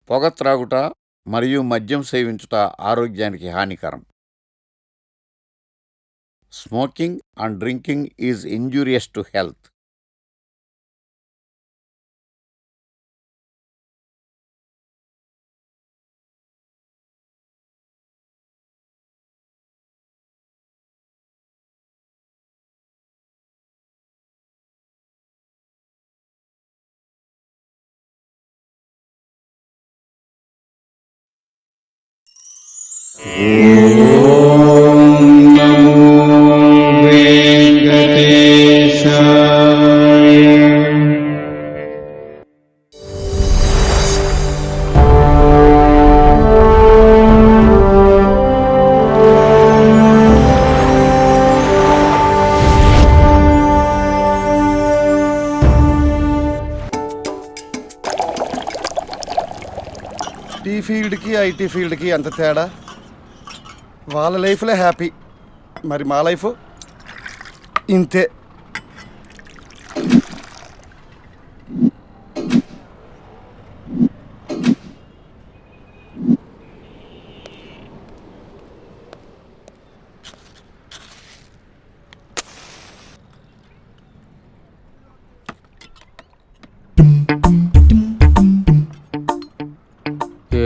పొగ త్రాగుట మరియు మద్యం సేవించుట ఆరోగ్యానికి హానికరం. Smoking and drinking is injurious to health. Tea ఫీల్డ్కి ఐటీ ఫీల్డ్కి అంత తేడా. వాళ్ళ లైఫ్లో హ్యాపీ, మరి మా లైఫ్ ఇంతే.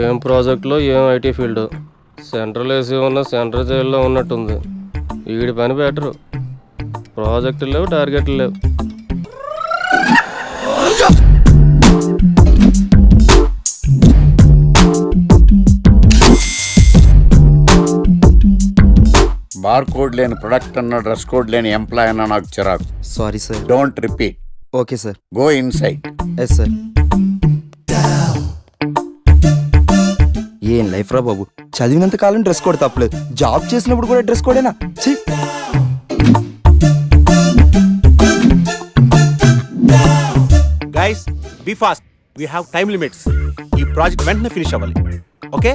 ఏం ప్రాజెక్టులో ఏం ఐటీ ఫీల్డ్. సెంట్రల్ ఏసీ ఉన్న సెంట్రల్ జైల్లో ఉన్నట్టుంది. వీడి పని బెటరు. ప్రాజెక్టులు లేవు, టార్గెట్లు లేవు. బార్ కోడ్ లేని ప్రొడక్ట్ అన్న, డ్రెస్ కోడ్ లేని ఎంప్లాయ్ అన్న నాకు చిరాకు. Sorry sir. Don't repeat. Okay sir. Go inside. Yes sir. ఏం లైఫ్ రా బాబు, చదివినంత కాలం డ్రెస్ కోడ్ తప్పలేదు, జాబ్ చేసినప్పుడు కూడా డ్రెస్ కోడేనా? Guys be fast, we have time limits. ఈ ప్రాజెక్ట్ వెంటనే ఫినిష్ అవ్వాలి. ఓకే?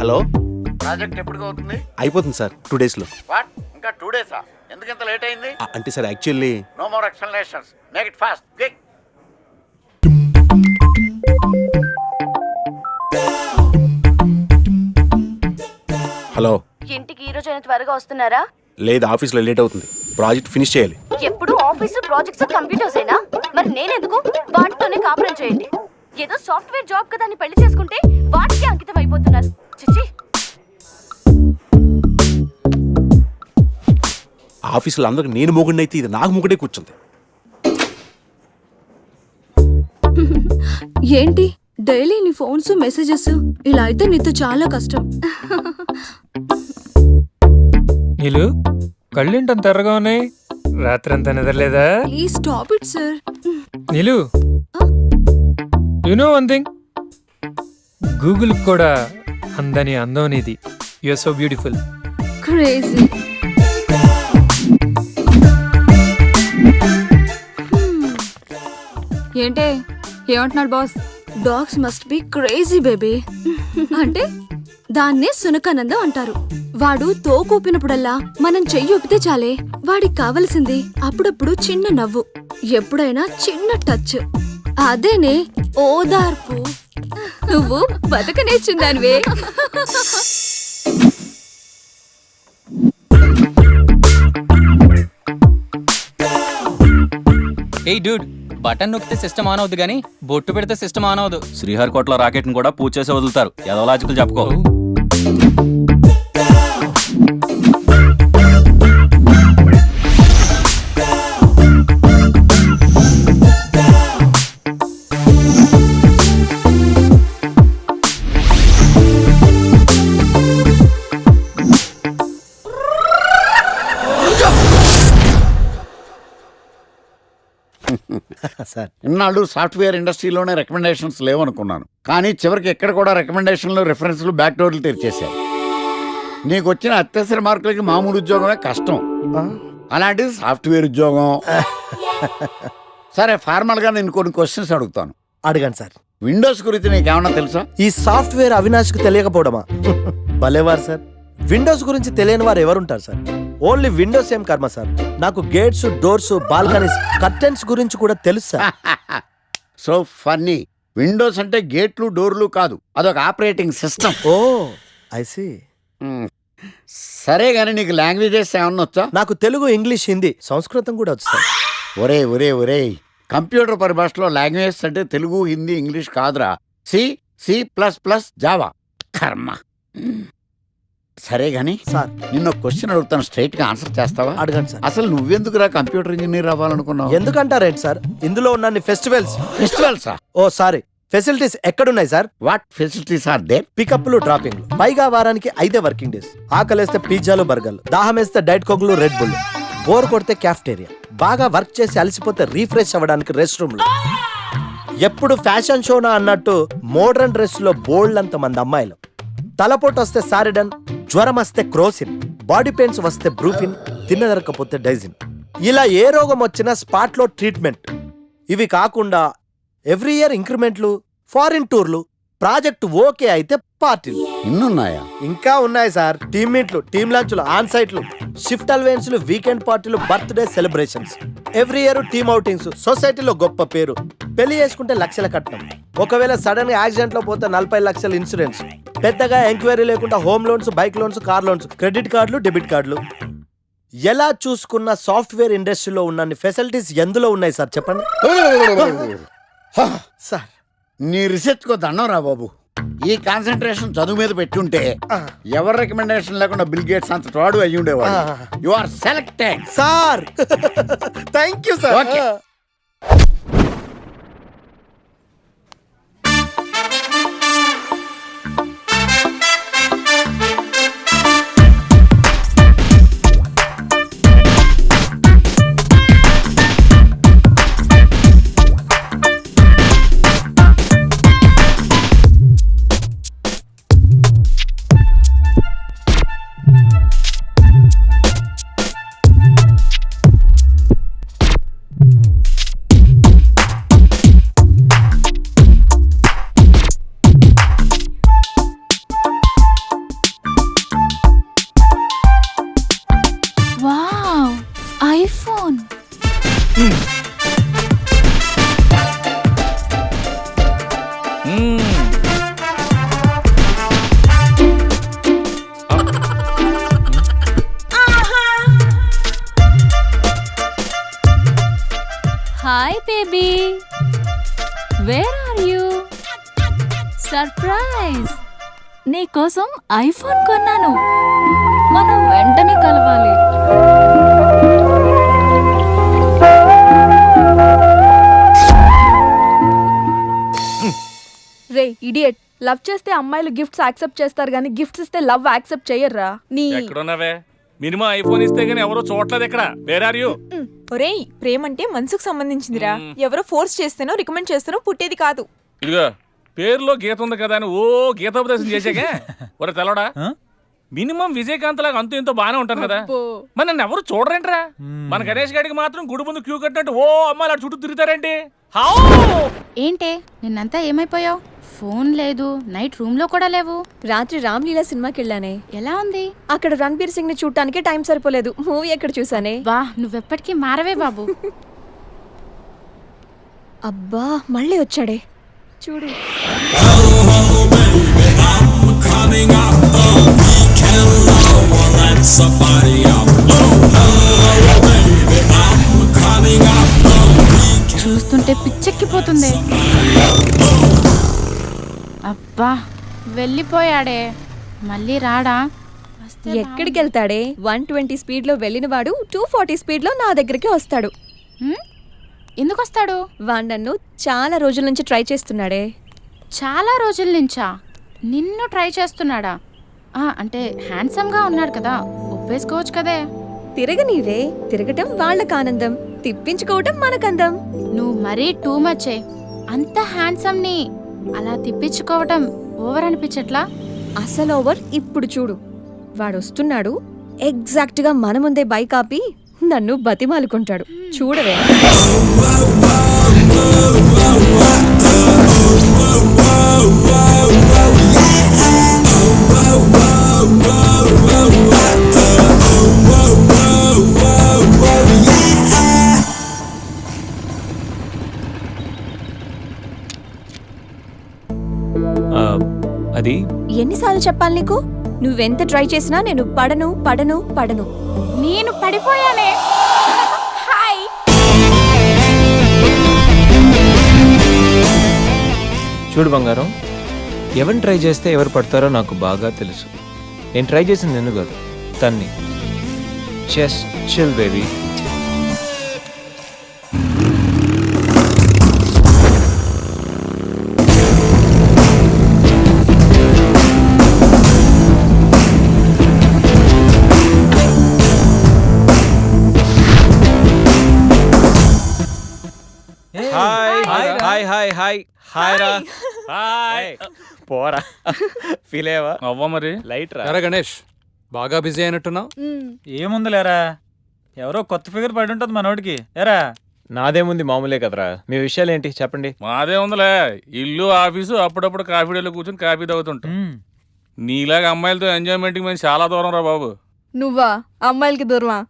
హలో, ప్రాజెక్ట్ ఎప్పుడు అవుతుంది? అయిపోతుంది సార్ 2 days లో. వాట్, ఇంకా 2 days? ఎందుకంత లేట్ అయింది? అంటే sir actually no more explanations. Make it fast, quick. Hello, ఇంటికి ఈ రోజు త్వరగా వస్తున్నారా? లేదు, ఆఫీస్లో లేట్ అవుతుంది. ప్రాజెక్ట్ ఫినిష్ చేయాలి. ఎప్పుడు ఆఫీస్ ప్రాజెక్ట్స్ కంప్యూటర్స్ అయినా మరి నేనెందుకు? వాటితోనే కాపురం చేయండి. ఏదో సాఫ్ట్వేర్ జాబ్ కదా అని పెళ్లి చేసుకుంటే వాటికి అంకితం అయిపోతున్నారు. చిచి. ఆఫీసులో అందరికి నేను మొగుడిని అయితే ఇది నాకు మొగుడే కూర్చుంది. ఏంటి డైలీ నీ ఫోన్స్ మెసేజెస్? ఇలా అయితే నీతో చాలా కష్టం. నీలు కళ్ళేంటంత ఎర్రగా ఉన్నాయి? రాత్రంతా నిద్రలేదా? Please stop it sir. Neelu, you know one thing, Google కూడా అందని అందం అనేది. You are so beautiful. Crazy. ఏంటే ఏమంటున్నాడు boss? Dogs must be crazy baby. అంటే దాన్నే సునకానందం అంటారు. వాడు తోకూపినప్పుడల్లా మనం చెయ్యి ఊపితే చాలే. వాడికి కావలసింది అప్పుడప్పుడు చిన్న నవ్వు, ఎప్పుడైనా చిన్న టచ్. అదేనే ఓదార్పు. నువ్వు బతకనేచ్చిందానివే. ఏయ్ డూడ్, బటన్ నొక్కితే సిస్టమ్ ఆన్ అవుద్ది కానీ బొట్టు పెడితే సిస్టమ్ ఆన్ అవదు. శ్రీహరికోటలో రాకెట్ని కూడా పూజ చేసి వదులుతారు. ఏదో లాజికల్ చెప్పుకో. సార్, ఇన్నాళ్ళు సాఫ్ట్వేర్ ఇండస్ట్రీలోనే రికమెండేషన్స్ లేవనుకున్నాను. కానీ చివరికి ఎక్కడ కూడా రికమెండేషన్లు, రిఫరెన్స్లు, బ్యాక్ డోర్లు తెరిచేశారు. నీకు వచ్చిన అత్యవసర మార్కులకి మామూలు ఉద్యోగమే కష్టం. అలాంటిది సాఫ్ట్వేర్ ఉద్యోగం. సరే ఫార్మల్ గా నేను కొన్ని క్వశ్చన్స్ అడుగుతాను. అడగండి సార్. విండోస్ గురించి నీకేమన్నా తెలుసా? ఈ సాఫ్ట్వేర్ అవినాష్కి తెలియకపోవడమా? భలేవారు సార్. విండోస్ గురించి తెలియని వారు ఎవరుంటారు సార్? ఓన్లీ విండోస్ ఏం కర్మ సార్, నాకు గేట్స్, డోర్స్, బాల్కనీస్, కర్టెన్స్ గురించి కూడా తెలుసు సార్. So funny. విండోస్ అంటే గేట్లు డోర్లు కాదు, అదొక operating system. Oh I see. సరే గానీ నీకు లాంగ్వేజెస్ ఏమన్నా వచ్చా? నాకు తెలుగు, ఇంగ్లీష్, హిందీ, సంస్కృతం కూడా వచ్చు సార్. ఒరే కంప్యూటర్ పరిభాషలో లాంగ్వేజ్ అంటే తెలుగు, హిందీ, ఇంగ్లీష్ కాదురా. C++, Java. కర్మ. సరే గానీ సార్ నిన్న క్వశ్చన్ అడుగుతాను, స్ట్రైట్ గా ఆన్సర్ చేస్తావా? అడగండి సార్. అసలు నువ్వెందుకురా కంప్యూటర్ ఇంజనీర్ అవ్వాలనుకున్నావు? ఎందుకంటారేంటి సార్, ఇందులో ఉన్న ఫెస్టివల్సా? ఓ సారీ, ఫెసిలిటీస్ ఎక్కడున్నాయి సార్? What facilities are there? పికప్లు, డ్రాపింగ్లు, పైగా వారానికి 5 వర్కింగ్ డేస్. ఆకలేస్తే పిజ్జాలు, బర్గర్లు, దాహం వేస్తే డైట్ కోక్లు, రెడ్ బుల్, బోర్ కొడితే క్యాఫ్టేరియా, బాగా వర్క్ చేసి అలసిపోతే రీఫ్రెష్ అవ్వడానికి రెస్ట్ రూమ్లు. ఎప్పుడు ఫ్యాషన్ షోనా అన్నట్టు మోడర్న్ డ్రెస్ లో బోల్డ్ అంత మంది అమ్మాయిలు. తలపోటు వస్తే సారిడన్, జ్వరం వస్తే క్రోసిన్, బాడీ పెయిన్స్ వస్తే బ్రూఫిన్, తిన్నదరకపోతే డైజిన్. ఇలా ఏ రోగం వచ్చినా స్పాట్ లో ట్రీట్మెంట్. ఇవి కాకుండా ఎవ్రీ ఇయర్ ఇంక్రిమెంట్లు, ఫారిన్ టూర్లు, ప్రాజెక్ట్ ఓకే అయితే పార్టీలు. ఇన్నున్నాయా? ఇంకా ఉన్నాయి సార్. టీమ్ మీట్లు, టీమ్ లంచ్లు, ఆన్ సైట్లు, షిఫ్ట్ అలవెన్స్లు, వీకెండ్ పార్టీలు, birthday celebrations, every year team outings, సొసైటీలో గొప్ప పేరు, పెళ్లి చేసుకుంటే లక్షల కట్నం, ఒకవేళ సడన్ గా యాక్సిడెంట్ లో పోతే 40 లక్షల ఇన్సూరెన్స్, పెద్దగా ఎంక్వైరీ లేకుండా home loans, bike loans, car loans, credit కార్డులు, డెబిట్ కార్డులు. ఎలా చూసుకున్న సాఫ్ట్వేర్ ఇండస్ట్రీలో ఉన్న ఫెసిలిటీస్ ఎందులో ఉన్నాయి సార్ చెప్పండి సార్. నీ రీసెర్చ్ కో దండం రా బాబు. ఈ కాన్సన్ట్రేషన్ చదువు మీద పెట్టుంటే ఎవరి రికమెండేషన్ లేకుండా బిల్ గేట్స్ అంత తోడు అయ్యి ఉండేవాడు. You are selected sir. Thank you sir. Okay. Wow, iPhone. Hi baby, where are you? Surprise, నీకోసం ఐఫోన్ కొన్నాను. మనం వెంటనే కలవాలి. రే ఇడియట్, లవ్ చేస్తే అమ్మాయిలు గిఫ్ట్స్ యాక్సెప్ట్ చేస్తారు కానీ గిఫ్ట్స్ ఇస్తే లవ్ యాక్సెప్ట్ చెయ్యర్రా. నీ ఎక్కడున్నావే? మినిమం ఐఫోన్ ఇస్తే గానీ ఎవరో చూడలేదు ఇక్కడ. Where are you? ఒరేయ్, ప్రేమంటే మనసుకు సంబంధించిందిరా. ఎవరో ఫోర్స్ చేస్తేనో రికమెండ్ చేస్తేనో పుట్టేది కాదు. ఇదిగో పేరులో గీత ఉంది కదా అని ఓ గీతోపదేశం చేసాకే ఒరే తెలవడా, మినిమం విజయకాంత్ లాగా అంతూ ఎంతో బాగానే ఉంటాను కదా, మరి నన్ను ఎవరు చూడరేంట్రా? మన గణేష్ గారికి మాత్రం గుడి ముందు క్యూ కట్టినట్టు ఓ అమ్మాయిలు అటు చుట్టూ తిరుగుతారేంటి? ఏంటే నిన్నంతా ఏమైపోయావు? ఫోన్ లేదు, నైట్ రూమ్ లో కూడా లేవు. రాత్రి రామ్లీలా సినిమాకి వెళ్ళానే. ఎలా ఉంది? అక్కడ రణబీర్ సింగ్ ని చూడటానికి టైం సరిపోలేదు. మూవీ ఎక్కడ చూసానే. వా, నువ్వెప్పటికీ మారవే బాబు. అబ్బా, మళ్ళీ వచ్చాడే చూడు. చూస్తుంటే పిచ్చెక్కిపోతుంది. అబ్బా, వెళ్ళిపోయాడే, మళ్ళీ రాడా? ఎక్కడికి వెళ్తాడే? 120 స్పీడ్ లో వెళ్ళిన వాడు 240 స్పీడ్ లో నా దగ్గరికి వస్తాడు. ఎందుకు వస్తాడు? వాడు నన్ను చాలా రోజుల నుంచి ట్రై చేస్తున్నాడే. చాలా రోజుల నుంచా? నిన్ను ట్రై చేస్తున్నాడా? అంటే హ్యాండ్సమ్ గా ఉన్నాడు కదా, ఒప్పేసుకోవచ్చు కదే. తిరగనీవే, తిరగటం వాళ్ళకి ఆనందం, తిప్పించుకోవటం మనకందం. నువ్వు మరీ టూ మచ్చే. అంత హ్యాండ్సమ్ ని అలా తిప్పించుకోవటం ఓవర్ అనిపించట్లా? అసలు ఓవర్. ఇప్పుడు చూడు, వాడు వస్తున్నాడు, ఎగ్జాక్ట్ గా మన ముందే బైక్ ఆపి నన్ను బతిమాలుకుంటాడు. చూడవే. అది ఎన్నిసార్లు చెప్పాలి నీకు? నువ్వెంత ట్రై చేసినా నేను పడను పడను పడను. నేను పడిపోయానే. హాయ్. చూడు బంగారం, ఎవరిని ట్రై చేస్తే ఎవరు పడతారో నాకు బాగా తెలుసు. నేను ట్రై చేసింది నిన్ను కాదు, తన్ని. Just chill baby. పోరా, ఫీల్ అయ్యావా? అవ్వ మరి లైట్ రా. ఎరా గణేష్, బాగా బిజీ అయినట్టున్నావు. ఏముందిలేరా, ఎవరో కొత్త ఫిగర్ పడి ఉంటుంది మనోడికి. ఎరా నాదేముంది, మామూలే కదరా. మీ విషయాలు ఏంటి చెప్పండి. మాదే ఉందిలే, ఇల్లు ఆఫీసు, అప్పుడప్పుడు కాఫీ డేలో కూర్చొని కాఫీ తాగుతుంటాం. నీలాగా అమ్మాయిలతో ఎంజాయ్మెంట్కి మేము చాలా దూరం రా బాబు. నువ్వా అమ్మాయిలకి దూరమా?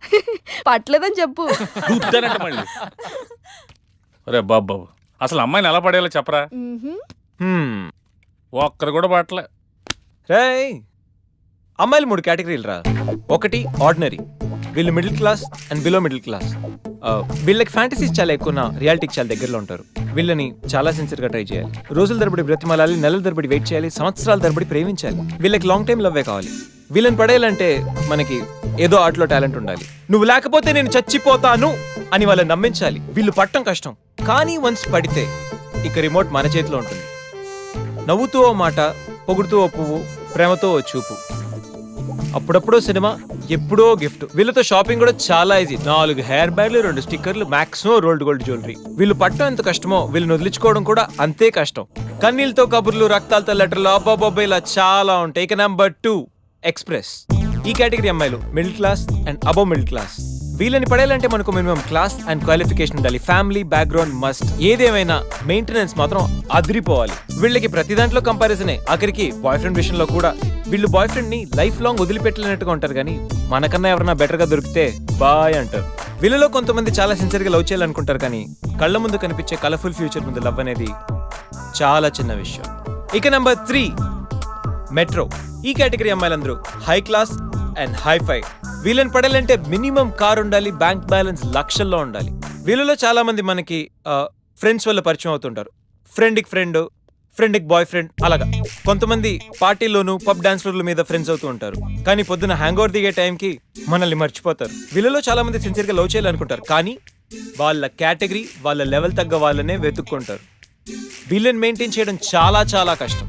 పట్లేదని చెప్పు. గుద్దానంట మళ్ళీ. రే బాబు, అసలు అమ్మాయిని ఎలా పడేయాలో చెప్పరా? ఒక్కరు కూడా పట్టలే. రేయ్, అమ్మాయిలు 3 కేటగిరీలు రా. ఒకటి ఆర్డినరీ, వీళ్ళు middle class and below middle class. వీళ్ళకి ఫ్యాంటసీస్ చాలా ఎక్కువ, రియాలిటీకి చాలా దగ్గరలో ఉంటారు. వీళ్ళని చాలా సిన్సియర్గా ట్రై చేయాలి. రోజుల తరబడి బ్రతిమాలాలి, నెలల తరబడి వెయిట్ చేయాలి, సంవత్సరాల తరబడి ప్రేమించాలి. వీళ్ళకి లాంగ్ టైం లవ్వే కావాలి. వీళ్ళని పడేయాలంటే మనకి ఏదో ఆటలో టాలెంట్ ఉండాలి. నువ్వు లేకపోతే నేను చచ్చిపోతాను అని వాళ్ళని నమ్మించాలి. వీళ్ళు పట్టం కష్టం, కానీ వన్స్ పడితే ఇక రిమోట్ మన చేతిలో ఉంటుంది. నవ్వుతూ ఓ మాట, పొగుడుతూ ఓ పువ్వు, ప్రేమతో ఓ చూపు, అప్పుడప్పుడో సినిమా, ఎప్పుడో గిఫ్ట్. వీళ్ళతో షాపింగ్ కూడా చాలా ఈజీ. 4 హెయిర్ బ్యాండ్లు, 2 స్టిక్కర్లు, మాక్సిమం రోల్డ్ గోల్డ్ జ్యువెలరీ. వీళ్ళు పట్టడం ఎంత కష్టమో వీళ్ళని వదిలించుకోవడం కూడా అంతే కష్టం. కన్నీళ్ళతో కబుర్లు, రక్తాలతో లెటర్లు, అబ్బాబొబ్బా ఇలా చాలా ఉంటాయి. ఇక నెంబర్ 2 ఎక్స్ప్రెస్. ఈ కేటగిరీ అమ్మాయిలు middle class and above middle class. వీళ్ళని పడేయాలంటే మనకు మినిమం క్లాస్ అండ్ క్వాలిఫికేషన్ ఉండాలి. Family background must. ఏదేమైనా మెయింటెనెన్స్ మాత్రం అదిరిపోవాలి. వీళ్ళకి ప్రతి దాంట్లో కంపారిజనే, ఆఖరికి బాయ్ ఫ్రెండ్ విషయంలో కూడా. వీళ్ళు బాయ్ ఫ్రెండ్ ని లైఫ్ లాంగ్ వదిలిపెట్టలేనట్టుగా ఉంటారు, కానీ మనకన్నా ఎవరైనా బెటర్ గా దొరికితే బాయ్ అంటారు. వీళ్ళలో కొంతమంది చాలా సిన్సియర్ గా లవ్ చేయాలనుకుంటారు, కానీ కళ్ళ ముందు కనిపించే కలర్ఫుల్ ఫ్యూచర్ ముందు లవ్ అనేది చాలా చిన్న విషయం. ఇక నెంబర్ 3 మెట్రో. ఈ కేటగిరీ అమ్మాయిలందరూ హై క్లాస్ అండ్ హైఫై. వీళ్ళని పడాలంటే మినిమం కార్ ఉండాలి, బ్యాంక్ బ్యాలెన్స్ లక్షల్లో ఉండాలి. వీళ్ళలో చాలా మంది మనకి ఫ్రెండ్స్ వల్ల పరిచయం అవుతుంటారు. ఫ్రెండ్కి ఫ్రెండ్, ఫ్రెండ్కి బాయ్ ఫ్రెండ్, అలాగా. కొంతమంది పార్టీల్లోనూ పబ్ డాన్స్ల మీద ఫ్రెండ్స్ అవుతూ ఉంటారు, కానీ పొద్దున హ్యాంగ్ ఓవర్ దిగే టైంకి మనల్ని మర్చిపోతారు. వీళ్ళలో చాలా మంది సిన్సియర్గా లవ్ చేయాలనుకుంటారు, కానీ వాళ్ళ కేటగిరీ, వాళ్ళ లెవెల్ తగ్గ వాళ్ళనే వెతుక్కుంటారు. వీళ్ళని మెయింటైన్ చేయడం చాలా చాలా కష్టం.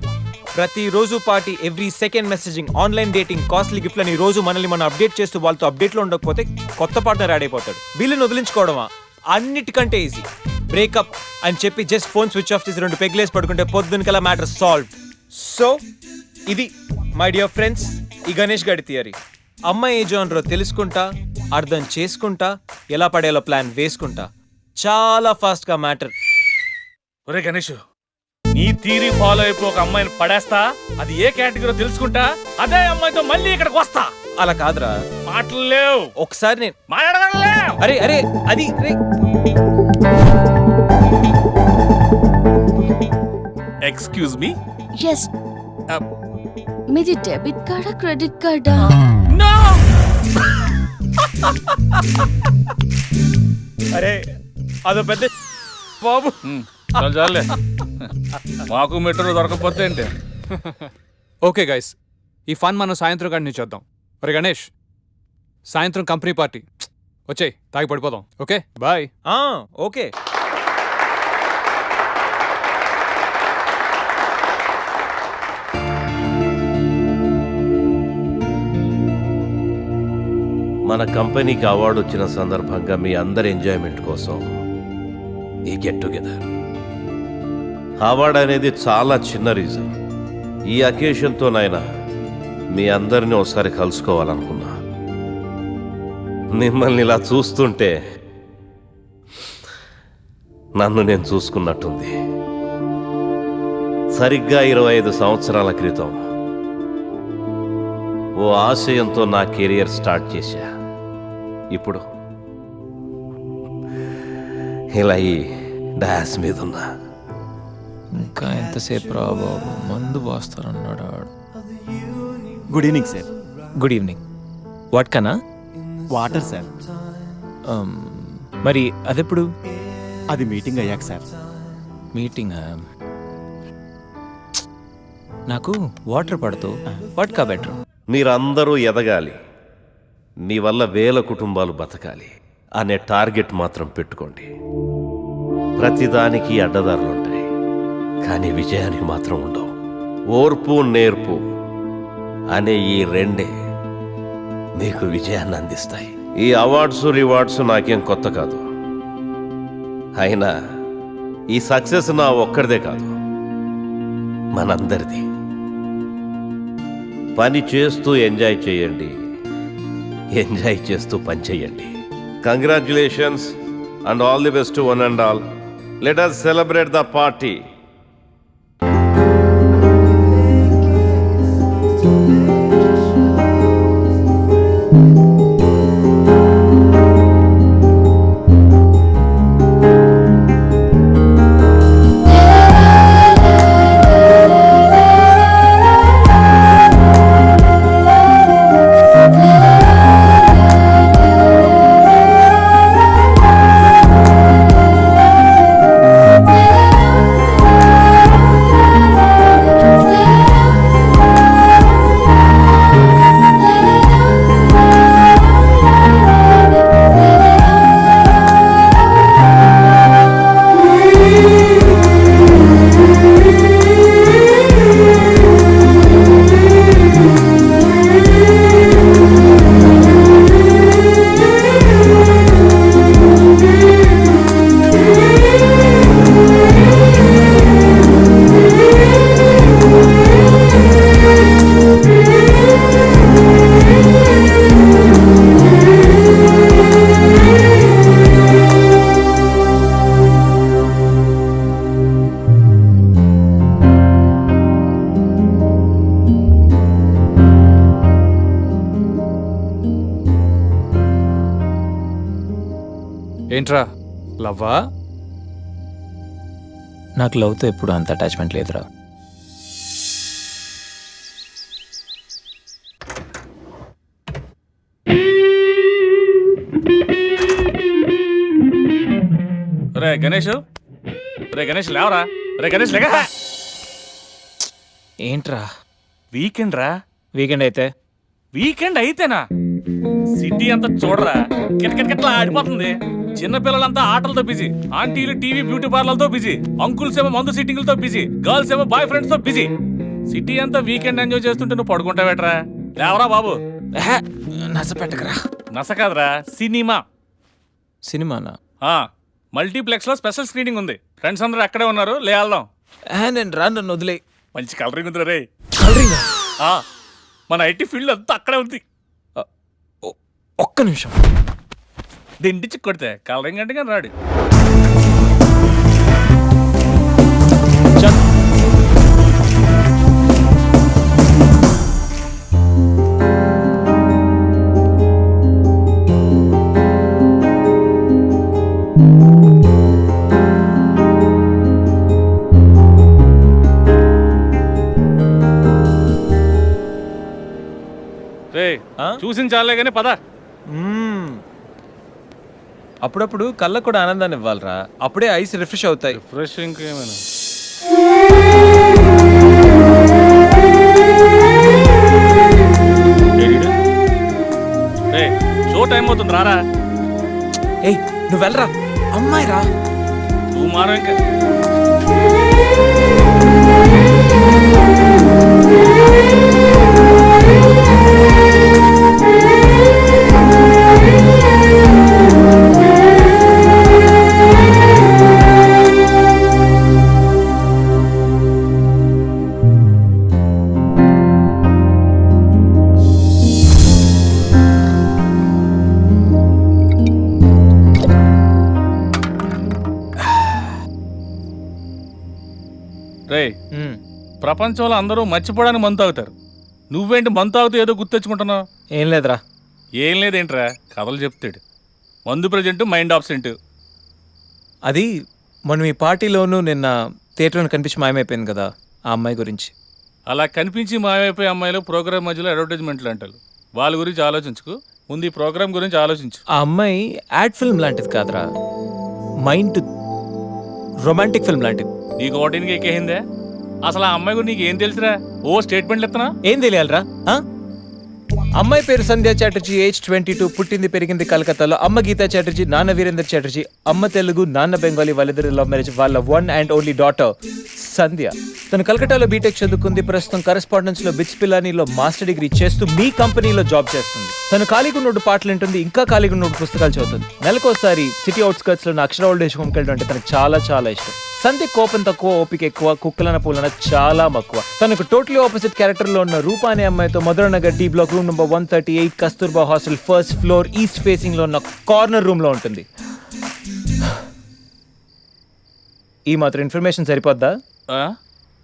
ప్రతిరోజు party, every second messaging, online dating, costly గిఫ్ట్లని రోజు మనల్ని మనం అప్డేట్ చేస్తూ వాళ్ళతో అప్డేట్లో ఉండకపోతే కొత్త పార్ట్నర్ యాడ్ అయిపోతాడు. వీళ్ళని వదిలించుకోవడమా అన్నిటికంటే ఈజీ. బ్రేకప్ అని చెప్పి జస్ట్ ఫోన్ స్విచ్ ఆఫ్ చేసి 2 పెగ్లేసి పడుకుంటే పొద్దునకల్లా మ్యాటర్ సాల్వ్. సో ఇది మై డియర్ ఫ్రెండ్స్ ఈ గణేష్ గడి థియరీ. అమ్మాయి ఏ జోనరో తెలుసుకుంటా, అర్థం చేసుకుంటా, ఎలా పడేయాలో ప్లాన్ వేసుకుంటా, చాలా ఫాస్ట్గా మ్యాటర్. ఒరే గణేష్, నీ థీరీ ఫాలో అయిపో, ఒక అమ్మాయిని పడేస్తా, అది ఏ కేటగిరీ తెలుసుకుంటా, అదే అమ్మాయితో మళ్ళీ ఇక్కడికి వస్తా. అలా కాదురా, మాటలు లేవు. ఒకసారి నేను మాట్లాడలేవు. అరే అరే అది ఎక్స్క్యూజ్ మీ. ఎస్. మీది డెబిట్ కార్డా క్రెడిట్ కార్డా? నో. అరే అదో పెద్ద బాబు. చాలే, మాకు మెట్రో దొరకకపోతే ఏంటి? ఓకే గైస్, ఈ ఫన్ మనం సాయంత్రం కంటిన్యూ చేద్దాం. మరి గణేష్, సాయంత్రం కంపెనీ పార్టీ వచ్చేయ్, తాగి పడిపోదాం. Okay bye. ఓకే. మన కంపెనీకి అవార్డు వచ్చిన సందర్భంగా మీ అందరి ఎంజాయ్మెంట్ కోసం ఈ గెట్ టుగెదర్. అవార్డు అనేది చాలా చిన్న రీజన్. ఈ అకేషన్తోనైనా మీ అందరినీ ఒకసారి కలుసుకోవాలనుకున్నా. మిమ్మల్ని ఇలా చూస్తుంటే నన్ను నేను చూసుకున్నట్టుంది. సరిగ్గా 25 సంవత్సరాల క్రితం ఓ ఆశయంతో నా కెరియర్ స్టార్ట్ చేశా. ఇప్పుడు ఇలా ఈ డాస్ మీద ఉన్నా. ఇంకా ఎంతసేపు రా బాబు, మందు పోస్తానన్నాడు ఆడు. Good evening sir. Good evening. What కన్నా? Water sir. మరి అదెప్పుడు? అది మీటింగ్ అయ్యాక సార్. మీటింగ్? నాకు వాటర్ పడుతూ వాట్కా బెటర్. మీరందరూ ఎదగాలి, మీ వల్ల వేల కుటుంబాలు బతకాలి అనే టార్గెట్ మాత్రం పెట్టుకోండి. ప్రతిదానికి అడ్డదారులుంటాయి, కానీ విజయానికి మాత్రం ఉండవు. ఓర్పు నేర్పు అనే ఈ రెండే మీకు విజయాన్ని అందిస్తాయి. ఈ అవార్డ్స్ రివార్డ్స్ నాకేం కొత్త కాదు. అయినా ఈ సక్సెస్ నా ఒక్కడిదే కాదు, మనందరిది. పని చేస్తూ ఎంజాయ్ చేయండి, ఎంజాయ్ చేస్తూ పని చేయండి. Congratulations and all the best to one and all. Let us celebrate the party. ఏంట్రా, లవ్వా? నాకు లవ్తో ఎప్పుడు అంత అటాచ్మెంట్ లేదురా. రే గణేష్, రే గణేష్ లేవరా, రే గణేష్ లేక. ఏంట్రా? వీకెండ్ రా. వీకెండ్ అయితే? వీకెండ్ అయితేనా? సిటీ అంతా చూడరా, కిటకిటకిట్లా ఆడిపోతుంది. చిన్నపిల్లలంతా ఆటలతో బిజీ, ఆంటీలు టీవీ బ్యూటీ పార్లర్తో బిజీ, అంకుల్స్ ఏమో మందు సిట్టింగ్లతో బిజీ, గర్ల్స్ ఏమో బాయ్ ఫ్రెండ్స్ తో బిజీ. సిటీ అంతా వీకెండ్ ఎంజాయ్ చేస్తుంటే నువ్వు పడుకుంటావేట్రా? లేవరా బాబు. నస పెట్టకరా. నస కాదురా, సినిమా. సినిమానా? మల్టీప్లెక్స్ లో స్పెషల్ స్క్రీనింగ్ ఉంది. ఫ్రెండ్స్ అందరూ అక్కడే ఉన్నారు, లే వెళ్దాం. నేను రా, నన్ను వదిలే. మంచి కలరింగ్ ఉంది రే. కలరింగ్? మన ఐటీ ఫీల్డ్ అంతా అక్కడే ఉంది. ఒక్క నిమిషం. దిండిచి కొడితే కలరింగ్ అంటే కానీ రాడు. రే చూసిన చాలే కానీ పద. అప్పుడప్పుడు కళ్ళకు కూడా ఆనందాన్ని ఇవ్వాలరా, అప్పుడే ఐస్ రిఫ్రెష్ అవుతాయి. ఫ్రెష్ ఇంకేమైనా షో టైం అవుతుంది, రారా. ఏయ్ నువ్వు వెళ్ళరా, అమ్మాయి రా. నువ్వు మారా ఇంకా. రేయ్ ప్రపంచంలో అందరూ మర్చిపోవడానికి మందు తాగుతారు, నువ్వేంటి మందు తాగుతూ ఏదో గుర్తెచ్చుకుంటున్నావు? ఏం లేదురా. ఏం లేదేంట్రా, కథలు చెప్తాడు. మందు ప్రజెంట్, మైండ్ ఆబ్సెంట్. అది మనం ఈ పార్టీలోనూ నిన్న థియేటర్లో కనిపించి మాయమైపోయింది కదా, ఆ అమ్మాయి గురించి. అలా కనిపించి మాయమైపోయే అమ్మాయిలు ప్రోగ్రామ్ మధ్యలో అడ్వర్టైజ్మెంట్లు అంటారు. వాళ్ళ గురించి ఆలోచించుకు, ముందు ఈ ప్రోగ్రామ్ గురించి ఆలోచించు. ఆ అమ్మాయి యాడ్ ఫిల్మ్ లాంటిది కాదురా, మైండ్ రొమాంటిక్ ఫిల్మ్ లాంటిది. నీకు ఓటింగ్కి ఎక్కేసిందే? అసలు ఆ అమ్మాయి గురించి నీకు ఏం తెలుసురా? ఓ స్టేట్మెంట్లు ఇస్తున్నా. ఏం తెలియాలరా? అమ్మాయి పేరు సంధ్యా చాటర్జీ, ఏజ్ 22, పుట్టింది పెరిగింది కలకత్తాలో. అమ్మ గీతా చాటర్జీ, నాన్న వీరేందర్ చాటర్జీ. అమ్మ తెలుగు, నాన్న బెంగాలీ. వాళ్ళిద్దరు లవ్ మ్యారేజ్. వాళ్ళ వన్ అండ్ ఓన్లీ డాటర్ సంధ్య. తను కలకత్తాలో బీటెక్ చదువుకుంది. ప్రస్తుతం కరెస్పాండెన్స్ లో బిట్స్ పిలానీలో మాస్టర్ డిగ్రీ చేస్తూ మీ కంపెనీలో జాబ్ చేస్తుంది. తను ఖాళీగా ఉన్నోడు పాటలు వింటుంది, ఇంకా ఖాళీగా ఉన్నోడు పుస్తకాలు చదువుతుంది. నెలకోసారి సిటీ అవుట్స్కర్ట్స్ లో అక్షర ఓల్డ్ ఏజ్ హోమ్కి వెళ్ళడం అంటే తనకు చాలా చాలా ఇష్టం. సంధ్య కోపం తక్కువ, ఓపిక ఎక్కువ, కుక్కలన పూలన చాలా మక్కువ. తనకు టోటలీ ఆపోజిట్ క్యారెక్టర్ లో ఉన్న రూపా అనే అమ్మాయితో Madhuranagar D block room number 138 Kasturba hostel first floor east facing లో ఉన్న కార్నర్ రూమ్ లో ఉంటుంది. ఈ మాత్రం ఇన్ఫర్మేషన్ సరిపోద్దా?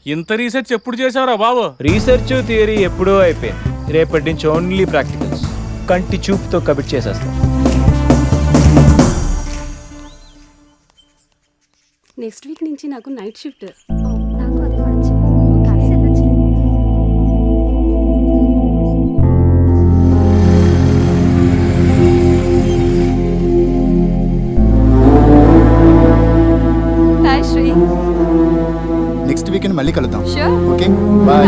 ఇంత రీసెర్చ్ ఎప్పుడు చేసావురా బాబు? రీసెర్చ్ థియరీ ఎప్పుడూ అయిపోయింది. రేపటి నుంచి ఓన్లీ ప్రాక్టికల్స్. కంటి చూపుతో కబిట్ చేసేస్తాం. నెక్స్ట్ వీక్ నుంచి నాకు నైట్ షిఫ్ట్. నాకు అదే పడచ్చు. కలిసి వెళ్ళొచ్చు. హాయ్ శ్రీ. నెక్స్ట్ వీకెండ్ మళ్ళీ కలుద్దాం. Sure. Okay bye.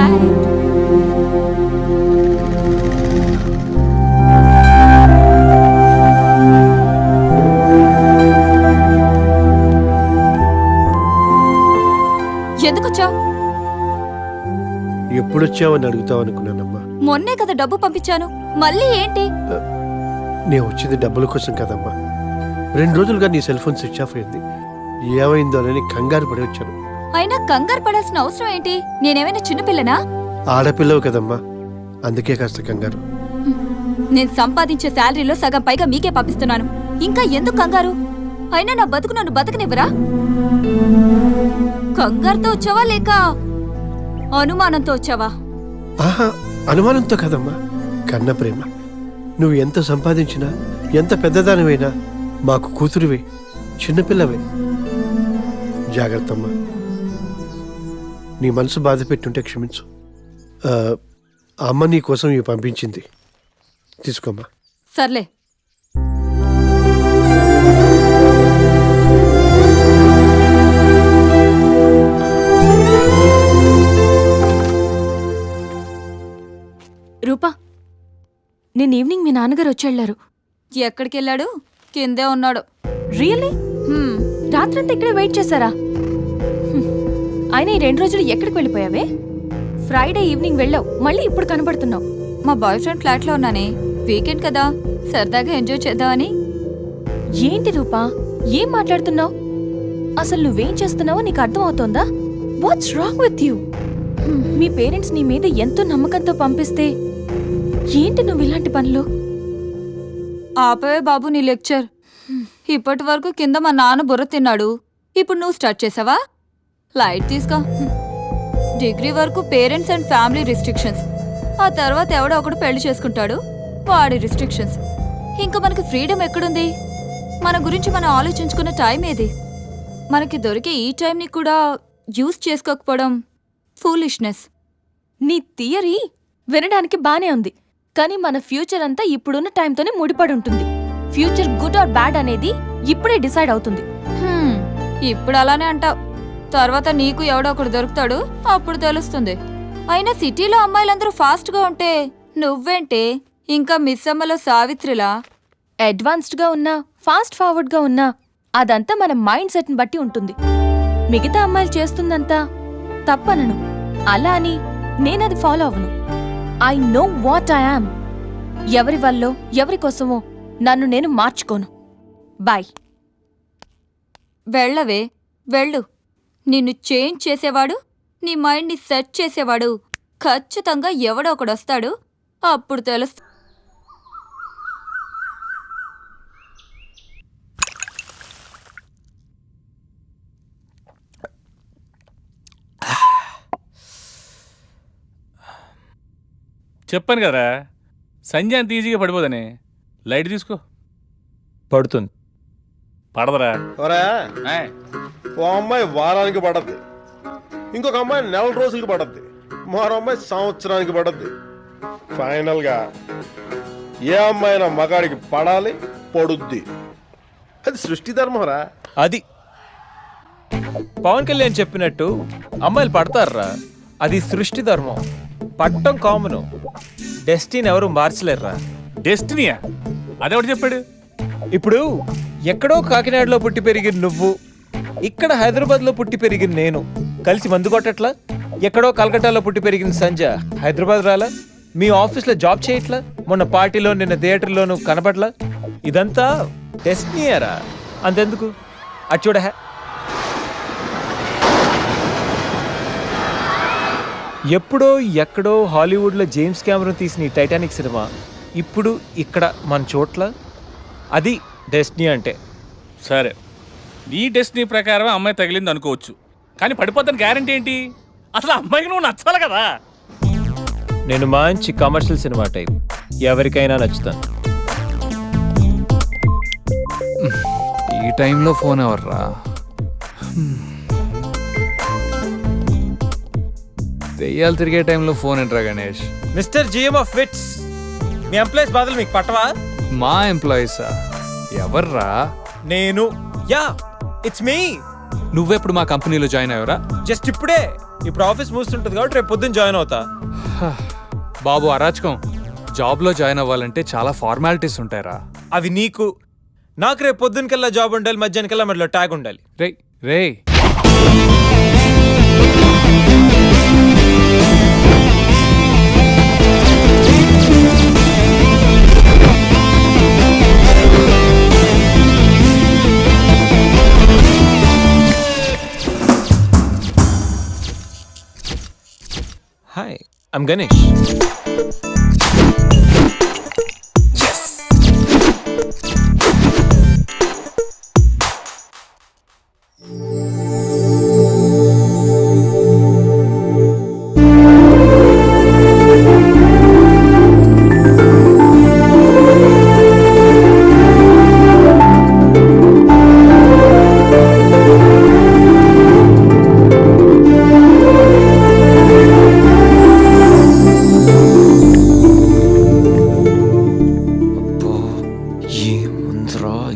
ఎందుకు వచ్చావు? ఎప్పుడు వచ్చావని అడుగుతావు అనుకున్నానమ్మా. మొన్నే కదా డబ్బు పంపించాను, మళ్ళీ ఏంటి? నేను వచ్చింది డబ్బుల కోసం కదమ్మా. 2 రోజులుగా నీ సెల్ ఫోన్ స్విచ్ ఆఫ్ అయింది. ఏమైందోనని కంగారు పడి వచ్చాను. అయినా కంగారు పడాల్సిన అవసరం ఏంటి? నేనేమైనా చిన్నపిల్లనా? ఆడపిల్లవు కదమ్మా, అందుకే కాస్త కంగారు. నేను సంపాదించే శాలరీలో సగం పైగా మీకే పంపిస్తున్నాను, ఇంకా ఎందుకు కంగారు? అయినా నా బతుకు నన్ను బతకనివ్వరా? కంగారుతో వచ్చావా లేక అనుమానంతో వచ్చావా? ఆహా, అనుమానంతో కదమ్మా, కన్న ప్రేమ. నువ్వు ఎంత సంపాదించినా, ఎంత పెద్దదానివైనా మాకు కూతురివే, చిన్నపిల్లవే. జాగ్రత్తమ్మా. నీ మనసు బాధ పెట్టుంటే క్షమించు. అమ్మ నీ కోసం ఇవి పంపించింది, తీసుకోమ్మా. సర్లే. రూపా, నేను ఈవినింగ్ మీ నాన్నగారు వచ్చి ఎక్కడికి వెళ్ళాడు? కిందే ఉన్నాడు. రియల్లీ? రాత్రంతా ఇక్కడే వెయిట్ చేశారా? ఆయన ఈ 2 రోజులు ఎక్కడికి వెళ్ళిపోయావే? ఫ్రైడే ఈవినింగ్ వెళ్ళావు, మళ్ళీ ఇప్పుడు కనబడుతున్నావు. మా బాయ్ ఫ్రెండ్ ఫ్లాట్లో ఉన్నానే, వీకెండ్ కదా, సరదాగా ఎంజాయ్ చేద్దామని. ఏంటి రూపా, ఏం మాట్లాడుతున్నావు? అసలు నువ్వేం చేస్తున్నావో నీకు అర్థం అవుతోందా? What's wrong with you? మీ పేరెంట్స్ నీ మీద ఎంతో నమ్మకంతో పంపిస్తే ఏంటి నువ్వు ఇలాంటి పనులు? ఆపవే బాబు నీ లెక్చర్. ఇప్పటి వరకు కింద మా నాన్న బుర్ర తిన్నాడు, ఇప్పుడు నువ్వు స్టార్ట్ చేసావా? లైట్ తీసుకో. డిగ్రీ వరకు పేరెంట్స్ అండ్ ఫ్యామిలీ రిస్ట్రిక్షన్స్, ఆ తర్వాత ఎవడో ఒకడు పెళ్లి చేసుకుంటాడు, వాడి రిస్ట్రిక్షన్స్. ఇంకా మనకి ఫ్రీడమ్ ఎక్కడుంది? మన గురించి మనం ఆలోచించుకునే టైం ఏది? మనకి దొరికే ఈ టైంని కూడా యూజ్ చేసుకోకపోవడం ఫూలిష్నెస్. నీ థియరీ వినడానికి బానే ఉంది, కానీ మన ఫ్యూచర్ అంతా ఇప్పుడున్న టైంతోనే ముడిపడి ఉంటుంది. ఫ్యూచర్ గుడ్ ఆర్ బ్యాడ్ అనేది ఇప్పుడే డిసైడ్ అవుతుంది. ఇప్పుడు అలానే అంటావు, తర్వాత నీకు ఎవడో ఒకడు దొరుకుతాడు, అప్పుడు తెలుస్తుంది. అయినా సిటీలో అమ్మాయిలందరూ ఫాస్ట్గా ఉంటే నువ్వేంటే ఇంకా మిస్ అమ్మలో సావిత్రిలా అడ్వాన్స్డ్గా ఉన్నా, ఫాస్ట్ ఫార్వర్డ్గా ఉన్నా, అదంతా మన మైండ్ సెట్ని బట్టి ఉంటుంది. మిగతా అమ్మాయిలు చేస్తుందంతా తప్పనను, అలా అని నేనది ఫాలో అవ్వను. I know what I am. ఎవరి వల్లో ఎవరి కోసమో నన్ను నేను మార్చుకోను. బాయ్. వెళ్ళవే, వెళ్ళు. నిన్ను చేంజ్ చేసేవాడు, నీ మైండ్ని సెట్ చేసేవాడు ఖచ్చితంగా ఎవడో ఒకడు వస్తాడు, అప్పుడు తెలుస్తుంది. చెప్పాను కదరా సంజయ్ అంత ఈజీగా పడిపోదని. లైట్ తీసుకో. పడుతుంది. పడదరా. ఓ అమ్మాయి వారానికి పడద్ది, ఇంకొక అమ్మాయి నెల రోజులకి పడద్ది, మరో అమ్మాయి సంవత్సరానికి పడద్ది. ఫైనల్ గా ఏ అమ్మాయినా మగాడికి పడాలి, పడుద్ది. అది సృష్టి ధర్మరా. అది పవన్ కళ్యాణ్ చెప్పినట్టు అమ్మాయిలు పడతారా, అది సృష్టి ధర్మం. పట్టం కామను, డెస్టినీ ఎవరు మార్చలేరురా. డెస్టినీయా? అదెవడు చెప్పాడు? ఇప్పుడు ఎక్కడో కాకినాడలో పుట్టి పెరిగిన నువ్వు, ఇక్కడ హైదరాబాద్లో పుట్టి పెరిగిన నేను కలిసి మందు కొట్టట్లా? ఎక్కడో కలకట్టాలో పుట్టి పెరిగిన సంజ హైదరాబాద్ రాలా? మీ ఆఫీస్లో జాబ్ చేయట్లా? మొన్న పార్టీలో నిన్న థియేటర్లోనూ కనపడలా? ఇదంతా డెస్టినీయరా. అంతెందుకు, అది చూడ. ఎప్పుడో ఎక్కడో హాలీవుడ్లో జేమ్స్ కెమెరాన్ తీసిన ఈ టైటానిక్ సినిమా ఇప్పుడు ఇక్కడ మన చోట్ల, అది డెస్టినీ అంటే. సరే, నీ డెస్టినీ ప్రకారం అమ్మాయి తగిలింది అనుకోవచ్చు, కానీ పడిపోతాను గ్యారంటీ ఏంటి? అసలు అమ్మాయికి నువ్వు నచ్చాలి కదా. నేను మంచి కమర్షియల్ సినిమా టైప్, ఎవరికైనా నచ్చుతాను. ఈ టైంలో ఫోన్ ఎవర్రా? దెయ్యాలు తిరిగే టైంలో ఫోన్ ఏంట్రా Ganesh? Mister GM of VITS, మీ ఎంప్లాయీస్ బాధలు మీకు పట్టవా? మా ఎంప్లాయీసా? ఎవర్రా? నేను. Yeah, it's me. నువ్వెప్పుడు మా కంపెనీలో జాయిన్ అయ్యావురా? జస్ట్ ఇప్పుడే. ఇప్పుడు ఆఫీస్ మూస్తుంటుంది కాబట్టి రేపు పొద్దున్న జాయిన్ అవుతా. బాబు అరాచకం, జాబ్లో జాయిన్ అవ్వాలంటే చాలా ఫార్మాలిటీస్ ఉంటాయరా. అవి నీకు, నాకు రేపు పొద్దునకల్లా జాబ్ ఉండాలి, మధ్యాహ్నకల్లా మధ్యలో ట్యాగ్ ఉండాలి. రే హాయ్, ఐమ్ గణేష్.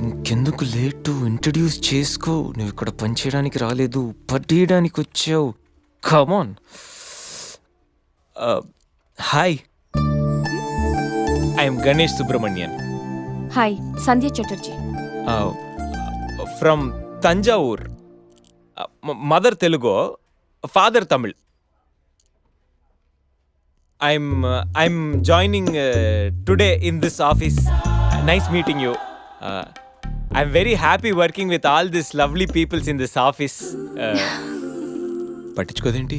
ఇంకెందుకు లేటు, ఇంట్రడ్యూస్ చేసుకో. నువ్వు ఇక్కడ పనిచేయడానికి రాలేదు, పట్టేయడానికి వచ్చావు. Come on. Hi, I'm Ganesh Subrahmanyan. Hi, Sandhya Chatterjee. From Thanjavur. Mother Telugu, father Tamil. I'm joining today in this office. Nice meeting you. I'm very happy working with all these lovely peoples in this office. పట్టించుకోదేంటి?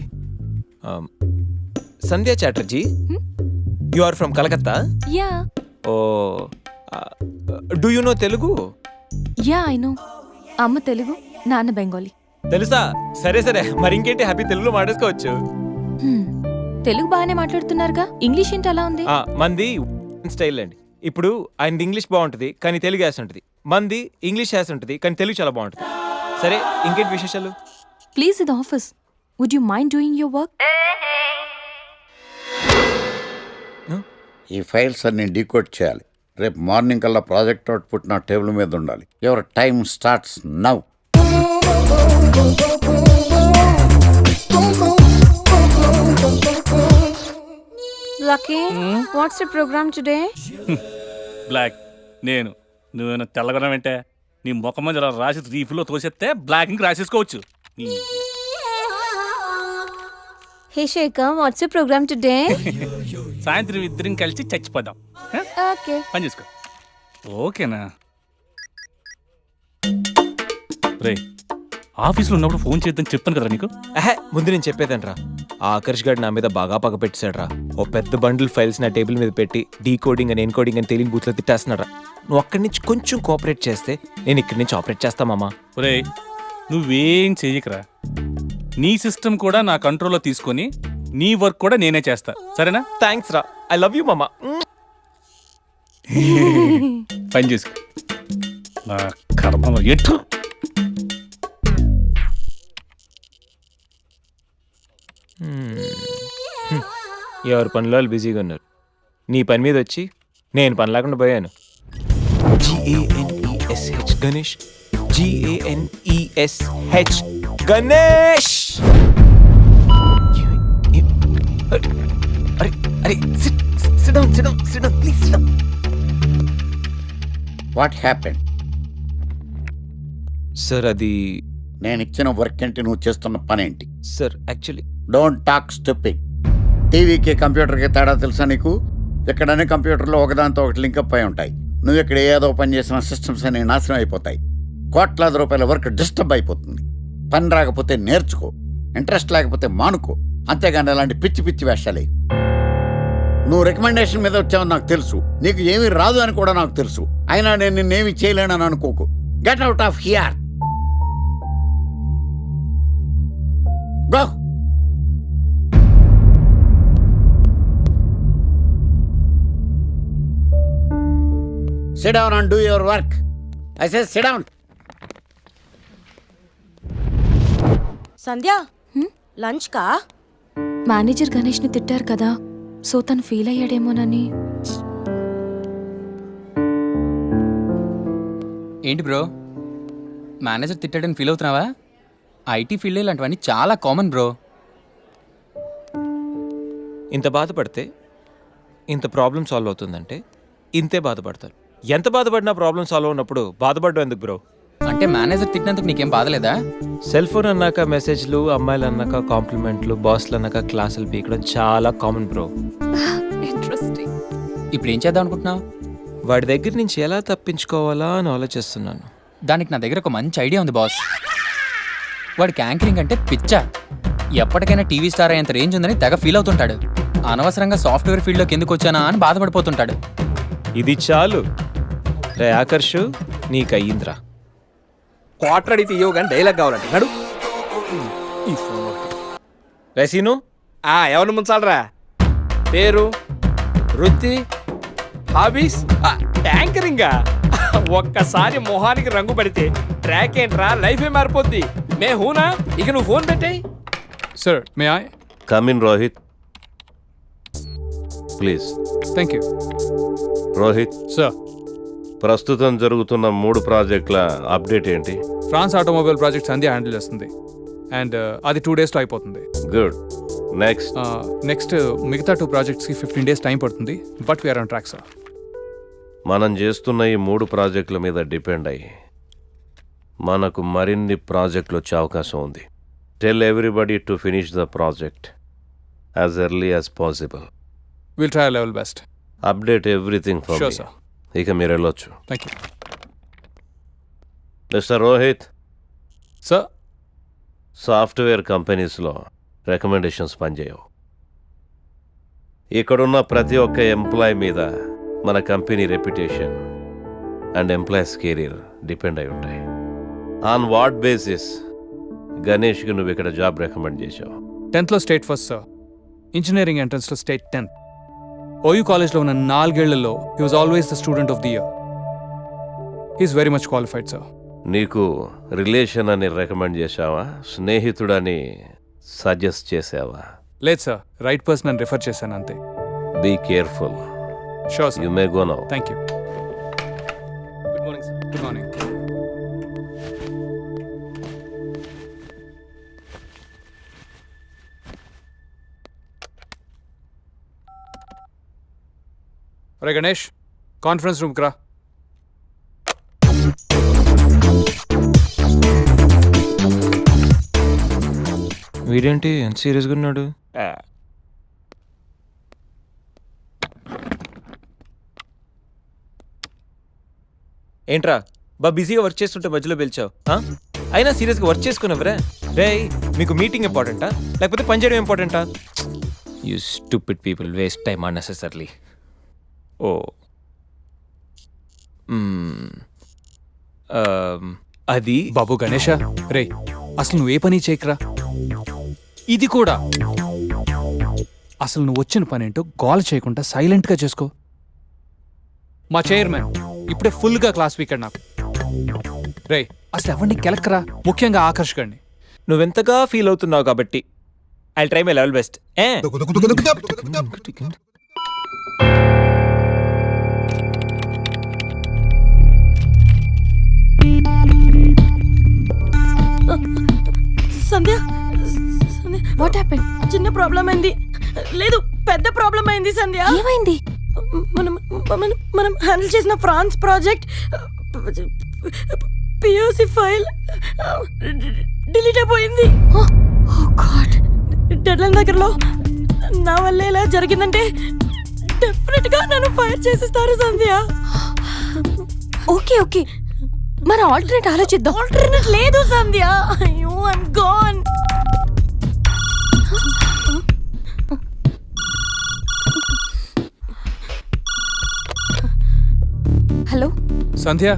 Sandhya Chatterjee, you are from Calcutta? Yeah. Oh, do you know Telugu? Yeah, I know. అమ్మ తెలుగు, నాన్న బెంగాలీ. తెలుసా? సరే సరే, మరి ఇంకేంటి, happy తెలుగులో మాట్లాడుకోవచ్చు. తెలుగు బాగానే మాట్లాడుతున్నారుగా, ఇంగ్లీష్ ఏంటి అలా ఉంది? మంది స్టైల్ అండి. ఇప్పుడు ఆయనది ఇంగ్లీష్ బాగుంటుంది కానీ తెలుగు యాస ఉంటుంది, మంది ఇంగ్లీష్ యాస ఉంటుంది కానీ తెలుగు చాలా బాగుంటుంది. సరే, ఇంకేంటి విశేషాలు? ప్లీజ్, ఇది office. Would you mind doing your work? ఈ ఫైల్స్ అన్ని డీకోడ్ చేయాలి. రేపు మార్నింగ్ కల్లా ప్రాజెక్ట్ అవుట్పుట్ నా టేబుల్ మీద ఉండాలి. Your time starts now. Lucky, what's the program today? బ్లాక్. నేను నువ్వేనా తెల్లగొనం ఏంటే? నీ ముఖం మీద రాసి రీఫ్లో తోసేస్తే బ్లాక్ ఇంక రాసేసుకోవచ్చు. Hey Shekhar, what's the program today? సాయంత్రం ఇద్దరం కలిసి చచ్చిపోదాం. Okay. పని చేసుకో. ఓకేనా? రే, ఆఫీస్లో ఉన్నప్పుడు ఫోన్ చేద్దాం చెప్తాను కదా నీకు. ముందు నేను చెప్పేదనరా, ఆ ఆకర్ష్ గారు నా మీద బాగా పగ పెట్టాడురా. ఓ పెద్ద బండిల్ ఫైల్స్ నా టేబుల్ మీద పెట్టి డీకోడింగ్ అని ఎన్కోడింగ్ అని తెలియని బూత్లో తిట్టేస్తున్నారా. నువ్వు అక్కడి నుంచి కొంచెం కోఆపరేట్ చేస్తే నేను ఇక్కడి నుంచి ఆపరేట్ చేస్తామమ్మా. ఒరే, నువ్వేం చెయ్యకరా. నీ సిస్టమ్ కూడా నా కంట్రోల్లో తీసుకొని నీ వర్క్ కూడా నేనే చేస్తా, సరేనా? థ్యాంక్స్ రా, ఐ లవ్ యూ మామా. పని చేసుకో నా కర్మలో ఎటు. ఎవరి పనిలో వాళ్ళు బిజీగా ఉన్నారు. నీ పని మీద వచ్చి నేను పని లేకుండా పోయాను. GANESH గణేష్. GANESH గణేష్. అరే అరే sit down please sit down. What happen? Sir అది నేను ఇచ్చిన వర్క్ ఏంటి, నువ్వు చేస్తున్న పని ఏంటి? Sir actually don't talk stupid. టీవీకి కంప్యూటర్కి తేడా తెలుసా నీకు? ఎక్కడనే కంప్యూటర్లో ఒకదాంతో ఒకటి లింకప్ అయి ఉంటాయి. నువ్వు ఇక్కడ ఏదో పని చేసిన సిస్టమ్స్ అన్ని నాశనం అయిపోతాయి. కోట్లాది రూపాయల వర్క్ డిస్టర్బ్ అయిపోతుంది. పని రాకపోతే నేర్చుకో, ఇంట్రెస్ట్ లేకపోతే మానుకో, అంతేగాని అలాంటి పిచ్చి పిచ్చి వేషాలే. నువ్వు రికమెండేషన్ మీద వచ్చావని నాకు తెలుసు, నీకు ఏమీ రాదు అని కూడా నాకు తెలుసు. అయినా నేను నిన్నేమి చేయలేనని అనుకోకు. Get out of here. Go. Sit down and do your work. I say sit down. Sandhya lunch కా? మేనేజర్ గణేష్ని తిట్టారు కదా, సో తను ఫీల్ అయ్యాడేమోనని. ఏంటి బ్రో, మేనేజర్ తిట్టాడని ఫీల్ అవుతున్నావా? ఐటీ ఫీల్డ్ ఇలాంటివన్నీ చాలా కామన్ బ్రో. ఇంత బాధపడితే ఇంత ప్రాబ్లం సాల్వ్ అవుతుందంటే ఇంతే బాధపడతారు. ఎంత బాధపడినా ప్రాబ్లం సాల్వ్ అయినప్పుడు బాధపడ్డం ఎందుకు బ్రో? అంటే మేనేజర్ తిట్టినందుకు నీకేం బాధలేదా? సెల్ ఫోన్ అన్నాక మెసేజ్లు, అమ్మాయిలు అన్నాక కాంప్లిమెంట్లు, బాస్లు అన్నాక క్లాసులు పీకడం చాలా కామన్ బ్రో. ఇంట్రెస్టింగ్. ఇప్పుడు ఏం చేద్దాం అనుకుంటున్నావు? వాడి దగ్గర నుంచి ఎలా తప్పించుకోవాలా అని ఆలోచిస్తున్నాను. దానికి నా దగ్గర ఒక మంచి ఐడియా ఉంది బాస్. వాడికి యాంకరింగ్ అంటే పిచ్చా. ఎప్పటికైనా టీవీ స్టార్ అయ్యేంత రేంజ్ ఉందని తెగ ఫీల్ అవుతుంటాడు. అనవసరంగా సాఫ్ట్వేర్ ఫీల్డ్లోకి ఎందుకు వచ్చానా అని బాధపడిపోతుంటాడు. ఇది చాలు రే ఆకర్షు, నీకు అయ్యిందిరా. క్వార్టర్ అడిగితే ఇవ్వవు కానీ డైలాగ్ కావాలంటే నడు. రేసీను ఎవరిని ముంచాలరా? పేరు, వృత్తి, హాబీస్, యాంకరింగా? ఒక్కసారి మొహానికి రంగు పడితే ట్రాక్ ఏంట్రా, లైఫే మారిపోద్ది. మే హూనా, ఇక నువ్వు ఫోన్ పెట్టాయి. Sir may I come in Rohit please. Thank you Rohit sir. ప్రస్తుతం జరుగుతున్న 3 ప్రాజెక్టుల అప్డేట్ ఏంటి? France automobile project Sandhya handle చేస్తుంది అండ్ అది 2 daysలో అయిపోతుంది. గుడ్. నెక్స్ట్ నెక్స్ట్ మిగతా 2 ప్రాజెక్ట్స్కి 15 days టైం పడుతుంది. But we are on track sir. మనం చేస్తున్న ఈ 3 ప్రాజెక్టుల మీద డిపెండ్ అయ్యి మనకు మరిన్ని ప్రాజెక్టులు వచ్చే అవకాశం ఉంది. Tell everybody to finish the project as early as possible. Will try level best. Update everything for Sure, me. sir. ఇక మీరు వెళ్ళొచ్చు. Thank you mister Rohit, sir. Software కంపెనీస్లో రికమెండేషన్స్ పనిచేయవు. ఇక్కడున్న ప్రతి ఒక్క ఎంప్లాయ్ మీద మన company reputation and employees career depend అయి ఉంటాయి. ఆన్ వాట్ బేసిస్ గణేష్కి నువ్వు ఇక్కడ జాబ్ రికమెండ్ చేశావు? 10th state first sir. Engineering ఎంట్రన్స్లో స్టేట్ 10th. ఓయూ కాలేజ్లో ఉన్న 4 ఏళ్లలో he was always the student of the year. He is very much qualified sir. నీకు రిలేషన్ అని రికమెండ్ చేశావా, స్నేహితుడని సజెస్ట్ చేసావా? లేదు సార్, రైట్ పర్సన్ అని రిఫర్ చేశాను అంతే. Be careful. Sure sir. You may go now. Thank you. Good morning sir. Good morning. అరే గణేష్, కాన్ఫరెన్స్ రూమ్కి రా. వీడేంటి ఎంత సీరియస్గా ఉన్నాడు? ఏంట్రా బిజీగా వర్క్ చేస్తుంటే మధ్యలో పిలిచావు? అయినా సీరియస్గా వర్క్ చేసుకున్నావురా? రే, మీకు మీటింగ్ ఇంపార్టెంటా లేకపోతే పని చేయడం ఇంపార్టెంటా? You stupid people, waste time unnecessarily. Oh అది బాబు గణేష, రే అసలు నువ్వు ఏ పని చేయకరా. ఇది కూడా అసలు నువ్వు వచ్చిన పనేంటో గోల చేయకుండా సైలెంట్గా చేసుకో. మా చైర్మన్ ఇప్పుడే ఫుల్గా క్లాస్ వీకెడ్ నాకు. రే అసలు ఎవరిని కెలక్కరా, ముఖ్యంగా ఆకర్షకండి. నువ్వెంతగా ఫీల్ అవుతున్నావు కాబట్టి I try my level best. Sandhya what happen? చిన్న ప్రాబ్లం అయింది. లేదు, పెద్ద ప్రాబ్లం అయింది సంధ్య. ఏమైంది? మనం మనం మనం హ్యాండిల్ చేసిన France project POC file delete అయిపోయింది. డెడ్లైన్ దగ్గరలో నా వల్ల ఇలా జరిగిందంటే డెఫినెట్ గా నన్ను ఫైర్ చేసేస్తారు సంధ్య. ఓకే ఓకే, మన ఆల్టర్నేట్ ఆలోచిద్దాం. ఆల్టర్నేట్ లేదు సంధ్య. అయ్యో I'm gone. Hello Sandhya,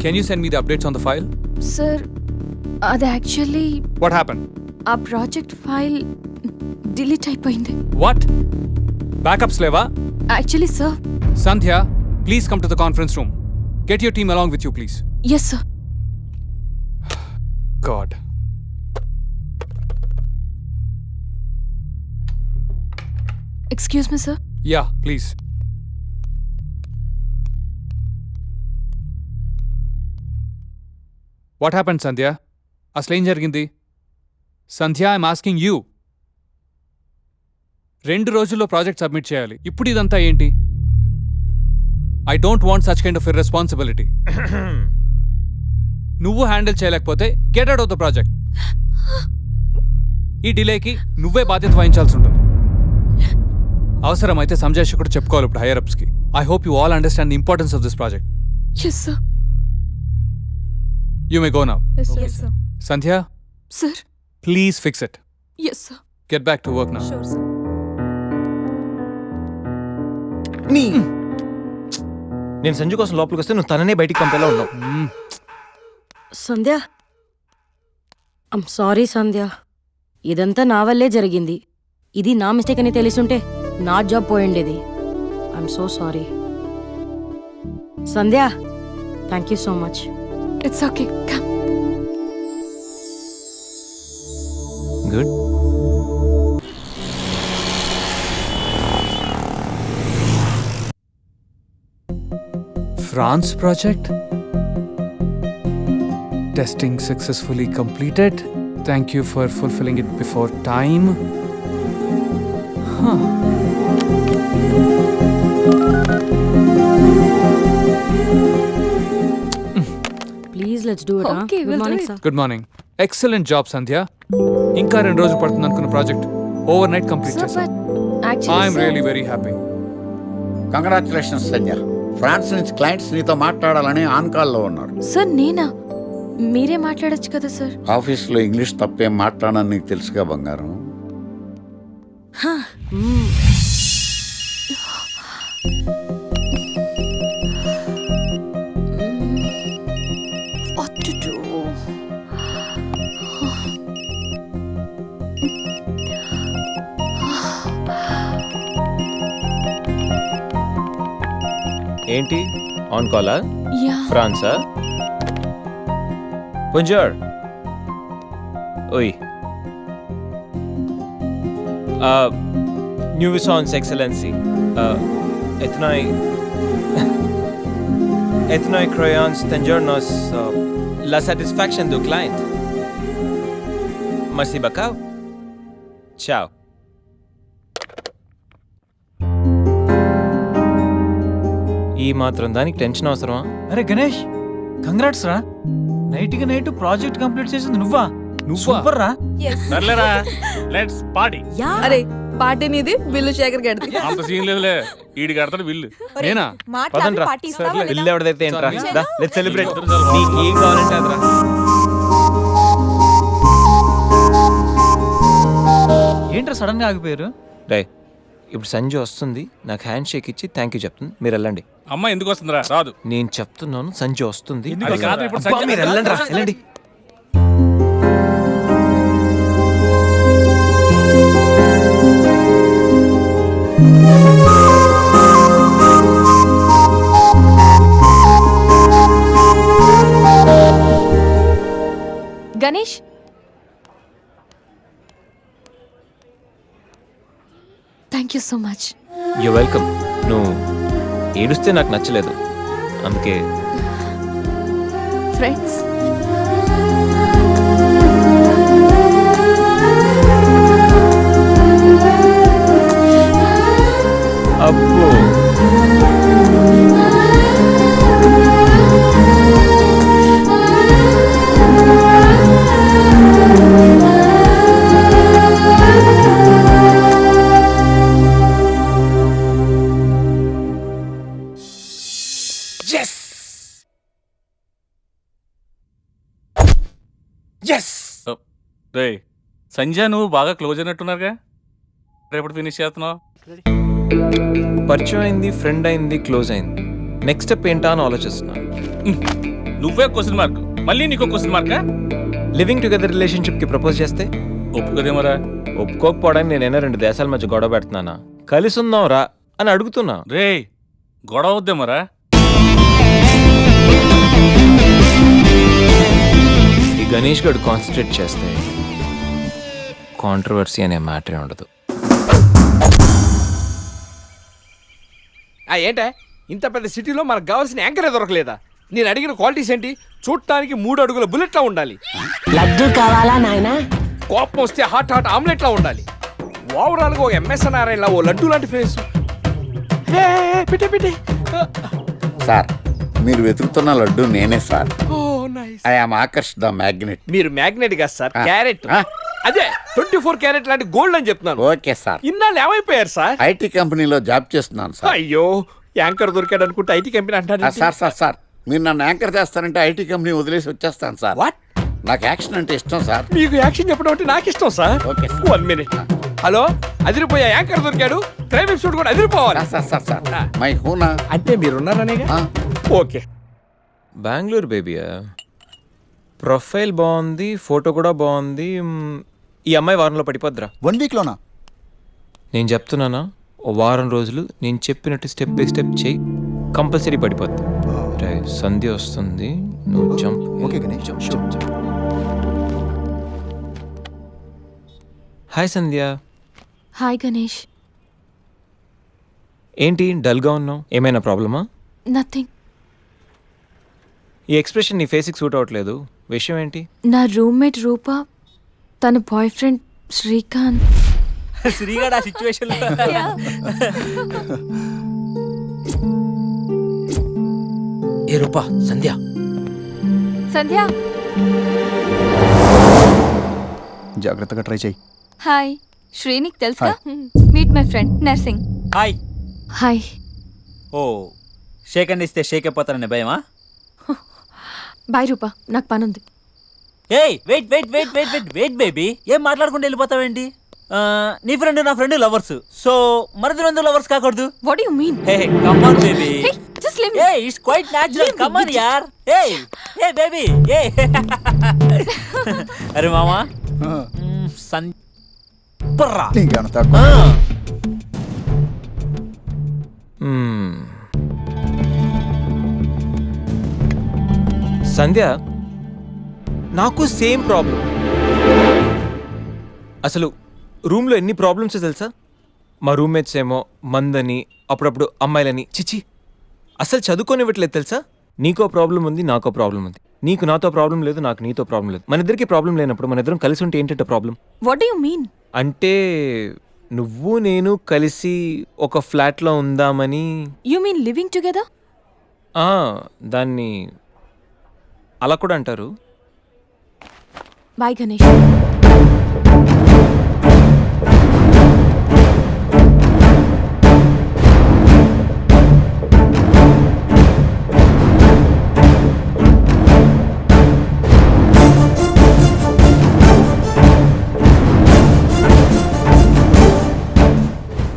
can you send me the updates on the file? Sir, అది యాక్చువల్లీ వాట్ హ్యాపెన్? ఆ ప్రాజెక్ట్ ఫైల్ డిలీట్ అయిపోయింది. వాట్? బ్యాకప్స్ లేవా? Actually sir. Sandhya, please come to the conference room. Get your team along with you please. Yes sir. God. Excuse me sir. Yeah please. What happen Sandhya? అసలేం జరిగింది? సంధ్య, I'm asking you. 2 రోజుల్లో project submit చేయాలి. ఇప్పుడు ఇదంతా ఏంటి? I don't want such kind of irresponsibility. నువ్వు handle చేయలేకపోతే get out of the project. ఈ డిలేకి నువ్వే బాధ్యత వహించాల్సి ఉంటుంది. అవసరమైతే సంజయ్ కూడా చెప్పుకోవాలి ఇప్పుడు హైయర్ అప్స్కి. I hope you all understand the importance of this project. Yes sir. You may go now. Yes sir. Sandhya, Sir. please fix it. Yes sir. Get back to work now. Sure sir. నేను సంజు కోసం లోపలికి వస్తే నువ్వు తననే బయటికి పంపేలా ఉన్నావు. సంధ్య, I'm sorry సంధ్య. ఇదంతా నా వల్లే జరిగింది. ఇది నా మిస్టేక్ అని తెలిసుంటే నా జాబ్ పోయిండేది. I'm so sorry Sandhya. Thank you so much. It's okay. Come. Good. France project? Testing successfully completed. Thank you for fulfilling it before time. Huh. Please let's do it. Okay, we'll do it. Good morning. Excellent job, Sandhya. ఇంకా 2 రోజులు పడుతుంది అనుకున్న project overnight complete Sir, చేశాం. but actually I'm sir, really very happy. Congratulations Sanjay. France నుంచి clients నీతో మాట్లాడాలని on కాల్లో ఉన్నారు. సార్ నేనా? మీరే మాట్లాడొచ్చు కదా సార్. ఆఫీస్లో ఇంగ్లీష్ తప్పేం మాట్లాడని నీకు తెలుసుగా బంగారం. What to do? ఏంటి ఆన్ కాలా? Yeah. ఫ్రాన్సా? Bonjour. Oui. Nuisance Excellency. Ethnoi crayons tengernos la satisfaction du client. Merci beaucoup. Ciao. ఈ మాత్రం దానికి టెన్షన్ అవసరమా? అరే గణేష్, కంగ్రాట్స్ రా. నైట్కి నైట్ ప్రాజెక్ట్ కంప్లీట్ చేసింది నువ్వా? సూపర్ రా. సర్లేరా, లెట్స్ పార్టీ. అరే పార్టీ నీది, బిల్లు శేఖర్ గడిది. అంత సీన్ లేదులే, ఈడి కడతాడు బిల్లు. నేనా? పదండ్రా. బిల్లు ఎవరిదైతే ఏంట్రా? Let's celebrate. నీకు ఏం కావాలంటే అదరా. ఏంట్రా సడన్ గా ఆగిపోయారు? రే, ఇప్పుడు సంజయ్ వస్తుంది, నాకు హ్యాండ్ షేక్ ఇచ్చి థ్యాంక్ యూ చెప్తుంది, మీరు వెళ్ళండి. అమ్మ ఎందుకు వస్తుందిరా? రాదు. నేను చెప్తున్నాను, సంజయ్ వస్తుంది. అది కాదు, ఇప్పుడు అబ్బా, సంజయ్ మీరు వెళ్ళండి రా, వెళ్ళండి. Ganesh thank you so much. You welcome. నువ్వు ఏడుస్తే నాకు నచ్చలేదు, అందుకే. ఫ్రెండ్స్ అబ్బో, రే సంజయ్, నువ్వు బాగా క్లోజ్ అయినట్టున్నారుగా, రేపటి ఫినిష్ చేస్తున్నావు. పరిచయం అయింది, ఫ్రెండ్ అయింది, క్లోజ్ అయింది. నెక్స్ట్ స్టెప్ ఏంటా అని ఆలోచిస్తున్నా. నువ్వే క్వశ్చన్ మార్క్, మళ్ళీ నీకు question markka? Living together relationship కి ప్రపోజ్ చేస్తే ఒప్పుకోదేమరా? ఒప్పుకోకపోవడానికి నేనైనా 2 దేశాల మధ్య గొడవ పెడుతున్నానా? కలిసి ఉందాం రా అని అడుగుతున్నా. రే గొడవ వద్దేమరా? ఈ గణేష్ గడు కాన్సన్ట్రేట్ చేస్తే కాంట్రవర్సీ అనే మ్యాటరే ఉండదు. ఏంటే ఇంత పెద్ద సిటీలో మనకు కావాల్సిన యాంకరే దొరకలేదా? నేను అడిగిన క్వాలిటీస్ ఏంటి? చూడటానికి 3 అడుగుల బుల్లెట్లా ఉండాలి, లడ్డు కావాలా నాయనా? కోపం వస్తే హాట్ ఆమ్లెట్లా ఉండాలి, ఓవరాల్గా ఒక ఎంఎస్ నారాయణలా ఓ లడ్డు లాంటి ఫేస్. పెట్టే సార్, మీరు వెతుకుతున్న లడ్డు నేనే sir. Oh nice. I am Akarsh the magnet. మీరు మ్యాగ్నెట్ కాదు సార్, ఆ. క్యారెట్. ఆ. అదే 24 క్యారెట్ లాంటి గోల్డ్ అని చెప్తున్నాను. Okay sir. ఇన్నాళ్ళు ఏమైపోయారు సార్? ఐటీ కంపెనీలో జాబ్ చేస్తున్నాను సార్. అయ్యో, యాంకర్ దొరికాడు అనుకుంటే ఐటీ కంపెనీ అంటారు. సార్ సార్ సార్, మీరు నన్ను యాంకర్ చేస్తారంటే ఐటీ కంపెనీ వదిలేసి వచ్చేస్తాను సార్. వాట్? నాకు యాక్షన్ అంటే ఇష్టం సార్. మీకు యాక్షన్ చెప్పడం అంటే నాకు ఇష్టం sir. Okay sir. 1 minute. Hello, అదిరిపోయా యాంకర్ దొరికాడు, క్రైమ్ ఎపిసోడ్ కూడా అదిరిపోవాలి. సార్ సార్ సార్ సార్, మై హూనా. అంటే మీరున్నారనేగా. ఆ. ఓకే. బెంగళూరు బేబీయా? ప్రొఫైల్ బాగుంది, ఫోటో కూడా బాగుంది. ఈ అమ్మాయి వారంలో పడిపోద్దిరా. 1 వీక్లోనా? నేను చెప్తున్నానా, ఓ వారం రోజులు నేను చెప్పినట్టు స్టెప్ బై స్టెప్ చేయి, కంపల్సరీ పడిపోద్ది. రే, సంధ్య వస్తుంది, నువ్వు jump. Okay Ganesh, hi Sandhya. Hi Ganesh. ఏంటి డల్గా ఉన్నావు? ఏమైనా ప్రాబ్లమా? నథింగ్. ఈ ఎక్స్ప్రెషన్ నీ ఫేస్కి సూట్ అవ్వట్లేదు. విషయం ఏంటి? నా రూమ్మేట్ రూప, తన బాయ్ ఫ్రెండ్ శ్రీకాంత్. శ్రీగాడు ఆ సిచ్యువేషన్ ఏ రూపా, సంధ్య. సంధ్య. జాగ్రత్తగా ట్రై చేయి. హాయ్, శ్రీనిక్ తెలుసా? Meet my friend Narsing. Hi. Hi. Oh, shake hand ఇస్తే షేక్ అయిపోతారని భయమా? బాయ్ రూప, నాకు పనుంది. ఏయ్ wait wait wait wait wait wait baby, ఏం మాట్లాడుకుంటూ వెళ్ళిపోతావేంటి? నీ ఫ్రెండ్ నా ఫ్రెండ్ లవర్స్, సో మరిద్దరు లవర్స్ కాకూడదు. What you mean? Hey come on baby. Just live. Hey it's quite natural, come on యార్. ఏయ్ ఏ బేబీ, ఏ అరే మామా సన్ పర్రా. నీకేమన్నా తక్కువ? సంధ్య, నాకు సేమ్ ప్రాబ్లం. అసలు రూమ్లో ఎన్ని ప్రాబ్లమ్స్ తెలుసా? మా రూమ్మేట్స్ ఏమో మందని, అప్పుడప్పుడు అమ్మాయిలని, చిచి అసలు చదువుకోనివ్వట్లేదు తెలుసా? నీకో ప్రాబ్లం ఉంది, నాకో ప్రాబ్లం ఉంది. నీకు నాతో ప్రాబ్లం లేదు, నాకు నీతో ప్రాబ్లం లేదు. మన ఇద్దరికి ప్రాబ్లం లేనప్పుడు మన ఇద్దరం కలిసి ఉంటే ఏంటంటే problem? What do you mean? అంటే నువ్వు నేను కలిసి ఒక ఫ్లాట్లో ఉందామని. You mean living together? దాన్ని అలా కూడా అంటారు. బాయ్ గణేష్.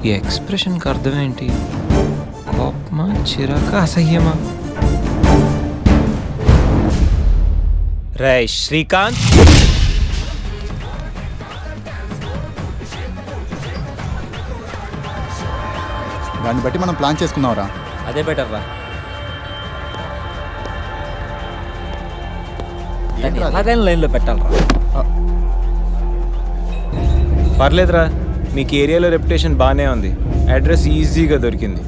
ఈ ఎక్స్ప్రెషన్కి అర్థం ఏంటి? కోపమా, చిరాక, అసహ్యమా? రే శ్రీకాంత్, దాన్ని బట్టి మనం ప్లాన్ చేసుకుందాంరా. అదే బెటర్ రా. దాన్ని ఎలాగైనా లైన్లో పెట్టాలరా. పర్లేదురా, మీకు ఏరియాలో రెప్యుటేషన్ బాగానే ఉంది, అడ్రస్ ఈజీగా దొరికింది.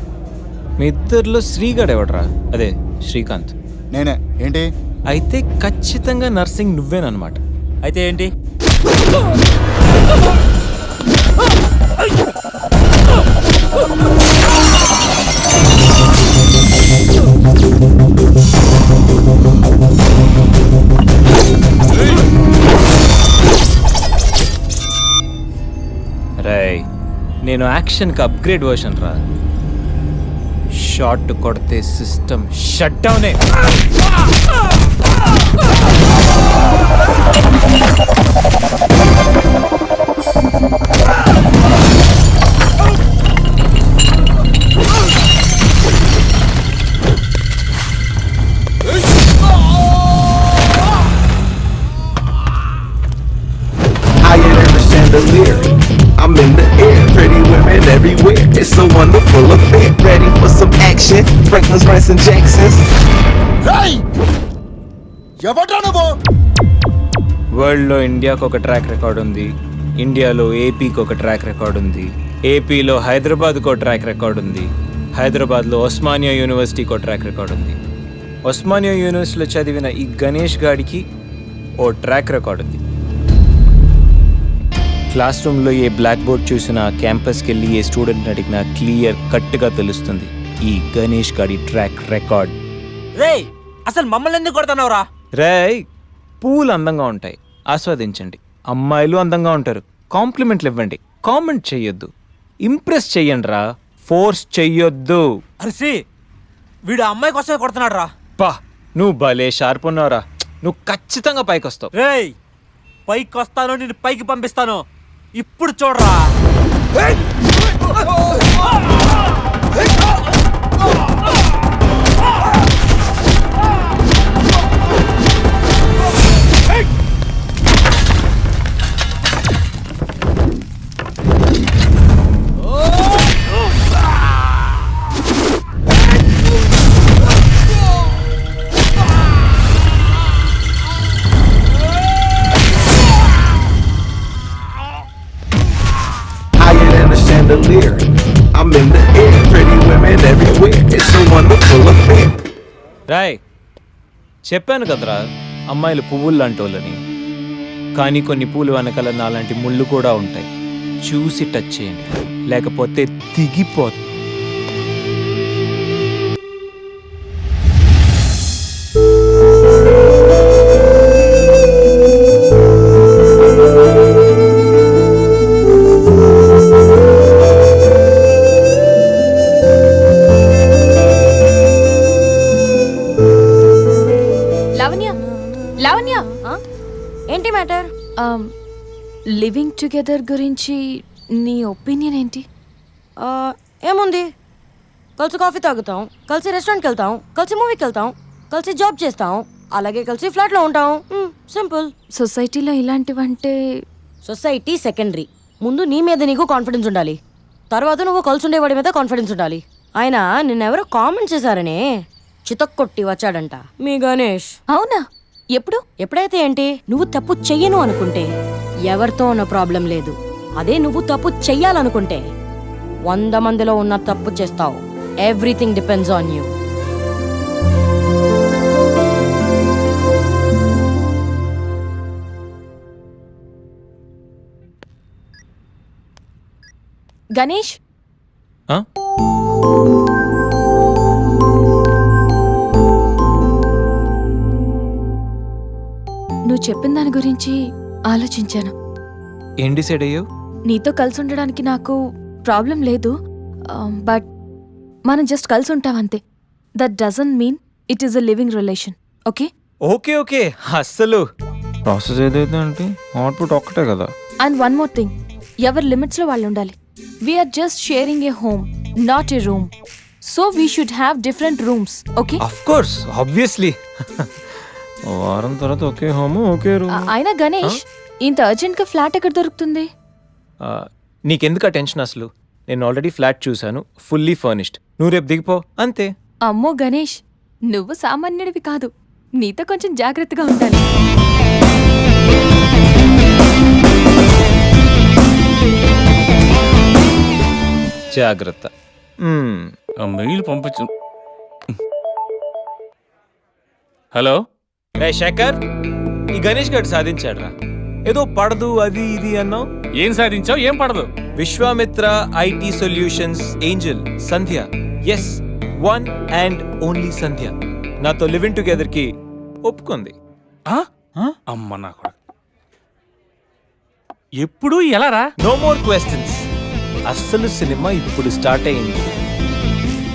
మీ ఇద్దరిలో శ్రీగాడు ఎవడరా? అదే శ్రీకాంత్. నేనే. ఏంటి? అయితే ఖచ్చితంగా నర్సింగ్ నువ్వేనమాట. అయితే ఏంటి? రై, నేను యాక్షన్కి అప్గ్రేడ్ వర్షన్ రా. షార్ట్ కొడితే సిస్టమ్ షట్ డౌనే. Higher than the chandelier, I'm in the air, pretty women everywhere. It's a wonderful affair. Ready for some action? Franklin's, Branson, Jackson's. వరల్డ్లో ఇండియాకు ఒక ట్రాక్ రికార్డ్ ఉంది, ఇండియాలో ఏపీకి ఒక ట్రాక్ రికార్డ్ ఉంది, ఏపీలో హైదరాబాద్కు ఒక ట్రాక్ రికార్డ్ ఉంది, హైదరాబాద్లో ఒస్మానియా యూనివర్సిటీకి ఒక ట్రాక్ రికార్డ్ ఉంది. ఒస్మానియా యూనివర్సిటీలో చదివిన ఈ గణేష్ గాడికి ఓ ట్రాక్ రికార్డ్ ఉంది. క్లాస్ రూమ్లో ఏ బ్లాక్ బోర్డ్ చూసినా, క్యాంపస్కి వెళ్ళి ఏ స్టూడెంట్ అడిగినా క్లియర్ కట్గా తెలుస్తుంది ఈ గణేష్ గాడి ట్రాక్ రికార్డ్. రేయ్, అసలు మమ్మల్ని ఎందుకు కొడుతున్నావురా? రేయ్, పూలు అందంగా ఉంటాయి, ఆస్వాదించండి. అమ్మాయిలు అందంగా ఉంటారు, కాంప్లిమెంట్లు ఇవ్వండి, కామెంట్ చెయ్యొద్దు. ఇంప్రెస్ చెయ్యండి రా, ఫోర్స్ చెయ్యొద్దు. అరిసి, వీడు అమ్మాయి కోసమే కొడుతున్నాడు రా. పా, నువ్వు భలే షార్ప్ ఉన్నావురా. నువ్వు ఖచ్చితంగా పైకి వస్తావు. రేయ్, పైకి వస్తాను, నేను పైకి పంపిస్తాను. ఇప్పుడు చూడరా. Higher than the chandelier, I'm in the air, pretty women everywhere. It's a wonderful affair. Roy, చెప్పాను కదరా అమ్మాయిలు పువ్వులు లాంటి వాళ్ళని. కానీ కొన్ని పూలు వెనకాల నాలాంటి ముళ్ళు కూడా ఉంటాయి. చూసి టచ్ చేయండి, లేకపోతే దిగిపోతుంది. లావణ్య, లావణ్య, ఏంటి మ్యాటర్? లివింగ్ టుగెదర్ గురించి నీ ఒపీనియన్ ఏంటి? ఏముంది, కలిసి కాఫీ తాగుతాం, కలిసి రెస్టారెంట్కి వెళ్తాం, కలిసి మూవీకి వెళ్తాం, కలిసి జాబ్ చేస్తాం, అలాగే కలిసి ఫ్లాట్లో ఉంటాం. సింపుల్. సొసైటీలో ఇలాంటివంటే సొసైటీ సెకండరీ. ముందు నీ మీద నీకు కాన్ఫిడెన్స్ ఉండాలి, తర్వాత నువ్వు కలిసి ఉండేవాడి మీద కాన్ఫిడెన్స్ ఉండాలి. ఆయన నిన్నెవరో కామెంట్ చేశారనే చితక్కొట్టి వచ్చాడంట మీ గణేష్. అవునా? ఎప్పుడు? ఎప్పుడైతే ఏంటి, నువ్వు తప్పు చెయ్యను అనుకుంటే ఎవరితో ఉన్న ప్రాబ్లం లేదు. అదే నువ్వు తప్పు చెయ్యాలనుకుంటే 100 మందిలో ఉన్న తప్పు చేస్తావు. Everything depends on you. Ganesh, ఆ? నువ్వు చెప్పిన దాని గురించి ఆలోచించాను. ఏం డిసైడ్ అయ్యావు? నీతో కలిసి ఉండడానికి నాకు ప్రాబ్లం లేదు, బట్ మనం జస్ట్ కలిసి ఉంటాం అంతే. That doesn't mean it is a living relation. Okay okay okay, అస్సలు ప్రాసెస్ ఏదైతే అంటే అవుట్పుట్ ఒక్కటే కదా. అండ్ వన్ మోర్ థింగ్, ఎవరి లిమిట్స్లో వాళ్ళు ఉండాలి. We are just sharing a home, not a room. So we should have different rooms. Okay, of course, obviously. వారం తర్వాత ఒకే హోమ్ ఒకే రూమ్. అయినా గణేష్, ఇంత అర్జెంట్గా ఫ్లాట్ ఎక్కడ దొరుకుతుంది? నీకెందుకు ఆ టెన్షన్ అసలు? నేను ఆల్రెడీ ఫ్లాట్ చూశాను, ఫుల్లీ ఫర్నిష్డ్. నువ్వు రేపు దిగిపో అంతే. అమ్మో గణేష్, నువ్వు సామాన్యుడివి కాదు. నీతో కొంచెం జాగ్రత్తగా ఉండాలి. జాగ్రత్త. ఆ మెయిల్ పంపించు. హలో రే శేఖర్, ఈ గణేష్ గడ్ సాధించాడు రా. ఏదో పడదు అది ఇది అన్నావు. ఏం సాధించావు? ఏం పడదు? Vishwamitra IT solutions angel Sandhya, yes, one and only Sandhya నాతో లివింగ్ టుగెదర్ కి ఒప్పుకుంది. అమ్మ నా కొడుకు. ఎప్పుడు ఎలా రా? No more questions. అస్సలు సినిమా ఇప్పుడు స్టార్ట్ అయింది.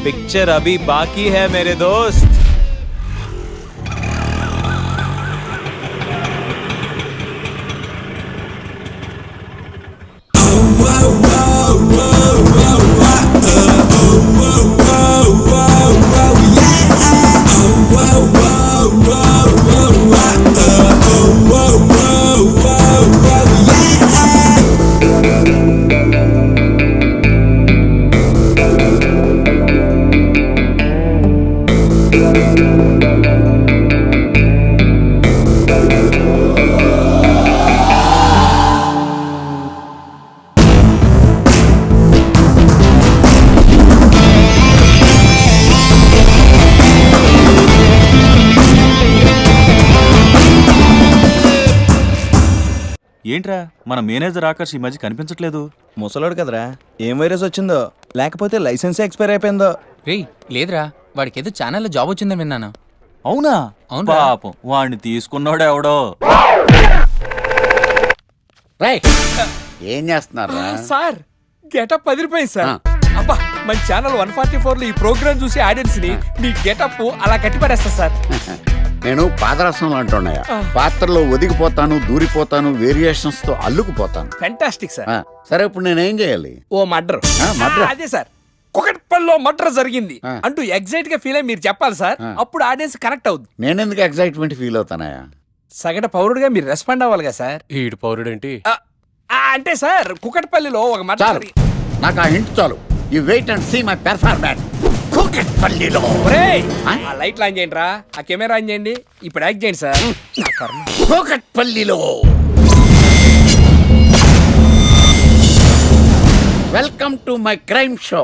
పిక్చర్ అభి బాకీ హై మేరే దోస్త్. ఏంట్రా మన మేనేజర్ ఆకర్ష్ ఈ మధ్య కనిపించట్లేదు? ముసలోడు కదరా, ఏం వైరస్ వచ్చిందో లేకపోతే లైసెన్స్ ఎక్స్పైర్ అయిపోయిందో. రేయ్ లేదురా, వాడికి ఏదో ఛానల్లో జాబ్ వచ్చిందని విన్నాను. అవునా? అవును పాపం వాడిని తీసుకున్నాడు ఎవడో. ఏం చేస్తున్నారా? సార్ గెటప్ అదిరిపోయింది సార్. అబ్బా మన ఛానల్ 144 లో ఈ ప్రోగ్రామ్ చూసి ఆడియన్స్ ని మీ గెటప్ అలా కట్టి పడేస్తా సార్. నేను పాదరసంలో అంటున్నాయా, పాత్రలో ఒదిగిపోతాను, దూరిపోతాను, వేరియేషన్స్ తో అల్లుకుపోతాను. Fantastic sir. సరే ఇప్పుడు నేనేం చేయాలి? ఓ మర్డర్. అదే సార్, కుకట్పల్లిలో మర్డర్ జరిగింది అంటూ ఎగ్జైట్ గా ఫీల్ అయ్యి మీరు చెప్పాలి సార్. అప్పుడు ఆడియన్స్ కనెక్ట్ అవుద్ది. నేనెందుకు ఎగ్జైట్మెంట్ ఫీల్ అవుతానయా? సగటు పౌరుడుగా మీరు రెస్పాండ్ అవ్వాలి కదా సార్. ఈడు పౌరుడేంటి? అంటే సార్ కుకట్పల్లిలో ఒక మర్డర్. నాకు ఆ హింట్ చాలు. You wait and see my performance. కుకట్పల్లిలో ఆ లైట్లు ఆన్ చేయండి రా, ఆ కెమెరా ఆన్ చేయండి. ఇప్పుడు యాక్ట్ చేయండి సార్. కుకట్పల్లిలో welcome to my crime show.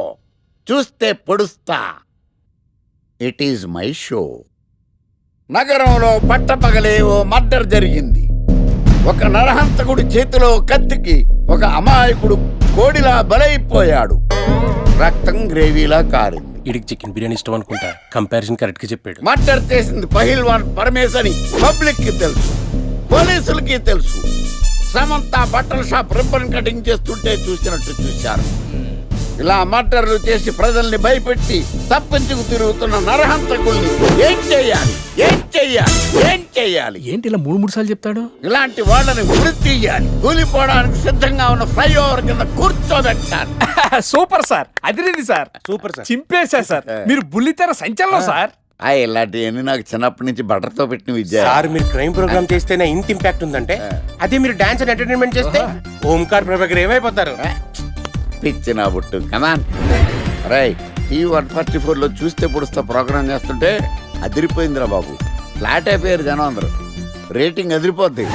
చూస్తే పొడుస్తా. It is my show. నగరంలో పట్టపగలే ఓ మర్డర్ జరిగింది. ఒక నరహంతకుడి చేతిలో కత్తికి ఒక అమాయకుడు కోడిలా బలైపోయాడు. రక్తం గ్రేవీలా కారింది. ఇడికి చికెన్ బిర్యానీ ఇష్టం అనుకుంటా. కంపారిజన్ కరెక్ట్ గా చెప్పాడు. మర్డర్ చేసింది పహిల్వాన్ పరమేశ్ అని పబ్లిక్ కి తెలుసు, పోలీసులకి తెలుసు. సమంత బట్టల షాప్ రిబ్బన్ కటింగ్ చేస్తుంటే చూసినట్టు చూశారు. ఇలా మర్డర్లు చేసి ప్రజల్ని భయపెట్టి తప్పించుకు తిరుగుతున్న నరహంతకుల్ని ఏం చెయ్యాలి? ఏం చెయ్యాలి? ఏం చెయ్యాలి? ఏంటి ఇలా 3 సార్లు చెప్తాడు? ఇలాంటి వాళ్ళని ఉరి తీయాలి. కూలిపోవడానికి సిద్ధంగా ఉన్న ఫ్లైఓవర్ కింద కూర్చోబెట్టాలి. సూపర్ సార్, అదిరింది సార్. Super sir. చింపేశా సార్. మీరు బుల్లితెర సంచలనం సార్. ఇలాంటివన్నీ నాకు చిన్నప్పటి నుంచి బట్టర్తో పెట్టిన విద్య. సార్ మీరు క్రైమ్ ప్రోగ్రామ్ చేస్తేనే ఇంత ఇంపాక్ట్ ఉందంటే, అదే మీరు డాన్స్ అండ్ ఎంటర్టైన్మెంట్ చేస్తే ఓంకార్ ప్రభాకర్ ఏమైపోతారు? పిచ్చి నా బుట్టు కమాన్. రైట్, ఈ 144లో చూస్తే పొడుస్తా ప్రోగ్రామ్ చేస్తుంటే అదిరిపోయిందిరా బాబు. ఫ్లాట్ అయిపోయారు జనం అందరూ. రేటింగ్ అదిరిపోద్ది.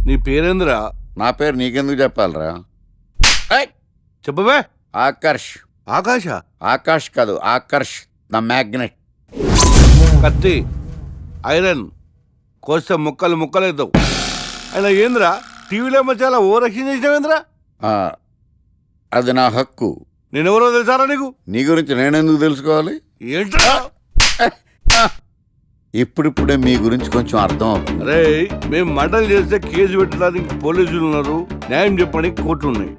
నీ పేరేంద్రా? నా పేరు నీకెందుకు చెప్పాలరా? చెప్పవే. ఆకర్ష్. ఆకాశ? ఆకాష్ కాదు, ఆకర్ష్ ద మ్యాగ్నెట్. కత్తి, ఐరన్ కోస్తే ముక్కలు ముక్కలేద్దావు. అయినా ఏంద్రా టీవీలో మధ్య ఓ రక్షణ చేసినావేంద్రా? అది నా హక్కు. నేనెవరో తెలుసారా నీకు? నీ గురించి నేనెందుకు తెలుసుకోవాలి? ఏంట్రా? ఇప్పుడిప్పుడే మీ గురించి కొంచెం అర్థం అవుతుంది. అరే మేము మర్డర్ చేస్తే కేసు పెట్టడానికి పోలీసులు ఉన్నారు, న్యాయం చెప్పడానికి కోర్టులు ఉన్నాయి,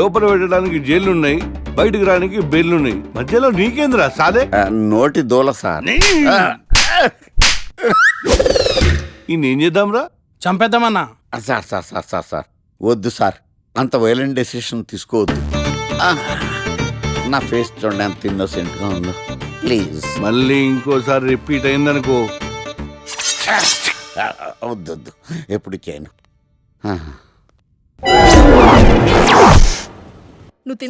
లోపల పెట్టడానికి జైలు ఉన్నాయి, బయటకు రానికి బెయిల్ ఉన్నాయి. మధ్యలో నీకేంద్రా సాదే? నోటి దూల సార్. ఏం చేద్దాంరా? చంపేద్దామన్నా. Sir sir sir sir sir వద్దు సార్, అంత వైలెంట్ డెసిషన్ తీసుకోవద్దు. నా ఫేస్ చూడండి ఎంత ఇన్నోసెంట్గా ఉందో. ప్లీజ్ మళ్ళీ ఇంకోసారి రిపీట్ అయిందనుకో. వద్దు, ఎప్పుడు చేయను.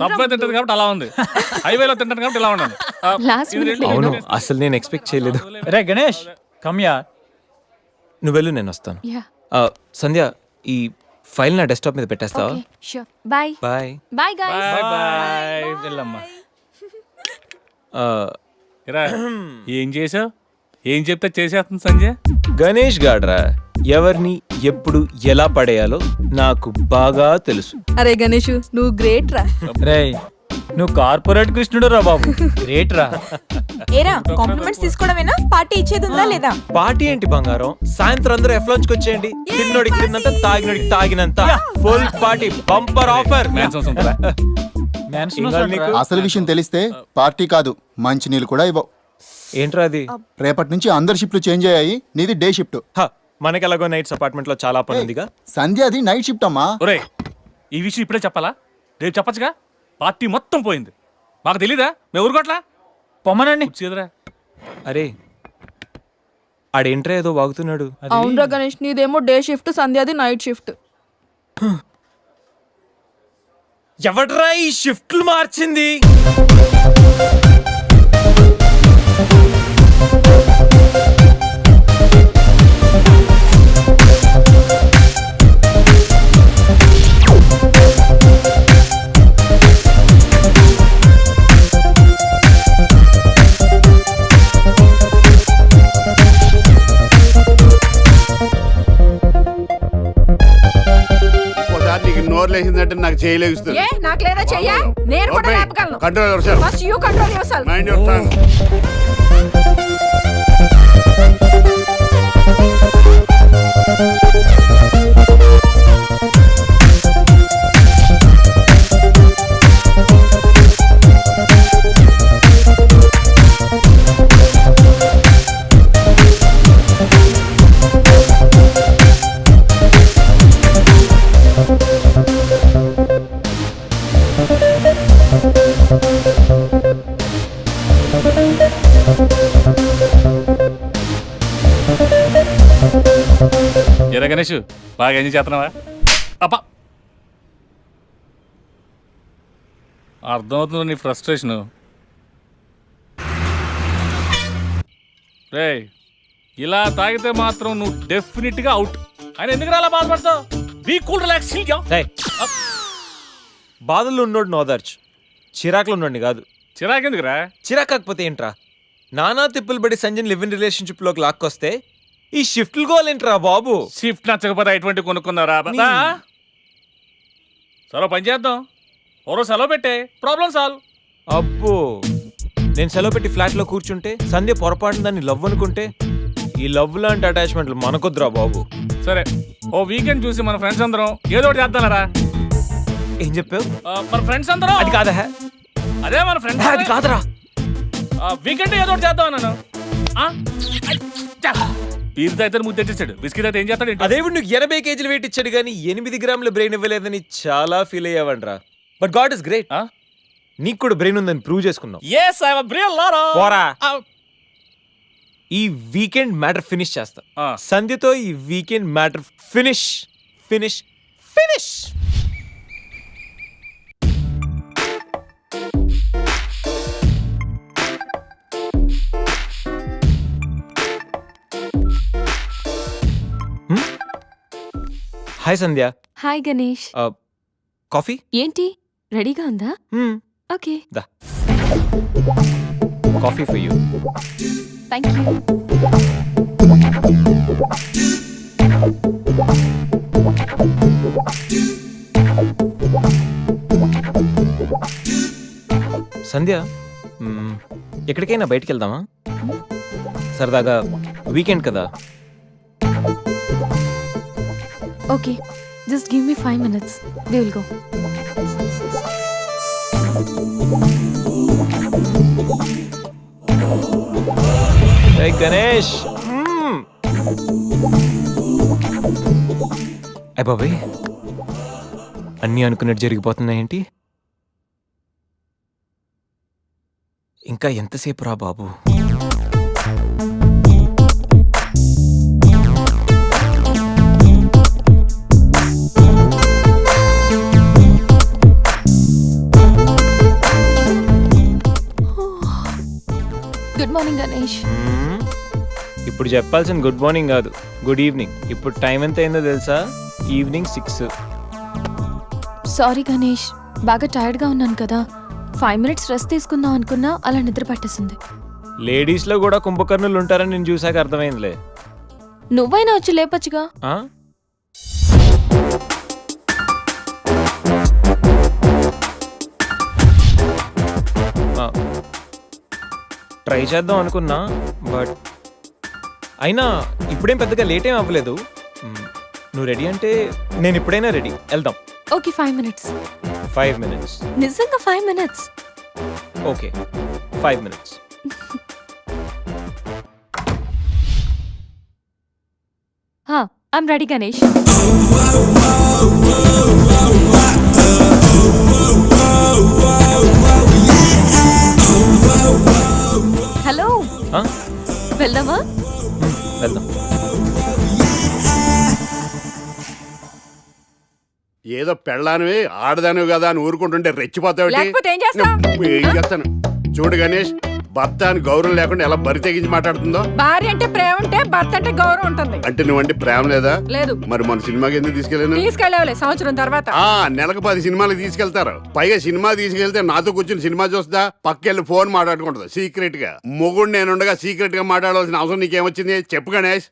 సబ్వే తింటది కాబట్టి అలా ఉంది, హైవేలో తింటాను కాబట్టి ఇలా ఉన్నాను. Last ఇది minute రెండు- అవును, అసలు నేను ఎక్స్పెక్ట్ చేయలేదు. రే గణేష్ కమ్యా. నువ్వు వెళ్ళు, నేను వస్తాను. యా సంధ్య, ఈ ఫైల్ నా డెస్క్టాప్ మీద పెట్టేస్తావా? Okay sure bye bye. Bye guys bye bye. వెళ్ళమ్మా. ఇరా, ఏం చేసావు? ఏం చెప్తే చేసేస్తుంది సంజయ్. గణేష్ గాడ్రా, ఎవరిని ఎప్పుడు ఎలా పడేయాలో నాకు బాగా తెలుసు. అరే గణేష్ నువ్వు గ్రేట్ రా. రే నువ్వు కార్పొరేట్ కృష్ణుడు రా బాబు, గ్రేట్ రా. ఏరా కాంప్లిమెంట్స్ తీసుకోవడమేనా, పార్టీ ఇచ్చేది ఉందా లేదా? పార్టీ ఏంటి బంగారం, సాయంత్రం అందరూ ఎఫ్ లంచ్ వచ్చేయండి. తిన్నోడికి తిన్నంత, తాగినోడికి తాగినంత, ఫుల్ పార్టీ, బంపర్ ఆఫర్. అసలు విషయం తెలిస్తే పార్టీ కాదు మంచి నీళ్ళు కూడా ఇవ్వవు. ఏంట్రా అది? రేపటి నుంచి అందరి షిఫ్ట్లు చేంజ్ అయ్యాయి, నీది డే షిఫ్ట్. మనకి ఎలాగో నైట్స్ అపార్ట్మెంట్ లో చాలా పని ఉందిగా. సంధ్య అది నైట్ షిఫ్ట్ అమ్మా. ఒరే, ఈ విషయం ఇప్పుడే చెప్పాలా? రేపు చెప్పచ్చుగా. పార్టీ మొత్తం పోయింది, మాకు తెలీదా? మేము ఊరుకోట్లా. పొమ్మనండి. చేదురా. అరే ఆడేంట్రా ఏదో వాగుతున్నాడు. అవునరా గణేష్, నీదేమో డే షిఫ్ట్, సంధ్యాది నైట్ షిఫ్ట్. ఎవడ్రా ఈ షిఫ్ట్లు మార్చింది? నీకు నోరు లేచిందంటే నాకు చేయలేస్తుంది. నాకు లేదా చెయ్యా, నేను కూడా లేపగలను. Control yourself. First you control yourself. Mind your tongue. ఎరా గణేష్, బాగా ఎంజాయ్ చేస్తున్నావా? అప్ప అర్థమవుతుంది నీ ఫ్రస్ట్రేషను. రే, ఇలా తాగితే మాత్రం నువ్వు డెఫినెట్ గా అవుట్. ఆయన ఎందుకు అలా బాధపడతావు? Be cool, relax. బాధల్లో ఉన్నోడు నోదార్చు, చిరాకులో ఉన్నోడిని కాదు. చిరాకెందుకురా? చిరాకు కాకపోతే ఏంట్రా? నానా తిప్పులు పడి సంజయ్ లివ్ ఇన్ రిలేషన్షిప్ లోకి లాక్కొస్తే ఈ షిఫ్ట్లు గోలేంట్రా బాబు? షిఫ్ట్ నచ్చకపోతే ఎటువంటి కొనుక్కున్నారా? సరే పని చేద్దాం, ఓరో సెలవు పెట్టే, ప్రాబ్లం సాల్వ్. అబ్బో, నేను సెలవు పెట్టి ఫ్లాట్ లో కూర్చుంటే సంధ్య పొరపాటున దాన్ని లవ్ అనుకుంటే, ఈ లవ్ లాంటి అటాచ్మెంట్లు మనకొద్దురా బాబు. సరే, ఓ వీకెండ్ చూసి మన ఫ్రెండ్స్ అందరం ఏదో ఒకటి చేద్దాంరా. ఏం చెప్పావు? మన ఫ్రెండ్స్ అందరం. అది కాదా? అదే మన ఫ్రెండ్స్. అది కాదురా, వీకెండ్ ఏదో ఒకటి చేద్దాం అన్నాను. పీరుతో అయితే ముద్దు తెచ్చేసాడు, బిస్కెట్ అయితే ఏం చేస్తాడు? అదేవిడు నువ్వు 80 కేజీలు వెయిట్ ఇచ్చాడు కానీ 8 గ్రాముల బ్రెయిన్ ఇవ్వలేదని చాలా ఫీల్ అయ్యావంట్రా. బట్ గాడ్ ఇస్ గ్రేట్, నీకు కూడా బ్రెయిన్ ఉందని ప్రూవ్ చేసుకున్నావు. పోరా, ఈ వీకెండ్ మ్యాటర్ ఫినిష్ చేస్తా. సంధ్యతో ఈ weekend matter finish finish finish. Hi Sandhya. Hi Ganesh. Coffee ఏంటి రెడీగా ఉందా? ఓకే, దా, coffee for you. Thank you. Sandhya, ఎక్కడికైనా బయటికి వెళ్దామా? సరదాగా వీకెండ్ కదా. Okay, just give me 5 minutes. We will go. Hey Ganesh. అయ్య బాబాయ్, అన్నీ అనుకున్నట్టు జరిగిపోతున్నాయేంటి? ఇంకా ఎంతసేపు రా బాబు? Good morning Ganesh. ఇప్పుడు చెప్పాల్సిన గుడ్ మార్నింగ్ కాదు, గుడ్ ఈవినింగ్. ఇప్పుడు టైం ఎంత అయిందో తెలుసా? ఈవినింగ్ 6. సారీ గణేష్, బాగా టైర్డ్గా ఉన్నాను కదా. 5 minutes రెస్ట్ తీసుకుందాం అనుకున్నా, అలా నిద్ర పట్టేసింది. లేడీస్లో కూడా కుంభకర్ణులు ఉంటారని నేను చూసాక అర్థమైందిలే. నువ్వైనా వచ్చి లేపచ్చుగా. ట్రై చేద్దాం అనుకున్నా, బట్ అయినా ఇప్పుడేం పెద్దగా లేట్ ఏం అవ్వలేదు. నువ్వు రెడీ అంటే నేను ఇప్పుడైనా రెడీ, వెళ్దాం. Okay 5 minutes. 5 minutes. నిజంగా 5 minutes. Okay 5 minutes. I'm ready Ganesh. Hello, వెళ్దామా? వెళ్దాం. ఏదో పెళ్ళానివి ఆడదానివి కదా అని ఊరుకుంటుంటే రెచ్చిపోతావు. ఏం చేస్తాను చూడు గణేష్, భర్త అని గౌరవం లేకుండా ఎలా బరి తెగించి మాట్లాడుతుందో. భార్య అంటే ప్రేమ ఉంటే భర్త అంటే గౌరవం ఉంటుంది. అంటే నువ్వంటే ప్రేమ లేదా? లేదు. మరి మన సినిమాకి ఎందుకు తీసుకెళ్ళలే సంవత్సరం తర్వాత. నెలకు 10 సినిమాలకు తీసుకెళ్తారు. పైగా సినిమా తీసుకెళ్తే నాతో కూర్చుని సినిమా చూస్తా, పక్కెళ్ళి ఫోన్ మాట్లాడుకుంటుంది సీక్రెట్ గా. మొగుడు నేనుండగా సీక్రెట్ గా మాట్లాడాల్సిన అవసరం నీకేమొచ్చింది చెప్పు గణేష్.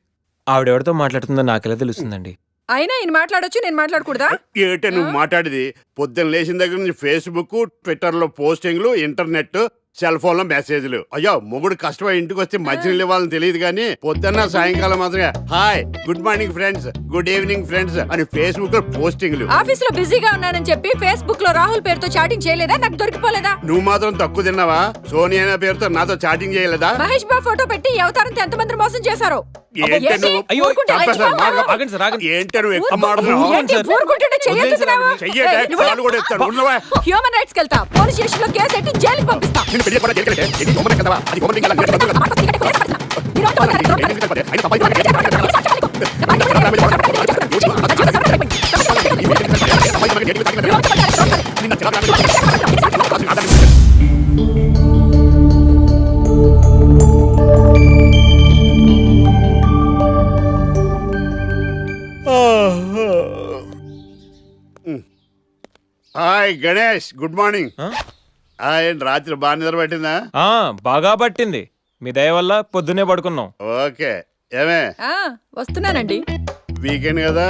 ఆవిడెవరితో మాట్లాడుతుందో నాకెలా తెలుస్తుందండి? అయినా ఈయన మాట్లాడొచ్చు, నేను మాట్లాడకూడదా? ఏటే నువ్వు మాట్లాడేది? పొద్దున్న లేచిన దగ్గర నుంచి ఫేస్బుక్, ట్విట్టర్ లో పోస్టింగ్లు, ఇంటర్నెట్, సెల్ ఫోన్ లో మెసేజ్లు. అయ్యో మొగుడు కష్టమై ఇంటికి వస్తే మంచినీళ్ళు ఇవ్వాలని తెలియదు కానీ పొద్దున్న సాయంకాలం మాత్రమే hi, good morning friends, good evening friends అని ఫేస్బుక్ లో పోస్టింగ్లు. ఆఫీస్ లో బిజీగా ఉన్నానని చెప్పి ఫేస్బుక్ లో రాహుల్ పేరుతో చాటింగ్ చేయలేదా? నాకు దొరికిపోలేదా? నువ్వు మాత్రం తక్కువ తిన్నావా? సోనియా పేరుతో నాతో చాటింగ్ చేయలేదా? మహేష్ బాబు ఫోటో పెట్టి అవతారంతో ఎంతమంది మోసం చేశారు. ఏంటి నువ్వు ఎక్కువ హ్యూమన్ రైట్స్ కెళ్తా, పోలీస్ స్టేషన్ లో కేసు పెట్టి జైలుకి పంపిస్తా. Hi Ganesh, good morning. రాత్రి బాగా నిద్ర పట్టిందా? బాగా పట్టింది, మీ దయ వల్ల పొద్దునే పడుకున్నాం. ఓకే, ఏమే వస్తున్నానండి. వీకెండ్ కదా,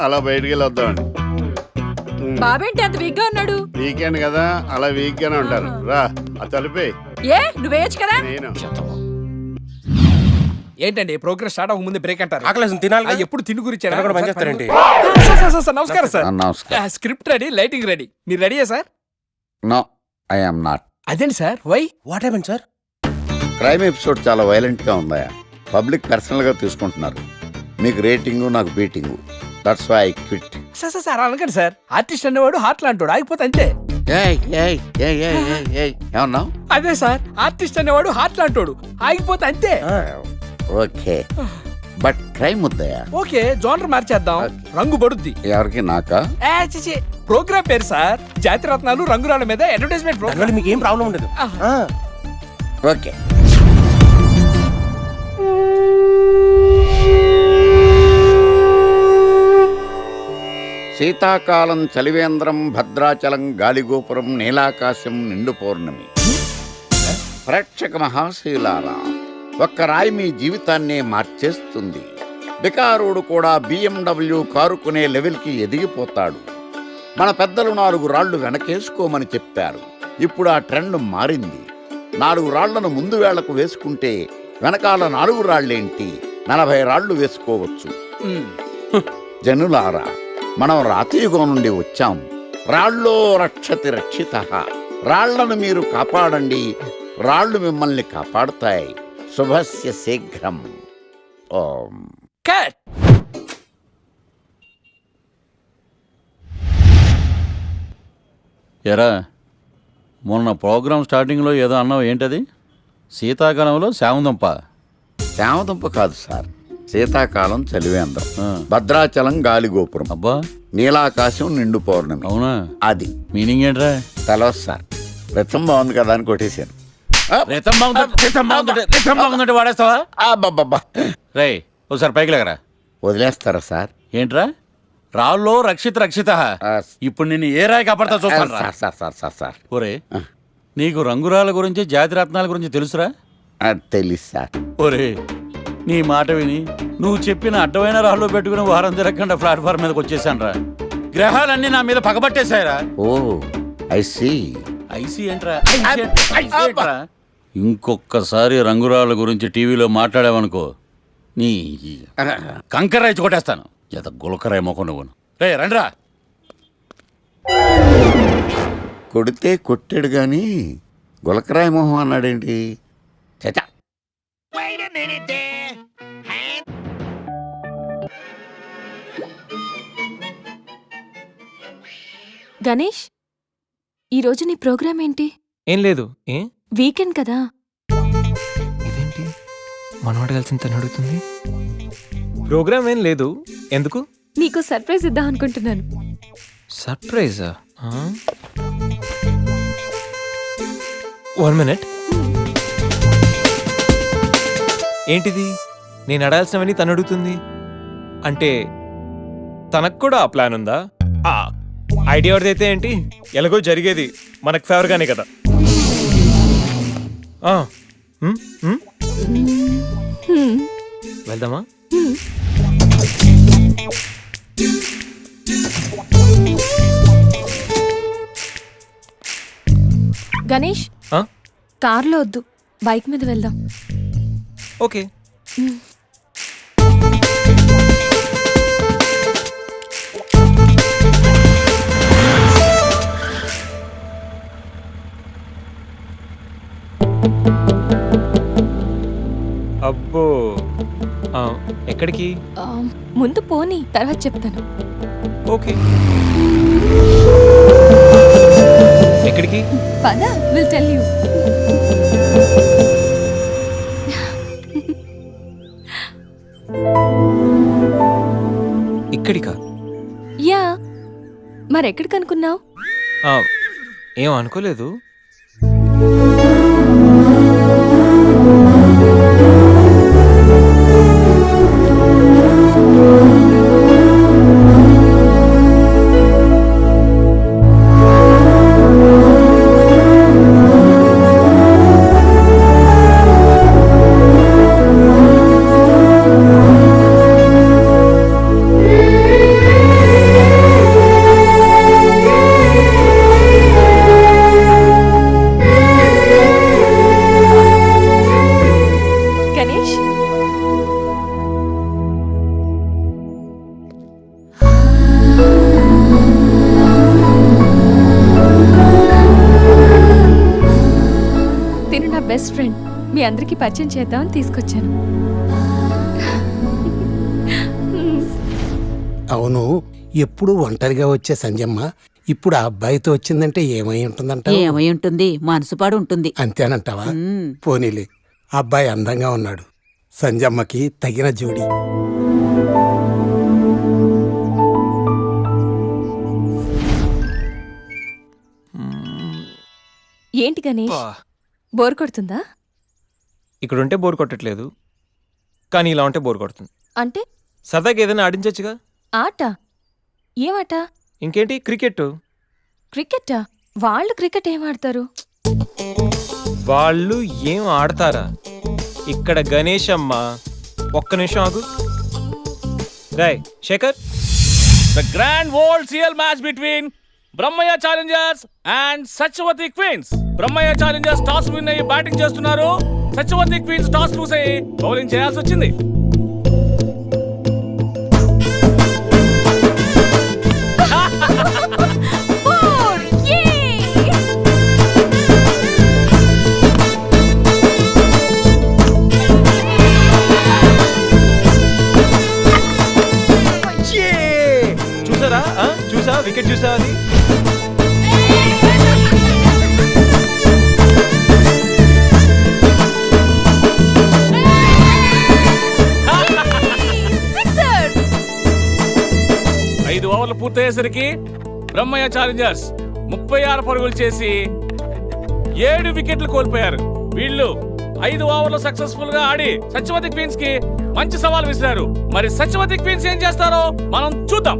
అలా బయటికి వెళ్ళి వద్దామండి. బాబేంటి అంత వీక్ గా ఉన్నాడు? వీకెండ్ కదా, అలా వీక్ గానే ఉంటారు. రా ఆ తలిపే. నువ్వేయచ్చు కదా. నేను ఏంటండి ప్రోగ్రెస్ స్టార్ట్ అవ్వక ముందు బ్రేక్ అంటారు? తినాలి. ఎప్పుడు తిని గురించి నమస్కారం సార్. నమస్కారం. Script ready, lighting ready. మీరు రెడీయా sir? No, I am not. అదేంటి sir, why what happened sir? Crime episode చాలా వైలెంట్ గా ఉందా? పబ్లిక్ పర్సనల్ గా తీసుకుంటున్నారు. మీకు రేటింగ్, నాకు beating. That's why I quit. Sir అనకండి సార్. ఆర్టిస్ట్ అనేవాడు హార్ట్ లాంటాడు, ఆగిపోతే అంతే. ఏమన్నా? అదే సార్, ఆర్టిస్ట్ అనేవాడు హార్ట్ లాంటాడు, ఆగిపోతే అంతే. ఓకే, బట్ క్రైమ్ వద్దయా? ఓకే, జోనర్ మార్చేద్దాం. రంగు పడుద్ది. ఎవరికి? నాకా? ప్రోగ్రామ్ పేరు సార్ జాతి రత్నాలు రంగురాళ్ళ మీద అడ్వర్టైజ్మెంట్ ప్రోగ్రామ్. మీకు ఏం ప్రాబ్లం ఉండదు. ఓకే. శీతాకాలం చలివేంద్రం, భద్రాచలం గాలిగోపురం, నీలాకాశం, నిండు పౌర్ణమి. ప్రేక్షక మహాశీలారా, ఒక్క రాయి మీ జీవితాన్నే మార్చేస్తుంది. బికారుడు కూడా BMW కారు కొనే లెవెల్కి ఎదిగిపోతాడు. మన పెద్దలు 4 రాళ్లు వెనకేసుకోమని చెప్పారు. ఇప్పుడు ఆ ట్రెండ్ మారింది. 4 రాళ్లను ముందు వేళ్లకు వేసుకుంటే వెనకాల 4 రాళ్లేంటి, 40 రాళ్లు వేసుకోవచ్చు. జనులారా, మనం రాతియుగం నుండి వచ్చాం. రాళ్ళో రక్షతి రక్షితః. రాళ్లను మీరు కాపాడండి, రాళ్లు మిమ్మల్ని కాపాడుతాయి. శుభస్య శీఘ్రం. ఓం. కట్. ఎరా, మొన్న ప్రోగ్రామ్ స్టార్టింగ్లో ఏదో అన్నావు, ఏంటది? శీతాకాలంలో శామదుంప. శామదుంప కాదు సార్, శీతాకాలం చలివేంద్రం, భద్రాచలం గాలిగోపురం, అబ్బా, నీలాకాశం, నిండు పౌర్ణమి. అవునా? అది మీనింగ్ ఏంట్రా? తెలవదు సార్, రతం బాగుంది కదా అని కొట్టేశాను. రితం బాగుందంటే వాడేస్తావా? అబ్బబ్బబ్బా. రే ఒకసారి పైకి లేకరా. వదిలేస్తారా సార్? ఏంట్రా రాళ్ళో రక్షిత ఇప్పుడు నిన్ను ఏ రాయి కాపాడతా చూస్తాను రా. సార్ సార్ సార్ సార్ ఒరే నీకు రంగురాల గురించి జాతి రత్నాల గురించి తెలుసురా? తెలీదు సార్. ఒరే నీ మాట విని నువ్వు చెప్పిన అడ్డమైన రాళ్ళు పెట్టుకుని వారం తిరగకుండా ప్లాట్ఫామ్ మీదకి వచ్చేసాను రా. గ్రహాలన్నీ నా మీద పగబట్టేశాయరా. ఓ ఐ సీ. ఐసీ ఏంట్రా? ఇంకొకసారి రంగురాళ్ళ గురించి టీవీలో మాట్లాడావనుకో నీ కంకర్రాయి కొట్టేస్తాను. జత గులకరాయి మొక్క నువ్వును. రే రండ్రా. కొడితే కొట్టాడు గాని గులకరాయి మొహం అన్నాడేంటి? చచా. గణేష్, ఈరోజు నీ ప్రోగ్రామ్ ఏంటి? ఏం లేదు. ఏ వీకెండ్ కదా. ఇదేంటి మనవాడు కలిసి తను అడుగుతుంది? ప్రోగ్రామ్ ఏం లేదు. ఎందుకు? నీకు సర్ప్రైజ్ ఇద్దాం అనుకుంటున్నాను. సర్ప్రైజా? 1 minute. ఏంటిది? నేను అడాల్సినవని తను అడుగుతుంది అంటే తనకు కూడా ఆ ప్లాన్ ఉందా? ఐడియా ఎవరిదైతే ఏంటి, ఎలాగో జరిగేది మనకు ఫేవర్గానే కదా. వెళ్దామా? గణేష్, కార్లో వద్దు, బైక్ మీద వెళ్దాం. ఓకే. అబ్బో, ఎక్కడికి? ముందు పోనీ, తర్వాత చెప్తాను. ఓకే. ఎక్కడికి? పద, విల్ టెల్ యూ. ఇక్కడికా? యా, మరెక్కడికి అనుకున్నావు? ఏం అనుకోలేదు. బెస్ట్ ఫ్రెండ్, మీ అందరికి పరిచయం చేద్దామని తీసుకొచ్చాను. అవును, ఎప్పుడు ఒంటరిగా వచ్చే సంజమ్మ ఇప్పుడు ఆ అబ్బాయితో వచ్చిందంటే ఏమై ఉంటుందంట? ఏమై ఉంటుంది, మనసుపాడు ఉంటుంది. అంతేనంటావా? పోనీలే, అబ్బాయి అందంగా ఉన్నాడు, సంజమ్మకి తగిన జోడి. ఏంటి గణేష్, బోర్ కొడుతుందా? ఇక్కడ ఉంటే బోర్ కొట్టట్లేదు, కానీ ఇలా ఉంటే బోర్ కొడుతుంది. అంటే సరదాగా ఏదైనా ఆడించచ్చుగా. ఆట? ఏమాట? ఇంకేంటి, క్రికెట్. క్రికెట్టా? వాళ్ళు క్రికెట్ ఏం ఆడతారు? వాళ్ళు ఏం ఆడతారా? ఇక్కడ గణేష్ అమ్మ, ఒక్క నిమిషం ఆగు. Rai Shekhar, the grand world CL match between Brahmaiah challengers and Satyavathi queens. Brahmaiah challengers toss win అయ్యి బ్యాటింగ్ చేస్తున్నారు. సత్యవతి క్వీన్స్ టాస్ లూస్ అయ్యి బౌలింగ్ చేయాల్సి వచ్చింది. చూసారా? చూసా, వికెట్ చూసా? అది ఐదు ఓవర్లు పూర్తయ్యేసరికి బ్రహ్మయ్య ఛాలెంజర్స్ 36 పరుగులు చేసి 7 వికెట్లు కోల్పోయారు. వీళ్ళు 5 ఓవర్లు సక్సెస్ఫుల్ గా ఆడి సత్యవతి క్వీన్స్ కి మంచి సవాల్ విసిరారు. మరి సత్యవతి క్వీన్స్ ఏం చేస్తారో మనం చూద్దాం.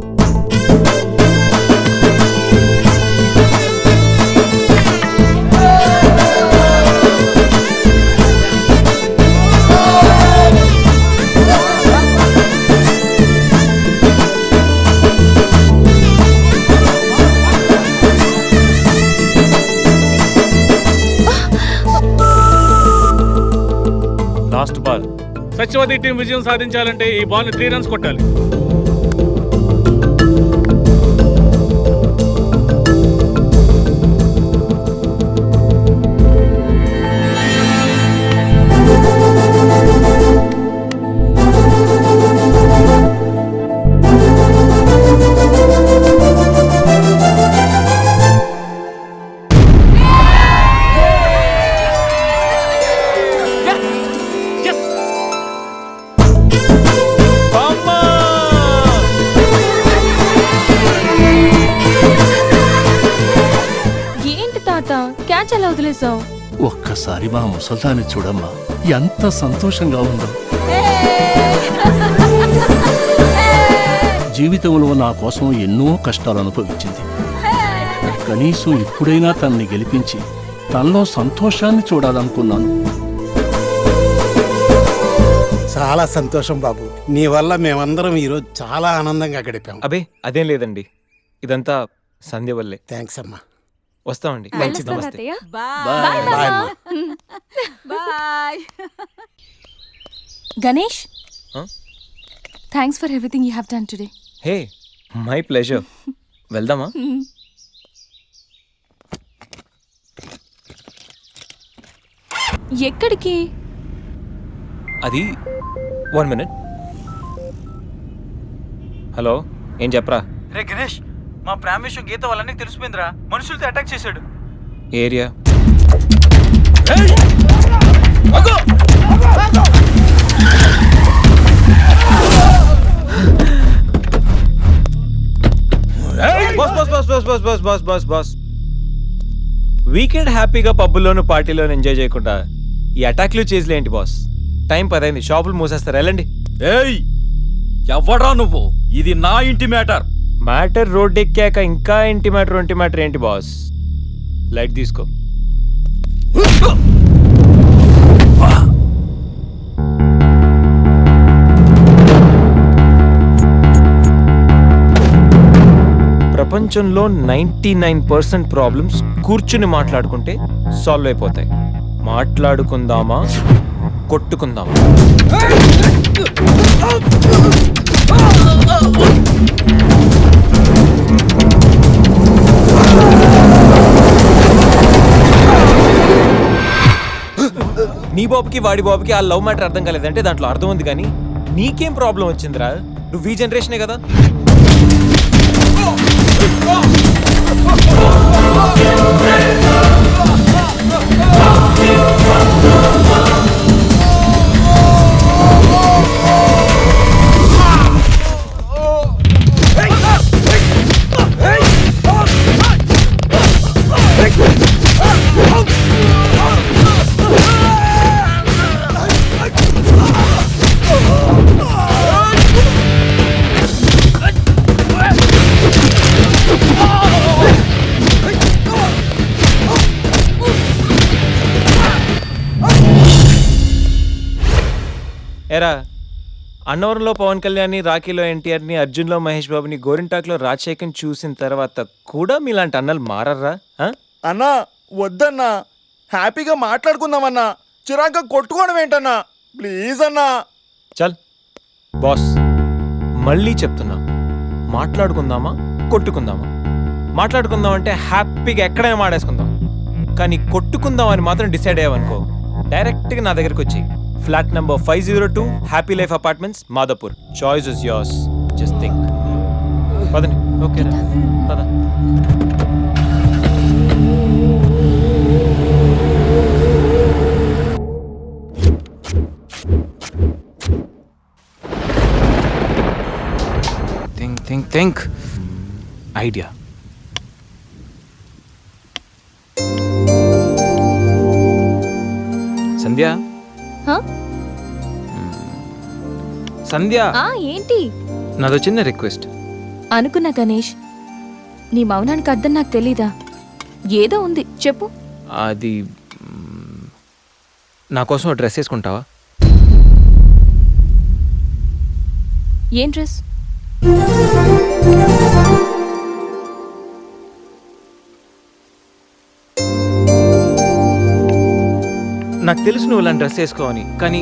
Last ball. సత్యవతి టీం విజయం సాధించాలంటే ఈ బాల్ ని 3 రన్స్ కొట్టాలి. ఏంటి తాత క్యాచ్ ఎలా వదిలేసావు? ఒక్కసారి మా ముసల్దాన్ని చూడమ్మా, ఎంత సంతోషంగా ఉందో. జీవితంలో నా కోసం ఎన్నో కష్టాలు అనుభవించింది. కనీసం ఇప్పుడైనా తనని గెలిపించి తనలో సంతోషాన్ని చూడాలనుకున్నాను. చాలా సంతోషం బాబు, నీ వల్ల మేమందరం ఈరోజు చాలా ఆనందంగా గడిపాం. అబే అదేం లేదండి, ఇదంతా సంధ్య వల్లే. థ్యాంక్స్ అమ్మా. వస్తామండి. మంచిది. నమస్తే. బాయ్ అమ్మా. Bye. Ganesh, thanks for everything you have done today. Hey, my pleasure. వెళ్దామా? ఎక్కడికి? అది 1 minute. హలో, ఏం చెప్పరా? రే గణేష్, మా ప్రేమ విషయం గీత వాళ్ళని తెలిసిపోయిందిరా. మనుషులతో అటాక్ చేశాడు. Area boss. వీకెండ్ హ్యాపీగా పబ్బుల్లోను పార్టీలోను ఎంజాయ్ చేయకుండా ఈ అటాక్లు చేసిలేంటి బాస్? టైం 10 అయింది, షాపులు మూసేస్తారు, వెళ్ళండి. ఏయ్, ఎవడా నువ్వు? ఇది నా ఇంటి మ్యాటర్. మ్యాటర్ రోడ్ ఎక్కాక ఇంకా ఇంటి మ్యాటర్ ఏంటి బాస్? లైట్ తీసుకో. ప్రపంచంలో 99% ప్రాబ్లమ్స్ కూర్చుని మాట్లాడుకుంటే సాల్వ్ అయిపోతాయి. మాట్లాడుకుందామా, కొట్టుకుందామా? నీ బాబుకి వాడి బాబుకి ఆ లవ్ మ్యాటర్ అర్థం కాలేదంటే దాంట్లో అర్థం ఉంది, కానీ నీకేం ప్రాబ్లం వచ్చిందిరా? నువ్వు ఈ జనరేషనే కదా. ఎరా, అన్నవరంలో పవన్ కళ్యాణ్ని, రాఖీలో ఎన్టీఆర్ని, అర్జున్లో మహేష్ బాబుని, గోరింటాక్లో రాజశేఖర్ని చూసిన తర్వాత కూడా మీలాంటి అన్నలు మారర్రా? అన్నా వద్దన్నా, హ్యాపీగా మాట్లాడుకుందామన్నా. చిరాక కొట్టుకోవడం ఏంటన్నా? ప్లీజ్ అన్నా. చల్ బాస్, మళ్ళీ చెప్తున్నా, మాట్లాడుకుందామా, కొట్టుకుందామా? మాట్లాడుకుందాం అంటే హ్యాపీగా ఎక్కడైనా మాడేసుకుందాం, కానీ కొట్టుకుందాం అని మాత్రం డిసైడ్ అయ్యావనుకో, డైరెక్ట్గా నా దగ్గరికి వచ్చి flat number 502 happy life apartments, Madhapur. Choice is yours, just think. పదండి. ఓకేనా? పద. Think idea. సంధ్య హ? సంధ్య ఏంటి? నాదో చిన్న రిక్వెస్ట్. అనుకున్నా గణేష్, నీ మౌనానికి అర్థం నాకు తెలీదా? ఏదో ఉంది, చెప్పు. అది నా కోసం డ్రెస్ వేసుకుంటావా? ఏం డ్రెస్? నాకు తెలుసు నువ్వు ఇలాంటి డ్రెస్ వేసుకోవని, కానీ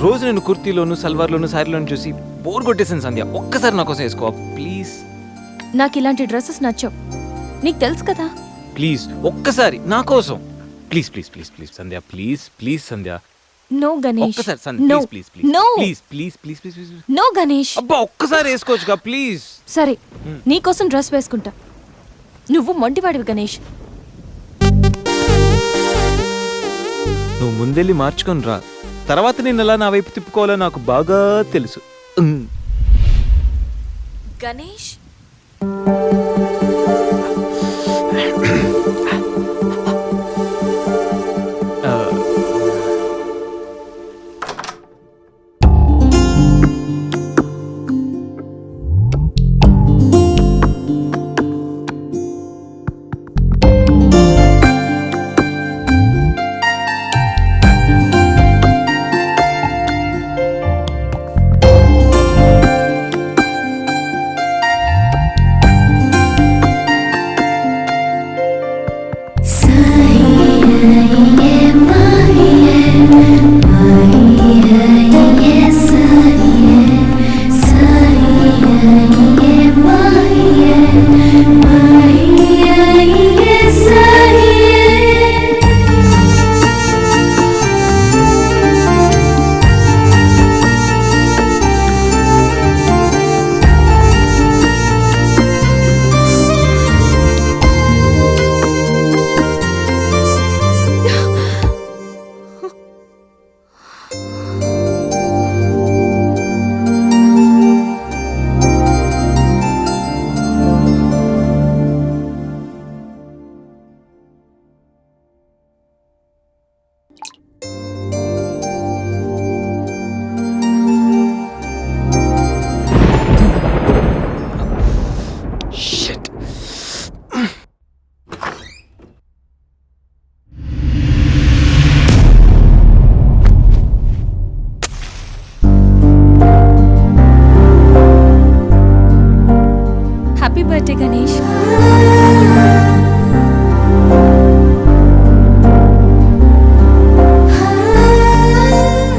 రోజు నేను కుర్తీలోను సల్వార్లోను శారీలోను చూసి బోర్ కొట్టేసాను సంధ్య. ఒక్కసారి నా కోసం వేసుకోవా ప్లీజ్? నాకు ఇలాంటి డ్రెస్సెస్ నచ్చవు, నీకు తెలుసు కదా. ప్లీజ్ ఒక్కసారి నా కోసం. Please please please please Sandhya, please please Sandhya. No Ganesh, ఒక్కసారి Sandhya, no please please no please please please please please. No Ganesh. అబ్బా ఒక్కసారి వేసుకోవచ్చుగా ప్లీజ్. సరే, నీకోసం డ్రెస్ వేసుకుంటా. నువ్వు మొండివాడివి గణేష్. నువ్వు ముందెళ్ళి మార్చుకొని రా, తర్వాత నేను ఎలా నా వైపు తిప్పుకోవాలో నాకు బాగా తెలుసు. Ganesh, happy birthday Ganesh.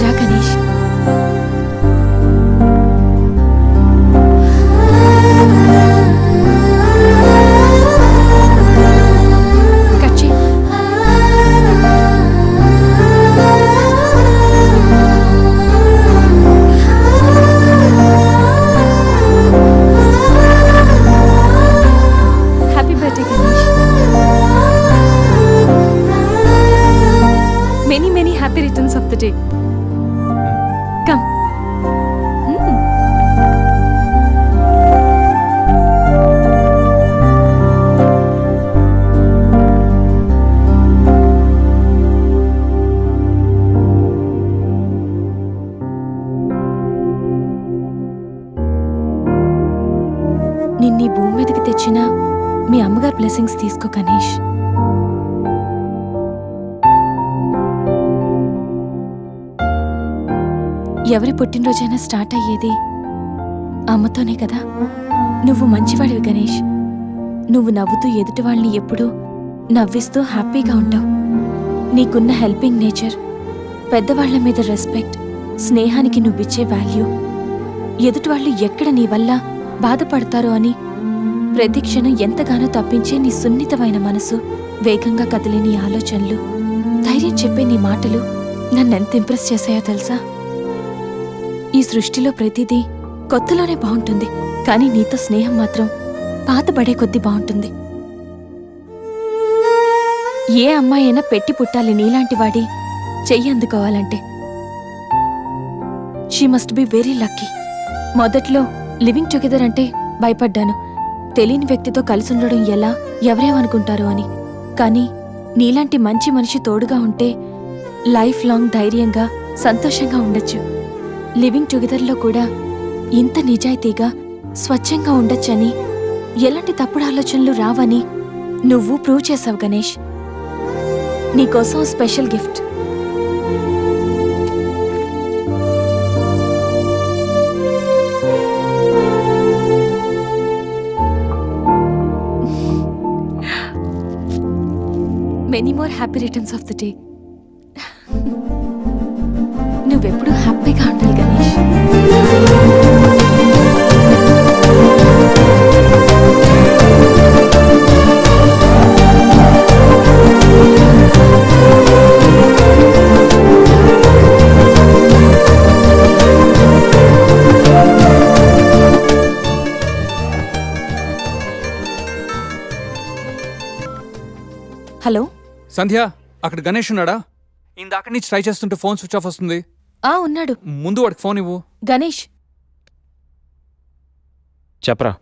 రా గణేష్. కట్ చేయి. Happy birthday Ganesh. Many many happy returns of the day. Come. నిన్నీ భూమి మీదకి తెచ్చిన మీ అమ్మగారి బ్లెస్సింగ్స్ తీసుకో గణేష్. ఎవరి పుట్టినరోజైనా స్టార్ట్ అయ్యేది అమ్మతోనే కదా. నువ్వు మంచివాడివి గణేష్. నువ్వు నవ్వుతూ ఎదుటి వాళ్ళని ఎప్పుడూ నవ్విస్తూ హ్యాపీగా ఉంటావు. నీకున్న హెల్పింగ్ నేచర్, పెద్దవాళ్ల మీద రెస్పెక్ట్, స్నేహానికి నువ్విచ్చే వాల్యూ, ఎదుటి వాళ్ళు ఎక్కడ నీ వల్ల బాధపడతారో అని ప్రతి క్షణం ఎంతగానో తప్పించే నీ సున్నితమైన మనసు, వేగంగా కదిలే నీ ఆలోచనలు, ధైర్యం చెప్పే నీ మాటలు నన్నెంత ఇంప్రెస్ చేశాయో తెలుసా? ఈ సృష్టిలో ప్రతిదీ కొత్తలోనే బాగుంటుంది, కానీ నీతో స్నేహం మాత్రం పాతబడే కొద్దీ బాగుంటుంది. ఏ అమ్మాయి అయినా పెట్టి పుట్టాలి నీలాంటి వాడి చెయ్యి అందుకోవాలంటే. She must be very lucky. మొదట్లో లివింగ్ టుగెదర్ అంటే భయపడ్డాను, తెలియని వ్యక్తితో కలిసి ఉండడం ఎలా, ఎవరేమనుకుంటారో అని. కానీ నీలాంటి మంచి మనిషి తోడుగా ఉంటే లైఫ్ లాంగ్ ధైర్యంగా సంతోషంగా ఉండొచ్చు. లివింగ్ టుగెదర్లో కూడా ఇంత నిజాయితీగా స్వచ్ఛంగా ఉండొచ్చని, ఎలాంటి తప్పుడు ఆలోచనలు రావని నువ్వు ప్రూవ్ చేసావు గణేష్. నీకోసం special gift. Many more happy returns of the day. నువ్వెప్పుడు హ్యాపీగా ఉండాలి గణేష్. హలో సంధ్య, అక్కడ గణేష్ ఉన్నాడా? ఇందాక నుంచి ట్రై చేస్తుంటే ఫోన్ స్విచ్ ఆఫ్ వస్తుంది. ఉన్నాడు. ముందు వాడికి ఫోన్ ఇవ్వు. గణేష్, చెప్పరా.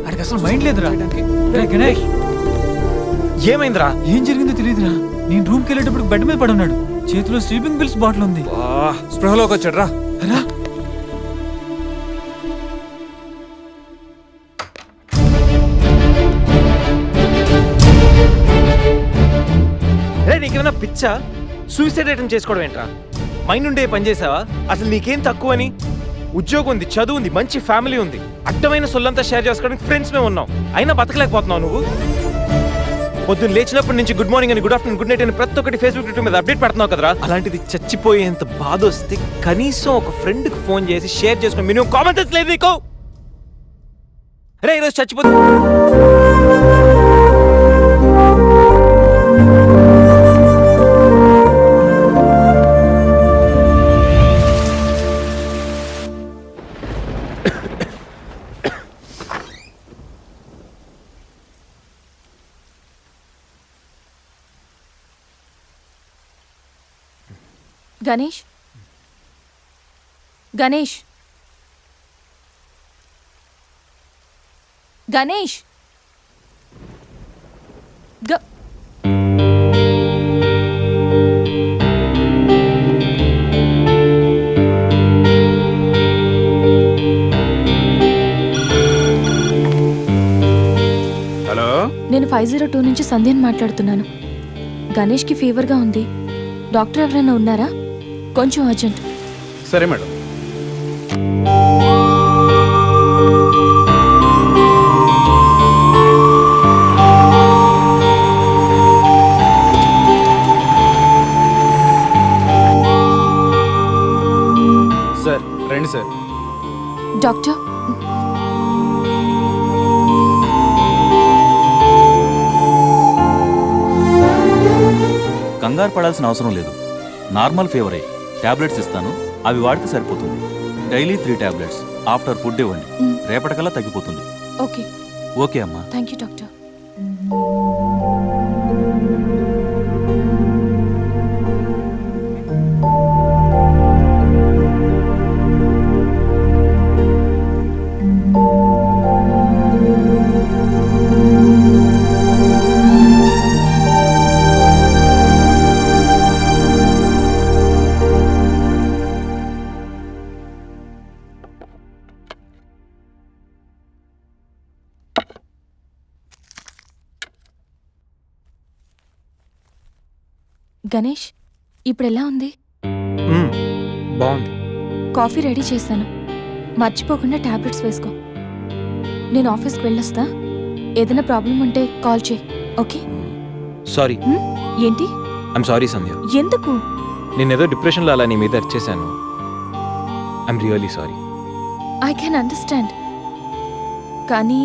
అడికి అసలు మైండ్ లేదురా. గణేష్, ఏమైందిరా? ఏం జరిగిందో తెలియదురా. నేను రూమ్కి వెళ్ళేటప్పుడు బెడ్ మీద పడున్నాడు. చేతిలో స్లీపింగ్ పిల్స్ బాటిల్ ఉంది. స్పృహలోకి వచ్చాడు రా. నీకేమైనా పిచ్చా? సూసైడ్ అటెంప్ట్ చేసుకోవడం ఏంట్రా? మైండ్ ఉండే పని చేసావా? అసలు నీకేం తక్కువని? ఉద్యోగం ఉంది, చదువు ఉంది, మంచి ఫ్యామిలీ ఉంది, అడ్డమైన సొల్లంతా షేర్ చేసుకోవడానికి ఫ్రెండ్స్ మేము ఉన్నాం. అయినా బతకలేకపోతున్నావు నువ్వు. పొద్దున్న లేచినప్పటి నుంచి గుడ్ మార్నింగ్ అని, గుడ్ ఆఫ్టర్నూన్, గుడ్ నైట్ అని ప్రతి ఒక్కటి ఫేస్బుక్ ట్విట్టర్ మీద అప్డేట్ పెడుతున్నావు కదరా. అలాంటిది చచ్చిపోయేంత బాధ వస్తే కనీసం ఒక ఫ్రెండ్కి ఫోన్ చేసి షేర్ చేసుకుని మినిమం కామన్ సెన్స్ లేదు నీకు? రే ఈరోజు చచ్చిపోతే గణేష్, గణేష్, గణేష్, హలో, నేను 502 నుంచి సంధ్యని మాట్లాడుతున్నాను. గణేష్కి ఫీవర్గా ఉంది. డాక్టర్ ఎవరైనా ఉన్నారా? కొంచెం అర్జెంట్. సరే మేడం. సార్ రండి సార్. డాక్టర్, కంగారు పడాల్సిన అవసరం లేదు. నార్మల్ ఫీవరే. టాబ్లెట్స్ ఇస్తాను, అవి వాడితే సరిపోతుంది. Daily 3 tablets. ఆఫ్టర్ ఫుడ్ ఇవ్వండి. రేపటికల్లా తగ్గిపోతుంది. ఓకే. ఓకే అమ్మా. Thank you doctor. గణేష్, ఇప్పుడు ఎలా ఉంది? బాగుంది. కాఫీ రెడీ చేశాను. మర్చిపోకుండా టాబ్లెట్స్ వేసుకో. నేను ఆఫీస్కి వెళ్ళొస్తా. ఏదైనా ప్రాబ్లం ఉంటే కాల్ చేయి. ఓకే? సారీ. ఏంటి? I'm sorry Sandhya. ఎందుకు? నేనేదో డిప్రెషన్లో అలా నీ మీద అరిచేశాను. I'm really sorry. I can understand. కానీ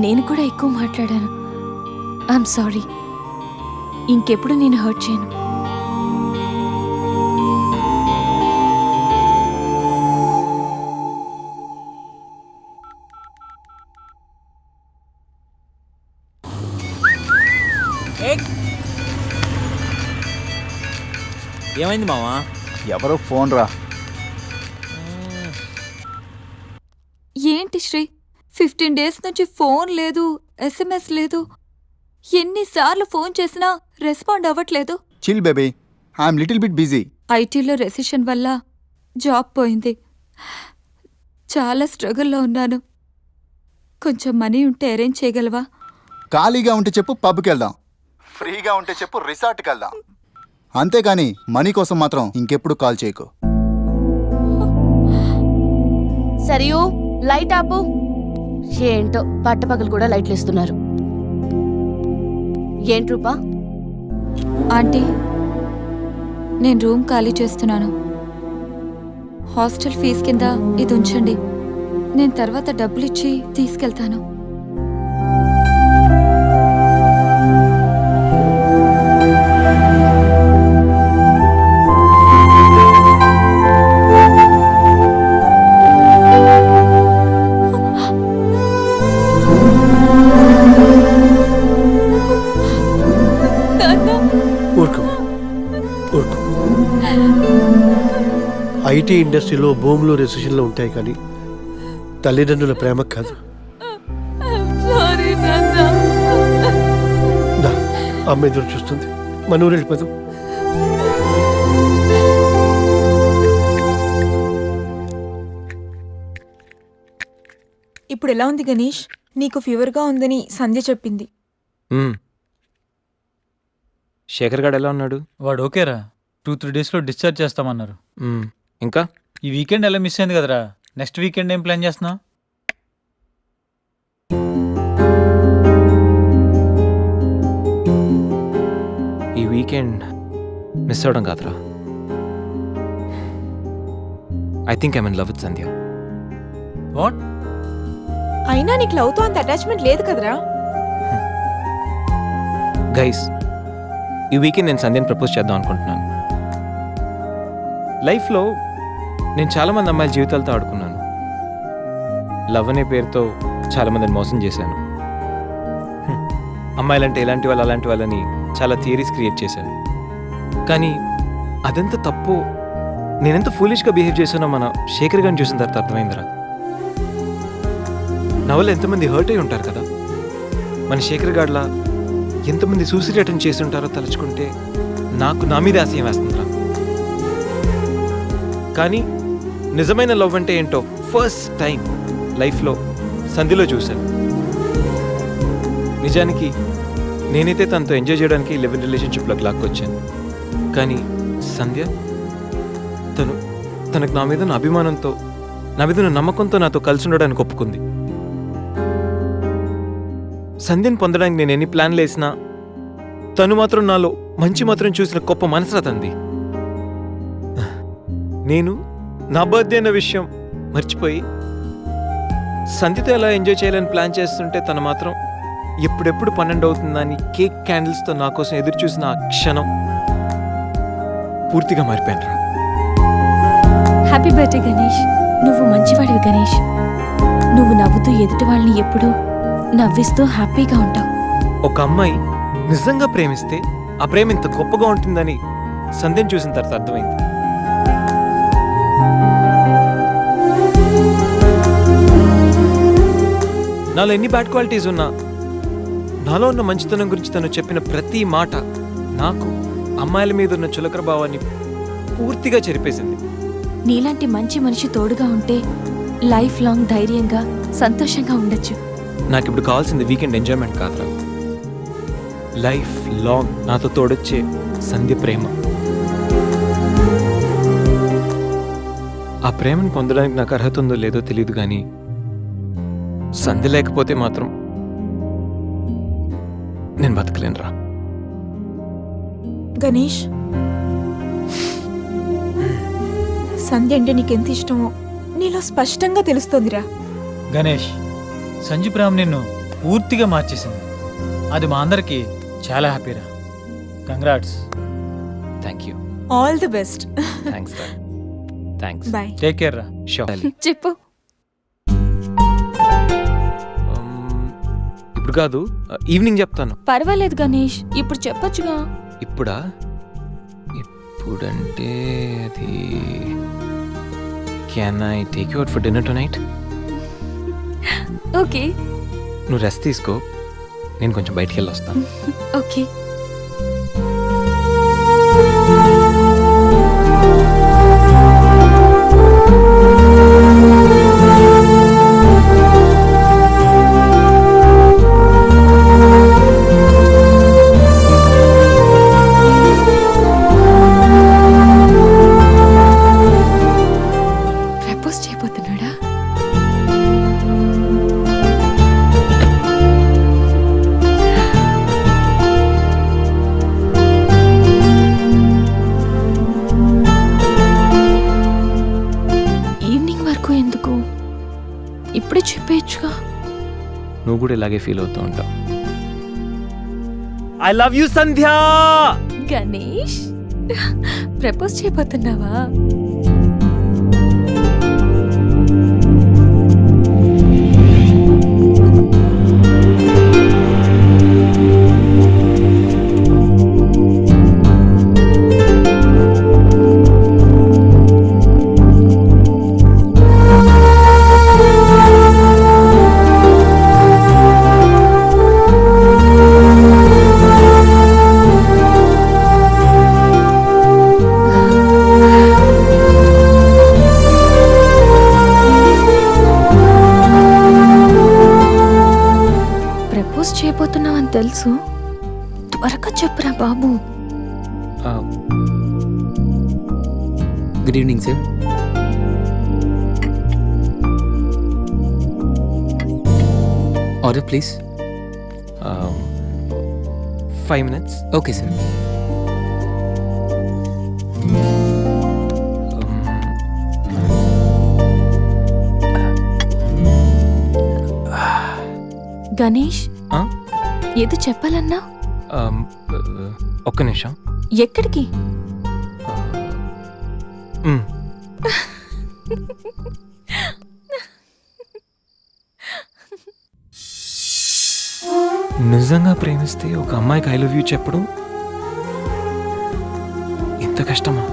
నేను కూడా ఎక్కువ మాట్లాడాను. I'm sorry. ఇంకెప్పుడు నేను హర్ట్ చేయను. ఏమైంది మావా? ఎవరో ఫోన్ రా. ఏంటి శ్రీ 15 days నుంచి ఫోన్ లేదు, SMS లేదు. ఎన్నిసార్లు ఫోన్ చేసినా రెస్పాండ్ అవ్వట్లేదు. Chill baby, I'm little bit busy. ఐటీలో రెసిషన్ వల్ల జాబ్ పోయింది. చాలా స్ట్రగుల్లో ఉన్నాను. కొంచెం మనీ ఉంటే అరేంజ్ చేయగలవా? ఖాళీగా ఉంటే చెప్పు, పబ్కి వెళ్దాం. ఫ్రీగా ఉంటే చెప్పు, రిసార్ట్కి వెళ్దాం. అంతేగాని మనీ కోసం మాత్రం ఇంకెప్పుడు కాల్ చేయకు. సరియు లైట్ ఆపు. ఏంటో పట్టపగలు కూడా లైట్లు ఇస్తున్నారు. ఏంటి రూపా? ఆంటీ, నేను రూమ్ ఖాళీ చేస్తున్నాను. హాస్టల్ ఫీజు కింద ఇది ఉంచండి. నేను తర్వాత డబ్బులిచ్చి తీసుకెళ్తాను. ఐటీ ఇండస్ట్రీలో భూములు రెసిషన్లో ఉంటాయి కానీ తల్లిదండ్రుల ప్రేమ కాదు. అమ్మ ఎదురు చూస్తుంది. మన ఊరు వెళ్ళిపోదాం. ఇప్పుడు ఎలా ఉంది గణేష్? నీకు ఫీవర్గా ఉందని సంధ్య చెప్పింది. శేఖర్ గారు ఎలా ఉన్నాడు? వాడు ఓకేరా, 2-3 daysలో డిశ్చార్జ్ చేస్తామన్నారు. ఇంకా ఈ వీకెండ్ ఎలా మిస్ అయింది కదరా. నెక్స్ట్ వీకెండ్ ఏం ప్లాన్ చేస్తున్నావు? ఈ వీకెండ్ మిస్ అవడం కాదురా. I think I'm in love with Sandhya. What? అయినా నీకు లవ్తో అంత అటాచ్మెంట్ లేదు కదరా. గైస్, ఈ వీకెండ్ నేను సంధ్యని ప్రపోజ్ చేద్దాం అనుకుంటున్నాను. లైఫ్లో నేను చాలామంది అమ్మాయిల జీవితాలతో ఆడుకున్నాను. లవ్ అనే పేరుతో చాలామందిని మోసం చేశాను. అమ్మాయిలంటే ఇలాంటి వాళ్ళు అలాంటి వాళ్ళని చాలా థియరీస్ క్రియేట్ చేశాను. కానీ అదెంత తప్పు, నేనెంత ఫూలిష్గా బిహేవ్ చేశానో మన శేఖర్ గారిని చూసిన తర్వాత అర్థమైందిరా. నా వల్ల ఎంతమంది హర్ట్ అయి ఉంటారు కదా. మన శేఖర్ గారిలా ఎంతమంది సూసైడ్ అటెంప్ట్ చేసి ఉంటారో తలుచుకుంటే నాకు నా మీద ఆశయం వేస్తుందిరా. కానీ నిజమైన లవ్ అంటే ఏంటో ఫస్ట్ టైం లైఫ్లో సంధ్యలో చూశాను. నిజానికి నేనైతే తనతో ఎంజాయ్ చేయడానికి లివ్ ఇన్ రిలేషన్షిప్లోకి లాక్కొచ్చాను. కానీ సంధ్య తనకు నా మీద అభిమానంతో, నా మీద నమ్మకంతో నాతో కలిసి ఉండడానికి ఒప్పుకుంది. సంధ్యను పొందడానికి నేను ఎన్ని ప్లాన్లు వేసినా తను మాత్రం నాలో మంచి మాత్రం చూసిన గొప్ప మనసురా తంది. నేను నా బర్త్డే అన్న విషయం మర్చిపోయి సంధ్యతో ఎలా ఎంజాయ్ చేయాలని ప్లాన్ చేస్తుంటే తను మాత్రం ఎప్పుడెప్పుడు 12 అవుతుందని కేక్ క్యాండిల్స్తో నా కోసం ఎదురు చూసిన ఆ క్షణం పూర్తిగా మారిపోయాను రా. Happy birthday Ganesh. నువ్వు మంచివాడివి గణేష్. నువ్వు నవ్వుతూ ఎదుటి వాళ్ళని ఎప్పుడూ నవ్విస్తూ హ్యాపీగా ఉంటావు. ఒక అమ్మాయి నిజంగా ప్రేమిస్తే ఆ ప్రేమ ఇంత గొప్పగా ఉంటుందని సంధ్యను చూసిన తర్వాత అర్థమైంది. నాలో ఎన్ని బ్యాడ్ క్వాలిటీస్ ఉన్నా నాలో ఉన్న మంచితనం గురించి తను చెప్పిన ప్రతి మాట నాకు అమ్మాయిల మీద ఉన్న చులకర భావాన్ని పూర్తిగా చెరిపేసింది. నీలాంటి మంచి మనిషి తోడుగా ఉంటే లైఫ్ లాంగ్ ధైర్యంగా సంతోషంగా ఉండొచ్చు. నాకు ఇప్పుడు కావాల్సింది వీకెండ్ ఎంజాయ్మెంట్ కాదురా, లైఫ్ లాంగ్ నాతో తోడొచ్చే సంధ్య ప్రేమ. ఆ ప్రేమను పొందడానికి నాకు అర్హత ఉందో లేదో తెలియదు, కానీ సంధ్య లేకపోతే మాత్రం నేను బతకలేనురా. గణేష్, సంధ్య అంటే నీకెంత ఇష్టమో నీలో స్పష్టంగా తెలుస్తోందిరా. గణేష్, సంజు ప్రేమ నిన్ను పూర్తిగా మార్చేసింది. అది మా అందరికి చాలా హ్యాపీరా. Congrats. Thank you. All the best. Thanks రా. థ్యాంక్స్. బాయ్. టేక్ కేర్ రా. షూర్. చెప్పు. ఇప్పుడు కాదు, ఈవినింగ్ చెప్తాను. పర్వాలేదు గణేష్, ఇప్పుడు చెప్పొచ్చుగా. ఇప్పుడా? ఫుడ్ అంటే అది can I take you out for dinner to night? Okay. నువ్వు రెస్ట్ తీసుకో, నేను కొంచెం బయటికి వెళ్ళి వస్తాను. ఓకే. ప్రపోజ్ చేయబోతున్నాడా? ఈవినింగ్ వరకు ఎందుకు? ఇప్పుడే చెప్పేయచ్చుగా. నువ్వు కూడా ఇలాగే ఫీల్ అవుతూ ఉంటావు. I love you Sandhya. Ganesh, propose చేయబోతున్నావా? ప్రపోజ్ చేయబోతున్నావని తెలుసు, త్వరగా చెప్పురా బాబు. Good evening sir. Order please. 5 minutes. Okay sir. Ganesh, ఆ? ఏదో చెప్పాలన్నా? ఒక్క నిమిషం. ఎక్కడికి? మ్. నిజంగా ప్రేమిస్తే ఒక అమ్మాయికి ఐ లవ్ యూ చెప్పడం ఇంత కష్టమా?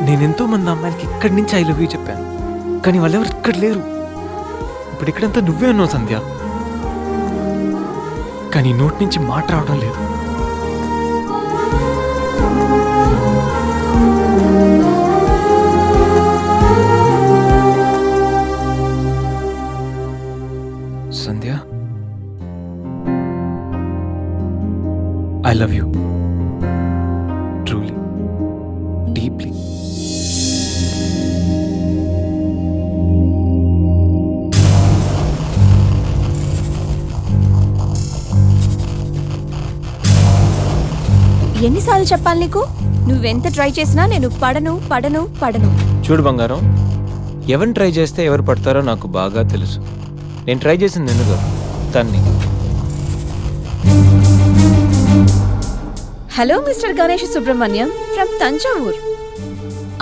నేనెంతో మంది అమ్మాయిలకి ఇక్కడి నుంచి ఐ లవ్ యూ చెప్పాను, కానీ వాళ్ళెవరు ఇక్కడ లేరు. ఇప్పుడు ఇక్కడంతా నువ్వే ఉన్నావు సంధ్య, కానీ నోటి నుంచి మాట రావడం లేదు. Sandhya, I love you truly, deeply. ఎన్నిసార్లు చెప్పాలి నీకు? నువ్వెంత ట్రై చేసినా నేను పడను పడను పడను. చూడు బంగారం, ఎవరిని ట్రై చేస్తే ఎవరు పడతారో నాకు బాగా తెలుసు. నేను ట్రై చేసింది ఎందుకు తన్ని. Hello mister Ganesh Subrahmanyam from Thanjavur.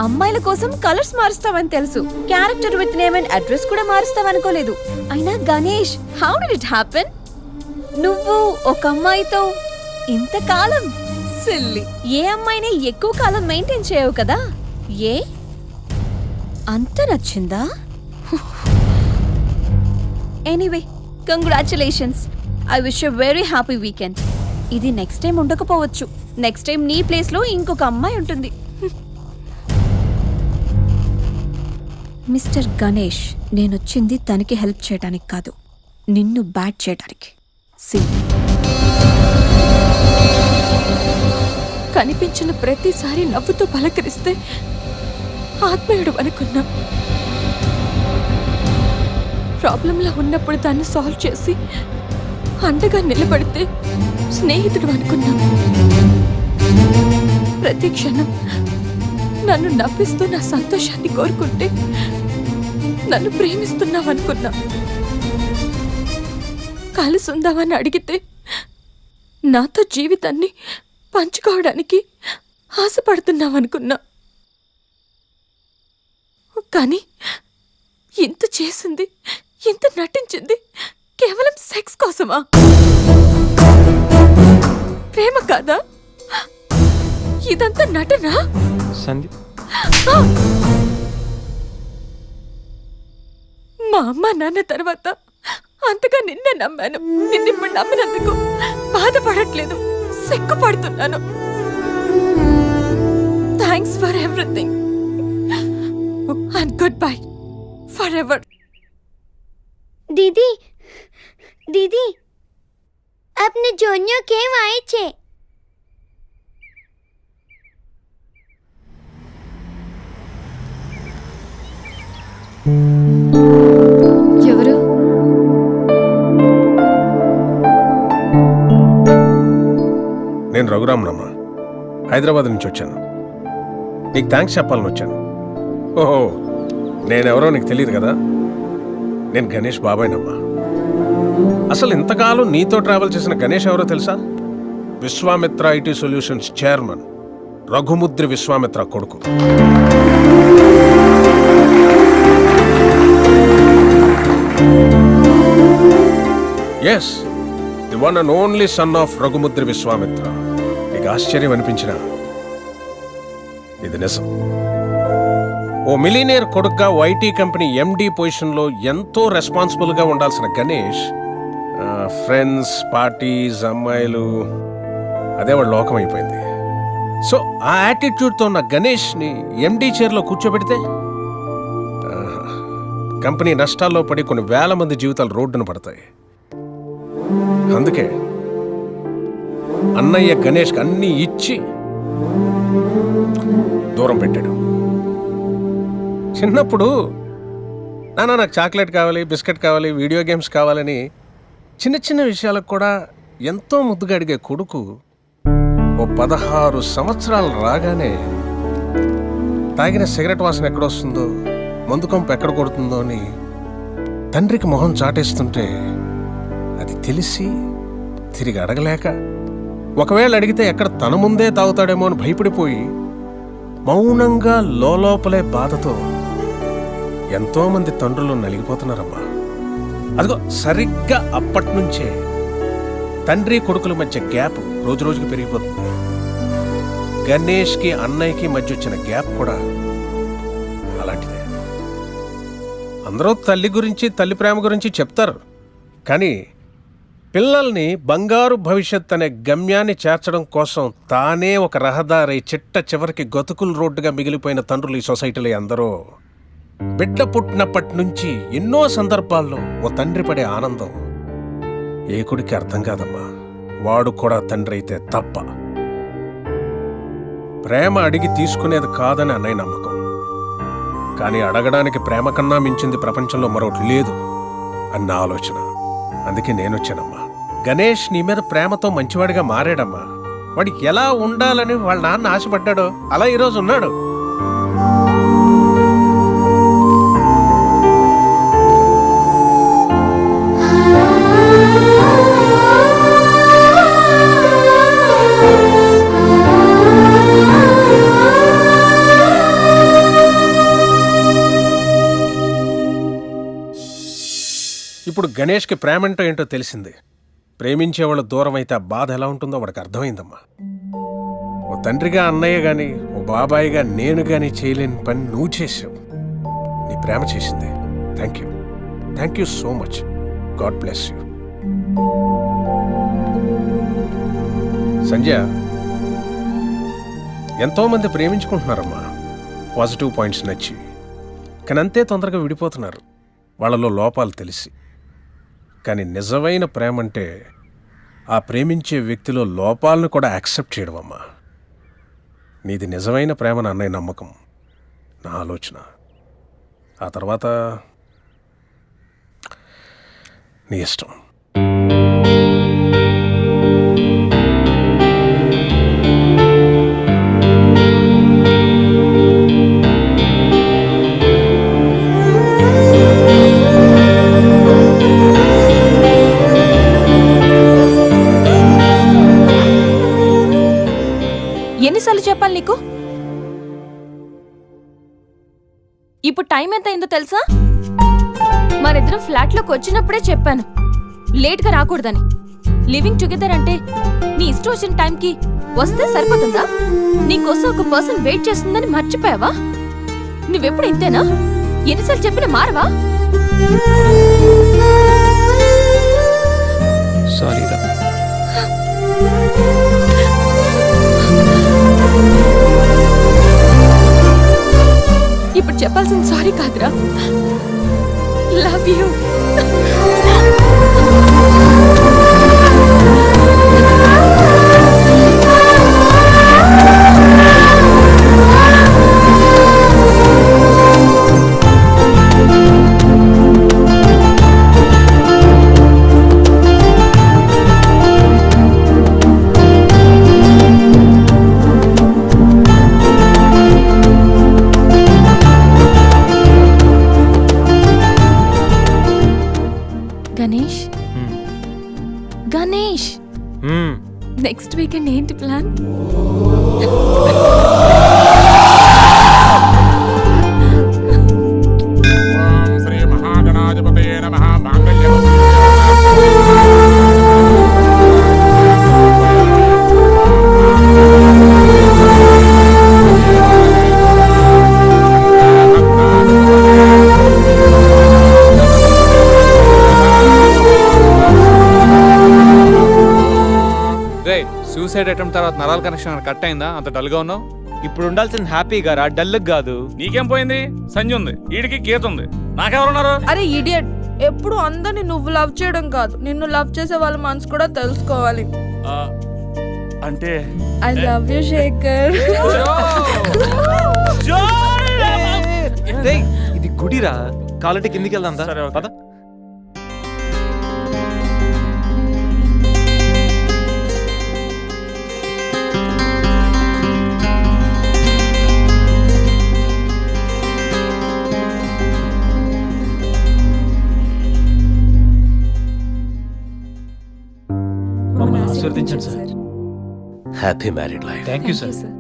అమ్మాయిల కోసం కలర్స్ మారుస్తావని తెలుసు, character with name and address కూడా మారుస్తావనుకోలేదు. అయినా Ganesh, how did it happen? నువ్వు ఒక అమ్మాయితో ఇంతకాలం సిల్లీ. ఏ అమ్మాయిని ఎక్కువ కాలం మెయింటైన్ చేయవు కదా? ఏ అంత నచ్చిందా? Anyway, congratulations. I wish you very happy weekend. ఇది నెక్స్ట్ టైం ఉండకపోవచ్చు. నెక్స్ట్ టైం నీ ప్లేస్లో ఇంకొక అమ్మాయి ఉంటుంది. మిస్టర్ గణేష్, నేనొచ్చింది తనకి హెల్ప్ చేయడానికి కాదు, నిన్ను బ్యాట్ చేయడానికి. కనిపించిన ప్రతిసారి నవ్వుతూ పలకరిస్తే ఆత్మీయుడు అనుకున్నా. ప్రాబ్లంలో ఉన్నప్పుడు దాన్ని సాల్వ్ చేసి అండగా నిలబడితే స్నేహితుడు అనుకున్నా. ప్రతి క్షణం నన్ను నవ్విస్తూ నా సంతోషాన్ని కోరుకుంటే నన్ను ప్రేమిస్తున్నావనుకున్నా. కలుసుందామని అడిగితే నాతో జీవితాన్ని పంచుకోవడానికి ఆశపడుతున్నావనుకున్నా. కానీ ఇంత చేసింది, ఇంత నటించింది కేవలం సెక్స్ కోసమా? ప్రేమ కాదా? ఇదంతా నటనా? సంధ్య మా అమ్మ నాన్న తర్వాత అంతగా నిన్నే నమ్మాను. నిన్నిప్పుడు నమ్మినందుకు బాధపడట్లేదు, సిగ్గుపడుతున్నాను. Thanks for everything and goodbye forever. दीदी दीदी अपने जोनियो केम आए छे? ఎవరు? నేను రఘురామనమ్మ, హైదరాబాద్ నుంచి వచ్చాను. నీకు థ్యాంక్స్ చెప్పాలని వచ్చాను. ఓహో, నేనెవరో నీకు తెలియదు కదా. నేను గణేష్ బాబాయ్నమ్మా. అసలు ఇంతకాలం నీతో ట్రావెల్ చేసిన గణేష్ ఎవరో తెలుసా? Vishwamitra IT solutions chairman Raghumudri Vishwamitra కొడుకు. Yes, the one and only son of Raghumudri Vishwamitra. నీకు ఆశ్చర్యం అనిపించిన ఇది నిజం. ఓ మిలీనియర్ కొడుగ్గా ఐటీ కంపెనీ ఎండి పొజిషన్లో ఎంతో రెస్పాన్సిబుల్గా ఉండాల్సిన గణేష్ ఫ్రెండ్స్, పార్టీస్, అమ్మాయిలు, అదే వాడు లోకం అయిపోయింది. సో ఆ యాటిట్యూడ్తో ఉన్న గణేష్ని ఎండి చైర్లో కూర్చోబెడితే కంపెనీ నష్టాల్లో పడి కొన్ని వేల మంది జీవితాలు రోడ్డున పడతాయి. అందుకే అన్నయ్య గణేష్కి అన్నీ ఇచ్చి దూరం పెట్టాడు. చిన్నప్పుడు నాన్న నాకు చాక్లెట్ కావాలి, బిస్కెట్ కావాలి, వీడియో గేమ్స్ కావాలని చిన్న చిన్న విషయాలకు కూడా ఎంతో ముద్దుగా అడిగే కొడుకు ఓ 16 సంవత్సరాలు రాగానే తాగిన సిగరెట్ వాసన ఎక్కడొస్తుందో, మందు కంపు ఎక్కడ కొడుతుందో అని తండ్రికి మొహం చాటేస్తుంటే అది తెలిసి తిరిగి అడగలేక, ఒకవేళ అడిగితే ఎక్కడ తన ముందే తాగుతాడేమో అని భయపడిపోయి మౌనంగా లోపలే బాధతో ఎంతోమంది తండ్రులు నలిగిపోతున్నారమ్మా. అదిగో సరిగ్గా అప్పటినుంచే తండ్రి కొడుకుల మధ్య గ్యాప్ రోజు రోజుకి పెరిగిపోతుంది. గణేష్కి అన్నయ్యకి మధ్య వచ్చిన గ్యాప్ కూడా అలాంటిదే. అందరూ తల్లి గురించి, తల్లి ప్రేమ గురించి చెప్తారు, కానీ పిల్లల్ని బంగారు భవిష్యత్ అనే గమ్యాన్ని చేర్చడం కోసం తానే ఒక రహదారి చిట్ట చివరికి గతుకుల రోడ్డుగా మిగిలిపోయిన తండ్రులు ఈ సొసైటీలో ఎందరో. బిడ్డ పుట్టినప్పటి నుంచి ఎన్నో సందర్భాల్లో ఓ తండ్రి పడే ఆనందం ఏ కొడుకు అర్థం కాదమ్మా. వాడు కూడా తండ్రి అయితే తప్ప. ప్రేమ అడిగి తీసుకునేది కాదని అన్నయ్య నమ్మకం. కానీ అడగడానికి ప్రేమ కన్నా మించింది ప్రపంచంలో మరొకటి లేదు అన్న ఆలోచన. అందుకే నేనొచ్చానమ్మా. గణేష్ నీ మీద ప్రేమతో మంచివాడిగా మారాడమ్మా. వాడికి ఎలా ఉండాలని వాళ్ళ నాన్న ఆశపడ్డాడో అలా ఈరోజు ఉన్నాడు. ఇప్పుడు గణేష్కి ప్రేమంటో ఏంటో తెలిసింది. ప్రేమించేవాళ్ళు దూరం అయితే ఆ బాధ ఎలా ఉంటుందో వాడికి అర్థమైందమ్మా. ఓ తండ్రిగా అన్నయ్య గాని, ఓ బాబాయిగా నేను గాని చేయలేని పని నువ్వు చేసావు. నీ ప్రేమ చేసింది. Thank you, thank you so much. God bless you. Sanjay, ఎంతోమంది ప్రేమించుకుంటున్నారమ్మా, పాజిటివ్ పాయింట్స్ నచ్చి. కానీ అంతే తొందరగా విడిపోతున్నారు వాళ్ళలో లోపాలు తెలిసి. కానీ నిజమైన ప్రేమ అంటే ఆ ప్రేమించే వ్యక్తిలో లోపాలను కూడా యాక్సెప్ట్ చేయడం అమ్మా. నీది నిజమైన ప్రేమ నా అన్నయ్య నమ్మకం, నా ఆలోచన. ఆ తర్వాత నీ ఇష్టం. ఎన్నిసార్లు చెప్పాలి నీకు? ఇప్పుడు టైం ఎంత అయిందో తెలుసా? మరిద్దరం ఫ్లాట్లోకి వచ్చినప్పుడే చెప్పాను లేట్గా రాకూడదని. లివింగ్ టుగెదర్ అంటే నీ ఇష్టం వచ్చిన టైంకి వస్తే సరిపోతుందా? నీకోసం ఒక పర్సన్ వెయిట్ చేస్తుందని మర్చిపోయావా? నువ్వెప్పుడు ఇంతేనా? ఎన్నిసార్లు చెప్పినా మారవా? సారీ రా. ఇప్పుడు చెప్పాల్సిన సారీ కాదురా, love you. Ganesh, Ganesh, next weekend ఏంటి ప్లాన్? శ్రీ మహాగణాధిపతయే నమః. రే, సూసైడ్ అటెంప్ట్ తర్వాత నరాల కనెక్షన్ కట్ అయిందా? అంత డల్గా ఉన్నావు. ఇప్పుడు ఉండాల్సిన హ్యాపీగా రా, డల్ కాదు. నీకేం పోయింది? సంజయ్ ఉంది, వీడికి గీత ఉంది, నాకెవరున్నారు? అరే ఇడియట్, ఎప్పుడు అందరిని నువ్వు లవ్ చేయడం కాదు, నిన్ను లవ్ చేసే వాళ్ళ మనసు కూడా తెలుసుకోవాలి. అంటే ఐ లవ్ యూ శేఖర్. ఇది గుడిరా, కాలంటే కిందికి వెళ్దాం. సరే పద. ఆశీర్వదించండి sir. Happy married life. Thank you sir.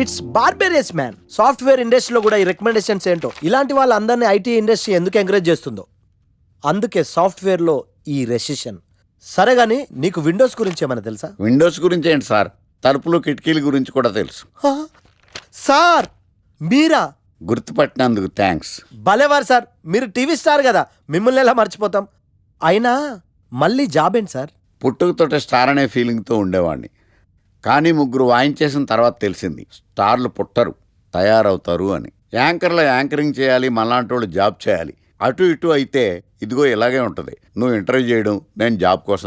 It's barbarous man. Software ఇండస్ట్రీలో కూడా ఈ రికమెండేషన్స్ ఏంటో, ఇలాంటి వాళ్ళందరినీ ఐటీ ఇండస్ట్రీ ఎందుకు ఎంకరేజ్ చేస్తుందో. అందుకే సాఫ్ట్వేర్లో ఈ రెసిషన్. సరే గానీ నీకు విండోస్ గురించి ఏమైనా తెలుసా? విండోస్ గురించి ఏంటి సార్, తలుపులు కిటికీల గురించి కూడా తెలుసు. సార్ మీరా? గుర్తుపట్టినందుకు థ్యాంక్స్. భలేవారు సార్, మీరు టీవీ స్టార్ కదా, మిమ్మల్ని ఎలా మర్చిపోతాం. అయినా మళ్ళీ జాబ్ ఏంటి సార్? పుట్టుకతోటే స్టార్ అనే ఫీలింగ్తో ఉండేవాడిని. కానీ ముగ్గురు వాయించేసిన తర్వాత తెలిసింది స్టార్లు పుట్టరు, తయారవుతారు అని. యాంకర్లో యాంకరింగ్ చేయాలి, మళ్ళాంటి వాళ్ళు జాబ్ చేయాలి. అటు ఇటు అయితే ఇదిగో ఇలాగే ఉంటుంది. నువ్వు ఇంటర్వ్యూ చేయడం, నేను జాబ్ కోసం